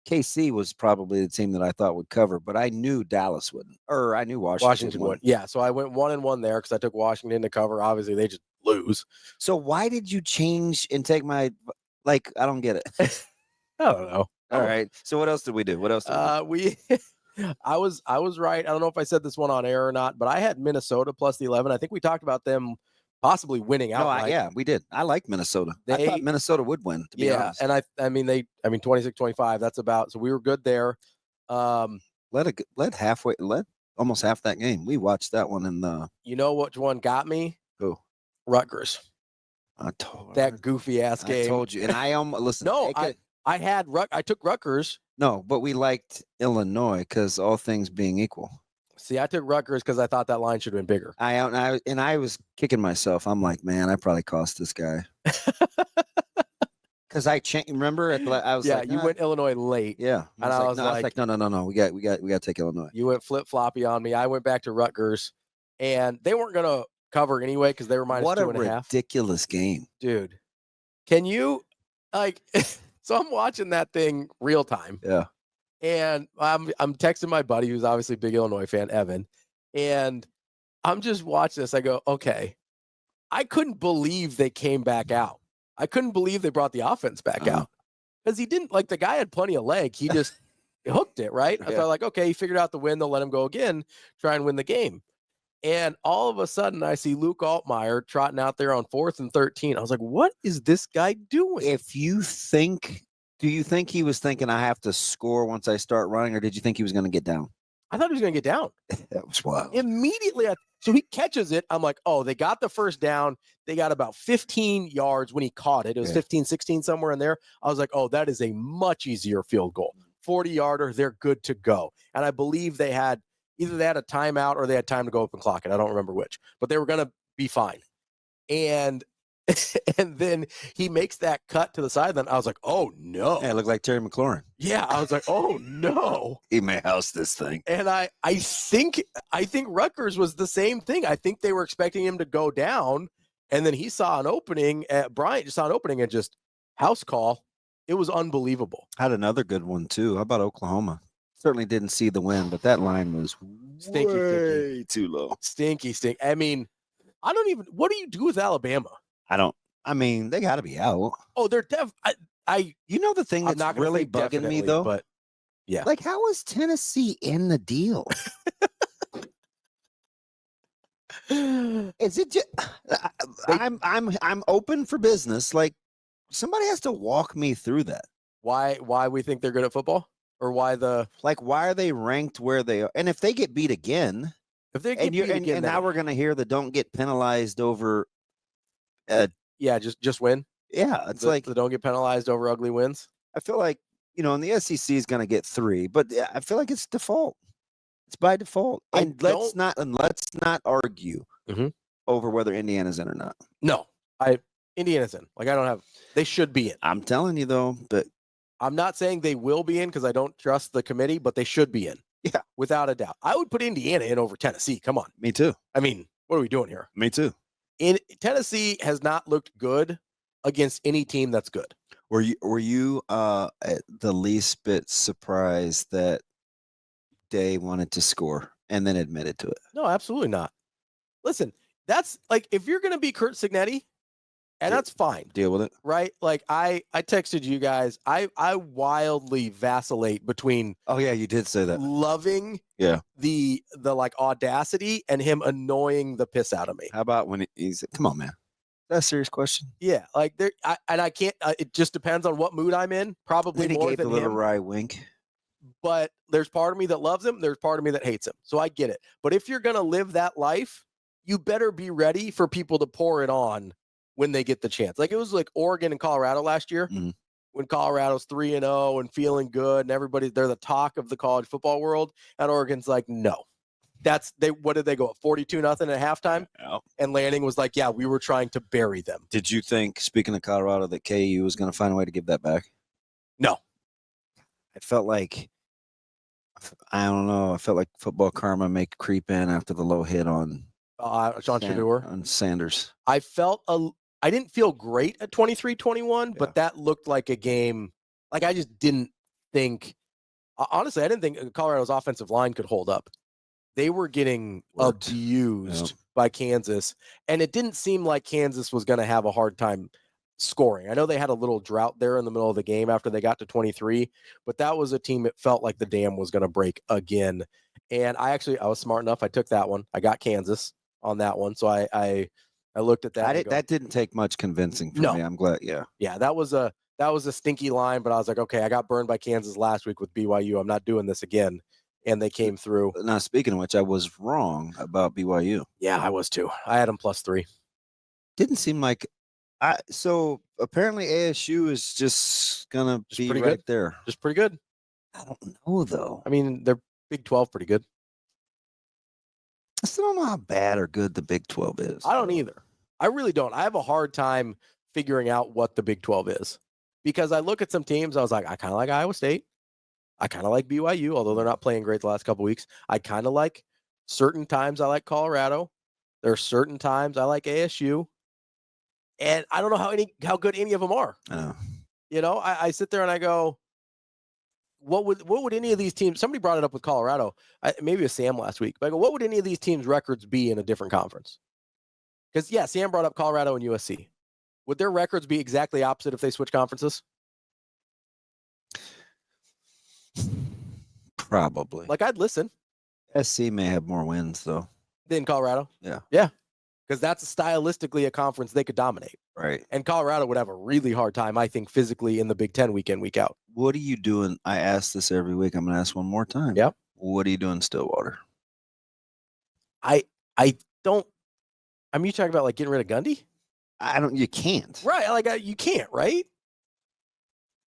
KC was probably the team that I thought would cover, but I knew Dallas wouldn't, or I knew Washington wouldn't. Yeah, so I went 1-1 there because I took Washington to cover. Obviously, they just lose. So why did you change and take my I don't get it. I don't know. All right. So what else did we do? I was right. I don't know if I said this one on air or not, but I had Minnesota plus the 11. I think we talked about them possibly winning out. Yeah, we did. I like Minnesota. I thought Minnesota would win, to be honest. And I mean 26-25. That's about, so we were good there. Let almost half that game. We watched that one in the. You know which one got me? Who? Rutgers. I told that goofy ass game. I told you, and I listen. No, I took Rutgers. No, but we liked Illinois because all things being equal. See, I took Rutgers because I thought that line should have been bigger. I was kicking myself. I'm like, man, I probably cost this guy. Because remember, I was like, you went Illinois late. Yeah, and I was like, no, we got to take Illinois. You went flip floppy on me. I went back to Rutgers, and they weren't gonna cover anyway because they were minus 2.5. What a ridiculous game, dude! Can you So I'm watching that thing real time. Yeah. And I'm texting my buddy who's obviously a big Illinois fan, Evan, and I'm just watching this. I go, okay. I couldn't believe they came back out. I couldn't believe they brought the offense back out. Because he didn't, the guy had plenty of leg. He just hooked it, right? Yeah. I thought, okay, he figured out the win. They'll let him go again, try and win the game. And all of a sudden, I see Luke Altmaier trotting out there on 4th and 13. I was like, what is this guy doing? Do you think he was thinking I have to score once I start running, or did you think he was going to get down? I thought he was going to get down. That was wild. Immediately, so he catches it. I'm like, oh, they got the first down. They got about 15 yards when he caught it. It was 15, 16, somewhere in there. I was like, oh, that is a much easier field goal. 40-yarder, they're good to go. And I believe they had either a timeout or they had time to go up and clock it. I don't remember which, but they were going to be fine. And then he makes that cut to the sideline. I was like, oh, no. Yeah, it looked like Terry McLaurin. Yeah, I was like, oh, no. He may house this thing. And I think Rutgers was the same thing. I think they were expecting him to go down, and then he saw an opening. Bryant just saw an opening and just house call. It was unbelievable. Had another good one, too. How about Oklahoma? Certainly didn't see the win, but that line was way too low. Stinky. I mean, what do you do with Alabama? They got to be out. Oh, they're the thing that's really bugging me, though? But yeah. How is Tennessee in the deal? Is it just, I'm open for business. Somebody has to walk me through that. Why we think they're good at football? Or why are they ranked where they are? And if they get beat again, now we're going to hear the don't get penalized over. Just win. Yeah, it's the don't get penalized over ugly wins. I feel like and the SEC is going to get 3, but I feel like it's default. It's by default. And let's not argue over whether Indiana's in or not. No, Indiana's in. Like, they should be in. I'm telling you though, but I'm not saying they will be in because I don't trust the committee, but they should be in. Yeah. Without a doubt. I would put Indiana in over Tennessee. Come on. me too. I mean, what are we doing here? Me too. Tennessee has not looked good against any team that's good. Were you at the least bit surprised that Day wanted to score and then admitted to it? No, absolutely not. Listen, that's like, if you're going to be Kurt Signetti, and that's fine. Deal with it. Right? Like, I texted you guys. I wildly vacillate between Oh yeah, you did say that. loving the like audacity and him annoying the piss out of me. How about when he's come on, man? That's a serious question. Yeah, like I can't. It just depends on what mood I'm in. Probably Then he more gave than a little him. wry wink. But there's part of me that loves him. There's part of me that hates him. So I get it. But if you're gonna live that life, you better be ready for people to pour it on when they get the chance. Like, it was like Oregon and Colorado last year, when Colorado's 3-0 and feeling good, and they're the talk of the college football world, and Oregon's like, no. What did they go up 42-0 at halftime? Yeah. And Lanning was like, yeah, we were trying to bury them. Did you think, speaking of Colorado, that KU was going to find a way to give that back? No. It felt like, I don't know, I felt like football karma may creep in after the low hit on Sean Shador. On Sanders. I didn't feel great at 23-21, but that looked like a game. Like, I just didn't think, honestly, I didn't think Colorado's offensive line could hold up. They were getting abused by Kansas, and it didn't seem like Kansas was going to have a hard time scoring. I know they had a little drought there in the middle of the game after they got to 23, but that was a team that felt like the dam was going to break again. And I was smart enough. I took that one. I got Kansas on that one. So I looked at that. That didn't take much convincing for me. I'm glad. Yeah. Yeah. That was a stinky line, but I was like, okay, I got burned by Kansas last week with BYU. I'm not doing this again. And they came through. Now, speaking of which, I was wrong about BYU. Yeah, I was too. I had them +3. Didn't seem like so apparently ASU is just gonna be right good. there. Just pretty good. I don't know though. I mean, they're Big 12 pretty good. I still don't know how bad or good the Big 12 is. I don't either. I really don't. I have a hard time figuring out what the Big 12 is, because I look at some teams. I was like, I kind of like Iowa State. I kind of like BYU, although they're not playing great the last couple of weeks. I kind of like certain times. I like Colorado. There are certain times I like ASU, and I don't know how good any of them are. You know, I sit there and I go, what would any of these teams? Somebody brought it up with Colorado. Maybe it was Sam last week. But I go, what would any of these teams' records be in a different conference? Because Sam brought up Colorado and USC. Would their records be exactly opposite if they switch conferences? Probably. Like, I'd listen. SC may have more wins though Than Colorado. Yeah. Because that's stylistically a conference they could dominate. Right. And Colorado would have a really hard time, I think, physically in the Big Ten week in, week out. What are you doing? I ask this every week. I'm going to ask one more time. Yep. What are you doing in Stillwater? I don't. I mean, you talking about like getting rid of Gundy? You can't. Right. Like, you can't, right?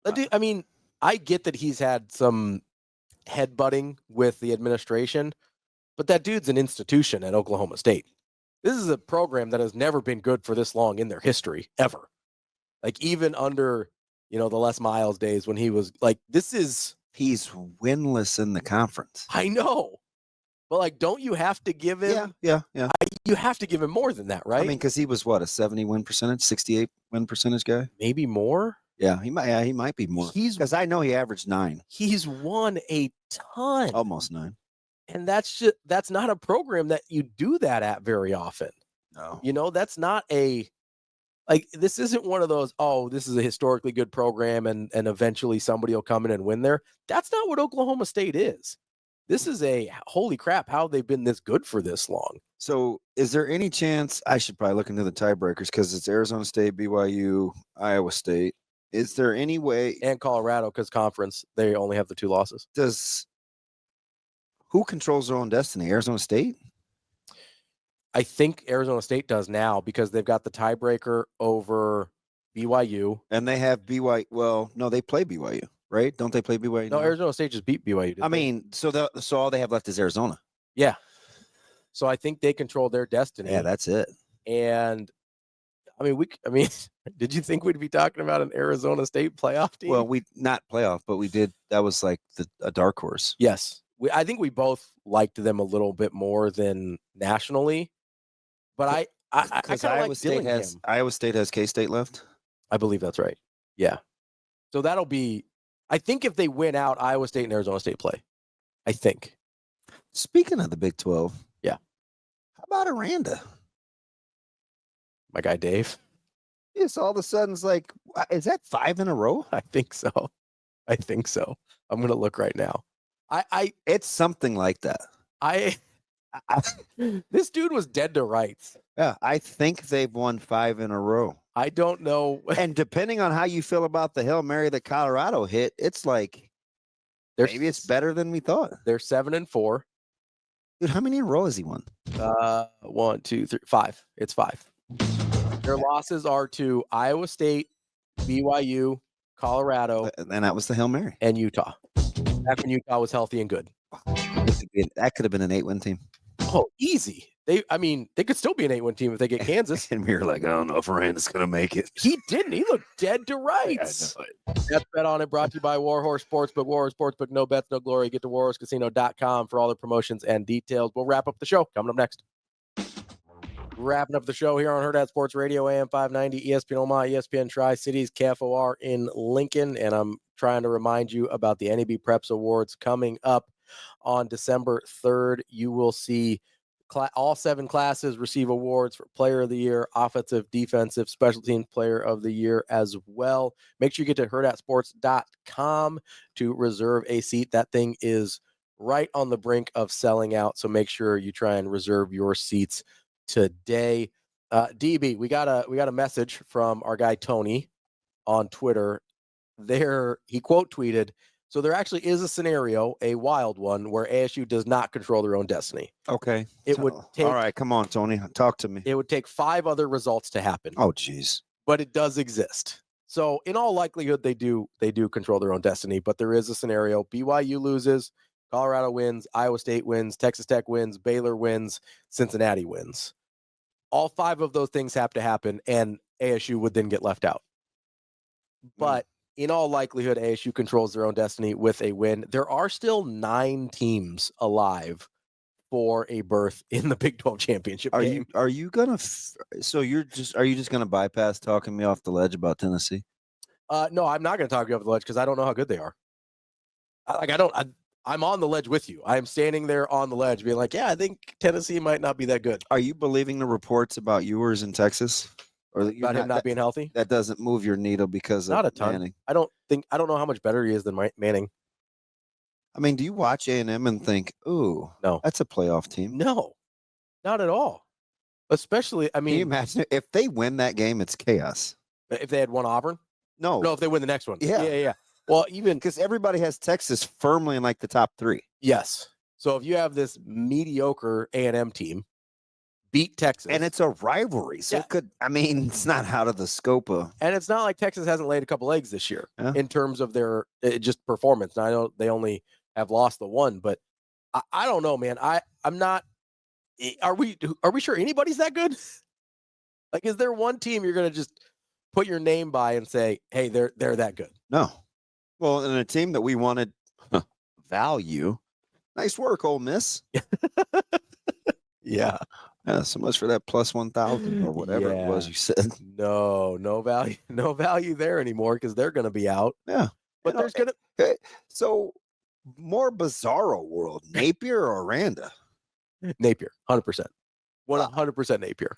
I mean, I get that he's had some headbutting with the administration, but that dude's an institution at Oklahoma State. This is a program that has never been good for this long in their history, ever. Like, even under, the Les Miles days when he was like, he's winless in the conference. I know. But like, don't you have to give him? Yeah. You have to give him more than that, right? I mean, because he was what, a 70 win percentage, 68 win percentage guy? Maybe more. Yeah, he might be more. Because I know he averaged 9. He's won a ton. Almost 9. And that's not a program that you do that at very often. No. That's not this isn't one of those, this is a historically good program and eventually somebody will come in and win there. That's not what Oklahoma State is. This is a holy crap, how they've been this good for this long. So is there any chance, I should probably look into the tiebreakers because it's Arizona State, BYU, Iowa State. Is there any way? And Colorado, because conference, they only have the 2 losses. Who controls their own destiny? Arizona State? I think Arizona State does now because they've got the tiebreaker over BYU. And they have BYU. Well, no, they play BYU, right? Don't they play BYU? No, Arizona State just beat BYU. I mean, so all they have left is Arizona. Yeah. So I think they control their destiny. Yeah, that's it. And I mean, did you think we'd be talking about an Arizona State playoff team? Well, we not playoff, but we did. That was like a dark horse. Yes. I think we both liked them a little bit more than nationally. But I kind of like Dillingham. Iowa State has K-State left. I believe that's right. Yeah. So that'll be, I think if they win out, Iowa State and Arizona State play. I think. Speaking of the Big 12. Yeah. How about Aranda? My guy Dave. It's all of a sudden it's like, is that 5 in a row? I think so. I'm gonna look right now. It's something like that. This dude was dead to rights. Yeah, I think they've won 5 in a row. I don't know. And depending on how you feel about the Hail Mary that Colorado hit, it's like maybe it's better than we thought. They're 7-4. Dude, how many in a row has he won? 1, 2, 3, 5. It's 5. Their losses are to Iowa State, BYU, Colorado, and that was the Hail Mary, and Utah. Back when Utah was healthy and good. That could have been an 8-win team. Oh, easy. They could still be an 8-win team if they get Kansas. And we were like, I don't know if Aranda's going to make it. He didn't. He looked dead to rights. That's Bet On It, brought to you by Warhorse Sportsbook. Warhorse Sportsbook, no bets, no glory. Get to warhorsecasino.com for all the promotions and details. We'll wrap up the show. Coming up next. Wrapping up the show here on Hurrdat Sports Radio, AM 590, ESPN Omaha, ESPN Tri-Cities, KFOR in Lincoln. And I'm trying to remind you about the NEB Preps Awards coming up on December 3rd. You will see all 7 classes receive awards for Player of the Year, Offensive, Defensive, Special Teams Player of the Year as well. Make sure you get to hurrdatsports.com to reserve a seat. That thing is right on the brink of selling out, so make sure you try and reserve your seats today. DB, we got a message from our guy Tony on Twitter. He quote tweeted, so there actually is a scenario, a wild one, where ASU does not control their own destiny. Okay. It would take, all right, come on, Tony. Talk to me. It would take 5 other results to happen. Oh, geez. But it does exist. So in all likelihood, they do control their own destiny. But there is a scenario. BYU loses, Colorado wins, Iowa State wins, Texas Tech wins, Baylor wins, Cincinnati wins. All 5 of those things have to happen, and ASU would then get left out. But in all likelihood, ASU controls their own destiny with a win. There are still 9 teams alive for a berth in the Big 12 championship game. Are you gonna? So are you just gonna bypass talking me off the ledge about Tennessee? No, I'm not going to talk you off the ledge because I don't know how good they are. I'm on the ledge with you. I'm standing there on the ledge being like, yeah, I think Tennessee might not be that good. Are you believing the reports about Ewers in Texas? Or about him not being healthy? That doesn't move your needle because not of a ton. Manning. I don't know how much better he is than Manning. I mean, do you watch A&M and think, ooh, no, that's a playoff team? No, not at all. Especially, I mean, can you imagine if they win that game, it's chaos. If they had won Auburn? No, if they win the next one. Yeah. Well, even because everybody has Texas firmly in like the top 3. Yes. So if you have this mediocre A&M team beat Texas, and it's a rivalry, so it could. I mean, it's not out of the scope of. And it's not like Texas hasn't laid a couple eggs this year in terms of their just performance. And I know they only have lost the one, but I don't know, man. I'm not. Are we sure anybody's that good? Like, is there one team you're going to just put your name by and say, hey, they're that good? No. Well, in a team that we wanted value. Nice work, Ole Miss. Yeah. So much for that plus 1,000 or whatever it was you said. No value there anymore because they're going to be out. Yeah. But there's going to. So more bizarro world, Napier or Aranda? Napier, 100%. 100% Napier.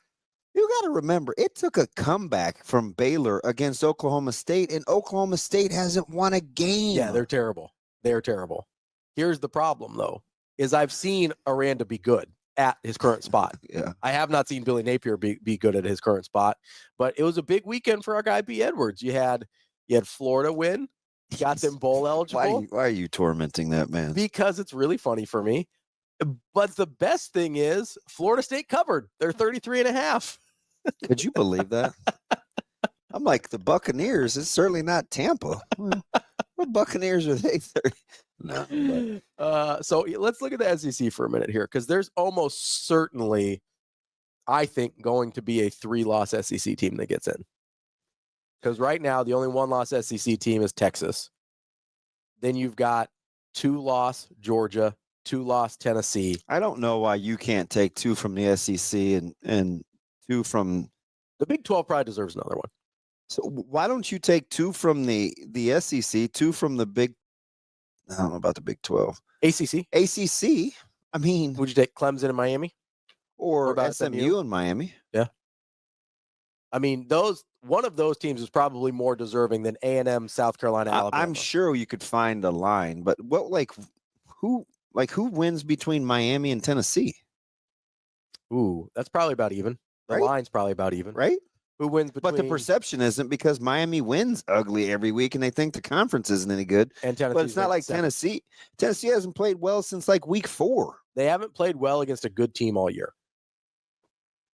You got to remember, it took a comeback from Baylor against Oklahoma State, and Oklahoma State hasn't won a game. Yeah, they're terrible. They're terrible. Here's the problem, though, is I've seen Aranda be good at his current spot. Yeah. I have not seen Billy Napier be good at his current spot, but it was a big weekend for our guy, B. Edwards. You had Florida win, got them bowl eligible. Why are you tormenting that man? Because it's really funny for me. But the best thing is Florida State covered. They're 33.5. Could you believe that? I'm like, the Buccaneers is certainly not Tampa. Well, What Buccaneers are they? 30? No. So let's look at the SEC for a minute here, because there's almost certainly, I think, going to be a 3-loss SEC team that gets in. Because right now, the only 1-loss SEC team is Texas. Then you've got 2-loss Georgia, 2-loss Tennessee. I don't know why you can't take 2 from the SEC and 2 from the Big 12. Probably deserves another one. So why don't you take 2 from the SEC, 2 from the Big? I don't know about the Big 12. ACC. ACC. I mean, would you take Clemson and Miami, or about SMU and Miami? Yeah. I mean, one of those teams is probably more deserving than A&M, South Carolina, Alabama. I'm sure you could find a line, but who wins between Miami and Tennessee? Ooh, that's probably about even. The Right? line's probably about even. Right? Who wins between? But the perception isn't, because Miami wins ugly every week and they think the conference isn't any good. And Tennessee, but it's not like Tennessee. Tennessee hasn't played well since like week 4. They haven't played well against a good team all year.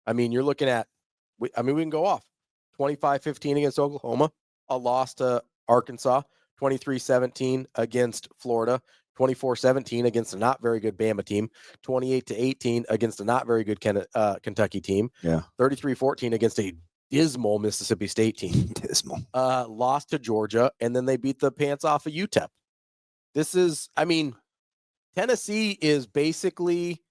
I mean, you're looking at, we can go off. 25-15 against Oklahoma, a loss to Arkansas, 23-17 against Florida, 24-17 against a not very good Bama team, 28-18 against a not very good Kentucky team, Yeah, 33-14 against a dismal Mississippi State team, dismal. Lost to Georgia, and then they beat the pants off of UTEP. This is, I mean, Tennessee is basically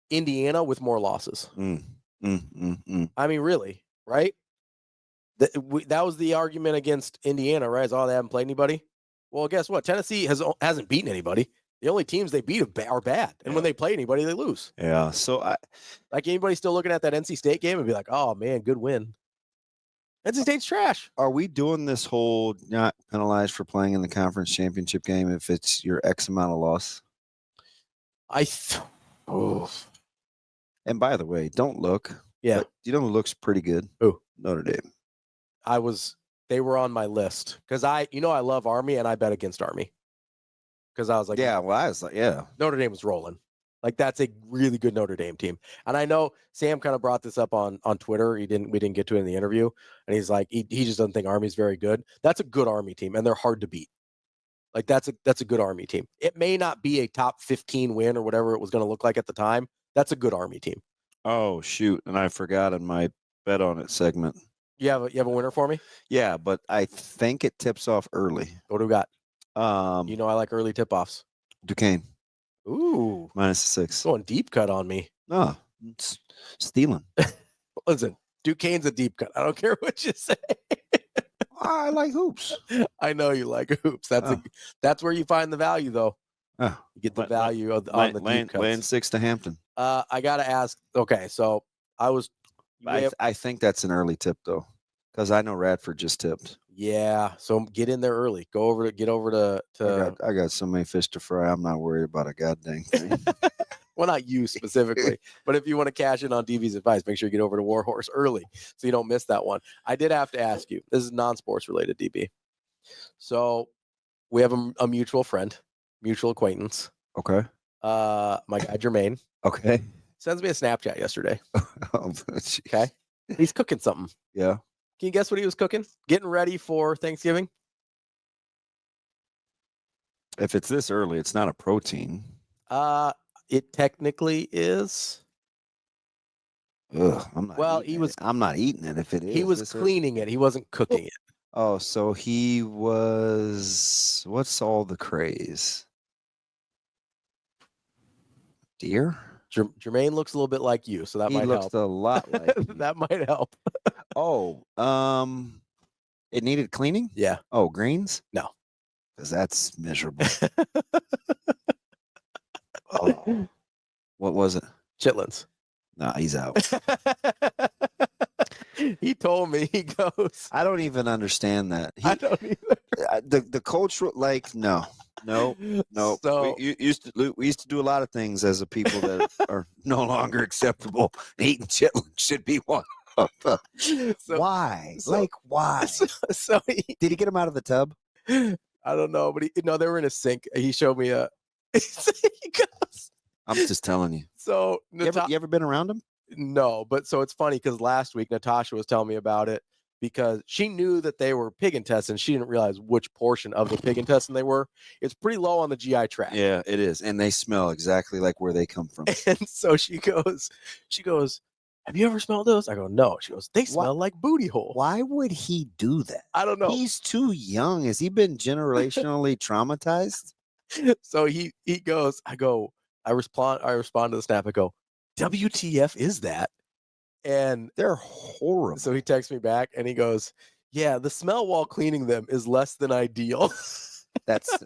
Indiana with more losses. I mean, really, right? That was the argument against Indiana, right? They haven't played anybody. Well, guess what? Tennessee hasn't beaten anybody. The only teams they beat are bad, and when they play anybody, they lose. Yeah. So like anybody still looking at that NC State game and be like, "Oh man, good win." NC State's trash. Are we doing this whole not penalized for playing in the conference championship game if it's your X amount of loss? And by the way, don't look. Yeah. You know who looks pretty good? Who? Notre Dame. They were on my list because I love Army and I bet against Army because I was like, I was like, Notre Dame was rolling. Like that's a really good Notre Dame team. And I know Sam kind of brought this up on Twitter. We didn't get to it in the interview, and he's like, he just doesn't think Army's very good. That's a good Army team, and they're hard to beat. Like that's a good Army team. It may not be a top 15 win or whatever it was going to look like at the time. That's a good Army team. Oh shoot! And I forgot in my bet on it segment. You have a winner for me? Yeah, but I think it tips off early. What do we got? I like early tip-offs. Duquesne. Ooh. -6. Going deep cut on me. No, it's stealing. Listen, Duquesne's a deep cut. I don't care what you say. I like hoops. I know you like hoops. That's where you find the value, though. Oh, you get the value on the deep cuts. Land 6 to Hampton. I got to ask. Okay, so I think that's an early tip though, because I know Radford just tipped. Yeah, so get in there early. Get over to. I got so many fish to fry. I'm not worried about a goddamn thing. Well, not you specifically, but if you want to cash in on DV's advice, make sure you get over to Warhorse early so you don't miss that one. I did have to ask you. This is non-sports related, DB. So we have a mutual friend, mutual acquaintance. Okay. My guy Jermaine. Okay. Sends me a Snapchat yesterday. Okay. He's cooking something. Yeah. Can you guess what he was cooking? Getting ready for Thanksgiving? If it's this early, it's not a protein. It technically is. Ugh, I'm not eating it if it is. He was cleaning it. He wasn't cooking it. Oh, so he was. What's all the craze? Deer? Jermaine looks a little bit like you, so that might help. He looks a lot like you. That might help. It needed cleaning? Yeah. Oh, greens? No. Because that's miserable. Oh. What was it? Chitlins. No, he's out. He told me, he goes. I don't even understand that. I don't either. The cultural, no. So we used to do a lot of things as a people that are no longer acceptable. Eating chitlins should be one. Why? Why? So did he get them out of the tub? I don't know, but they were in a sink. He showed me he goes. I'm just telling you. So you ever been around him? No, but so it's funny because last week Natasha was telling me about it because she knew that they were pig intestines. She didn't realize which portion of the pig intestine they were. It's pretty low on the GI tract. Yeah, it is. And they smell exactly like where they come from. And so she goes, have you ever smelled those? I go, no. She goes, they smell like booty hole. Why would he do that? I don't know. He's too young. Has he been generationally traumatized? So he goes, I respond to the snap. I go, WTF is that? And They're horrible. so he texts me back and he goes, yeah, the smell while cleaning them is less than ideal. That's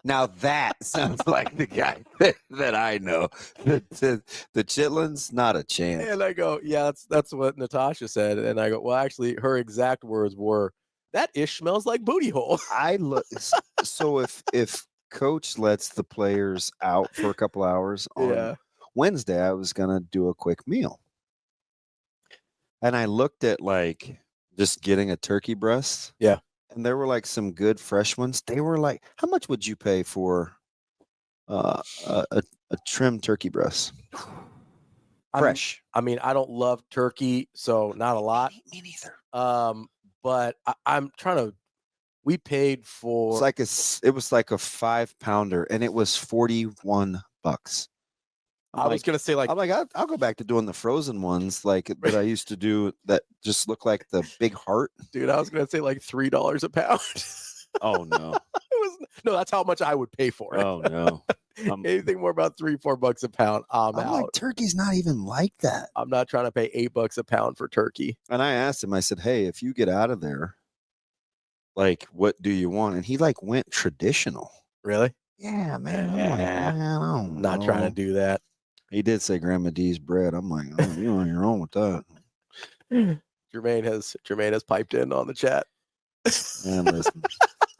now that sounds like the guy that I know. The chitlins, not a chance. And I go, yeah, that's what Natasha said. And I go, well, actually, her exact words were, that ish smells like booty hole. So if coach lets the players out for a couple hours on Wednesday, I was gonna do a quick meal, and I looked at like just getting a turkey breast. Yeah. And there were like some good fresh ones. They were like, how much would you pay for a trimmed turkey breast? Fresh. I mean, I don't love turkey, so not a lot. Me neither. But I'm trying to. We paid for. It was like a 5-pounder, and it was $41. I was gonna say like I'm like I'll go back to doing the frozen ones like that I used to do that just look like the big heart. Dude, I was gonna say like $3 a pound. Oh no. That's how much I would pay for it. Oh no. Anything more about $3-4 a pound, I'm out. Like, turkey's not even like that. I'm not trying to pay $8 a pound for turkey. And I asked him, I said, hey, if you get out of there, like, what do you want? And he like went traditional. Really? Yeah, man. I'm like, I don't not know. Trying to do that. He did say Grandma D's bread. I'm like, oh, you're on your own with that. Jermaine has piped in on the chat. Man, listen,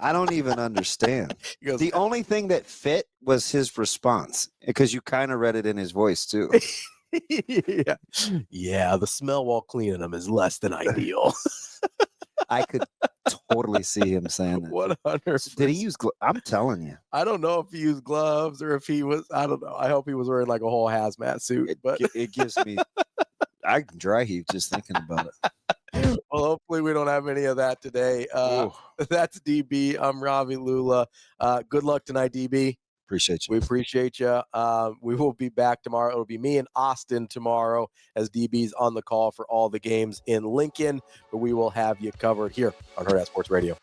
I don't even understand. Goes, the only thing that fit was his response, because you kind of read it in his voice too. Yeah, the smell while cleaning them is less than ideal. I could totally see him saying that. 100%. Did he use I'm telling you. I don't know if he used gloves or if he was, I don't know. I hope he was wearing like a whole hazmat suit. But it gives me, I can dry heave just thinking about it. Well, hopefully we don't have any of that today. That's DB. I'm Ravi, Lulla. Good luck tonight, DB. Appreciate you. We appreciate you. We will be back tomorrow. It'll be me and Austin tomorrow as DB's on the call for all the games in Lincoln. But we will have you covered here on Hurrdat Sports Radio.